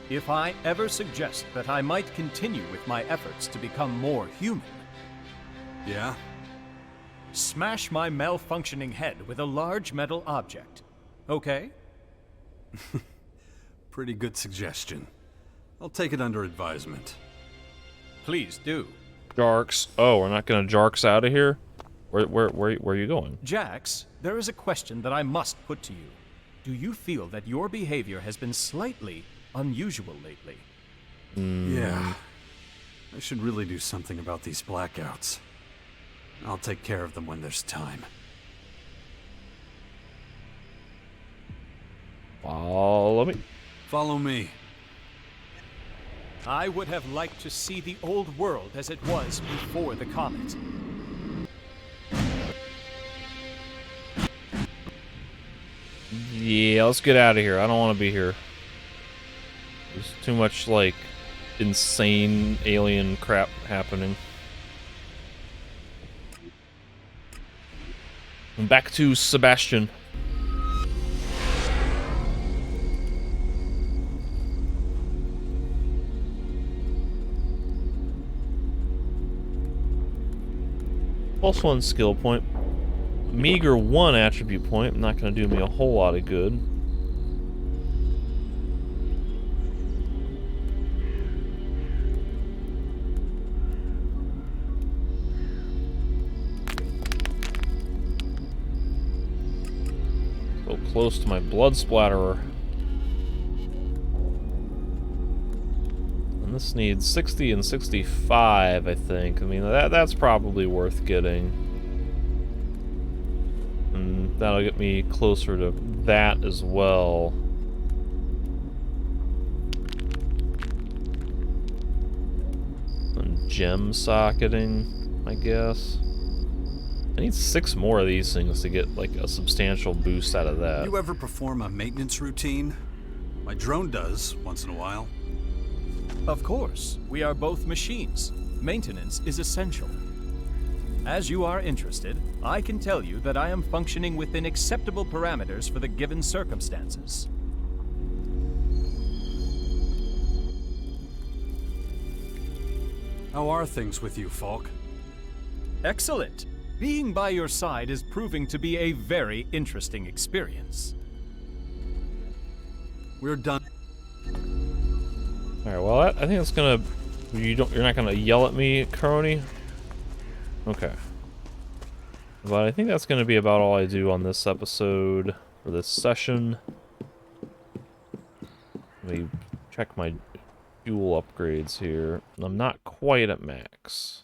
If I ever suggest that I might continue with my efforts to become more human... Yeah? Smash my malfunctioning head with a large metal object. Okay? Pretty good suggestion. I'll take it under advisement. Please do. Jarks. Oh, we're not gonna Jarks out of here? Where are you going? Jax, there is a question that I must put to you. Do you feel that your behavior has been slightly unusual lately? Yeah. I should really do something about these blackouts. I'll take care of them when there's time. Follow me. Follow me. I would have liked to see the old world as it was before the comet. Yeah, let's get out of here. I don't want to be here. There's too much, like, insane alien crap happening. And back to Sebastian. Plus 1 skill point. Meager 1 attribute point. Not going to do me a whole lot of good. So close to my blood splatterer. And this needs 60 and 65, I think. I mean, that's probably worth getting. And that'll get me closer to that as well. And gem socketing, I guess. I need 6 more of these things to get, like, a substantial boost out of that. You ever perform a maintenance routine? My drone does, once in a while. Of course. We are both machines. Maintenance is essential. As you are interested, I can tell you that I am functioning within acceptable parameters for the given circumstances. How are things with you, Falk? Excellent. Being by your side is proving to be a very interesting experience. We're done. Alright, well, I think that's gonna... You're not gonna yell at me, Crony? Okay. But I think that's gonna be about all I do on this episode, for this session. Let me check my fuel upgrades here. I'm not quite at max.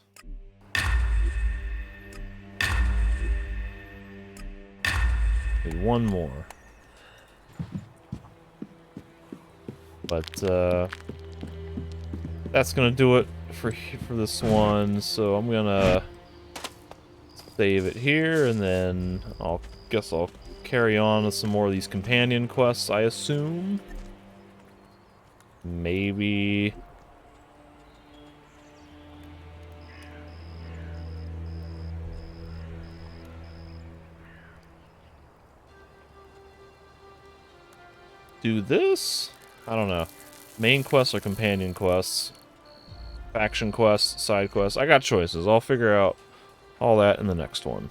Need 1 more. But, that's gonna do it for this one, so I'm gonna save it here, and then I'll carry on with some more of these companion quests, I assume. Maybe do this? I don't know. Main quests or companion quests? Faction quests, side quests? I got choices. I'll figure out all that in the next one.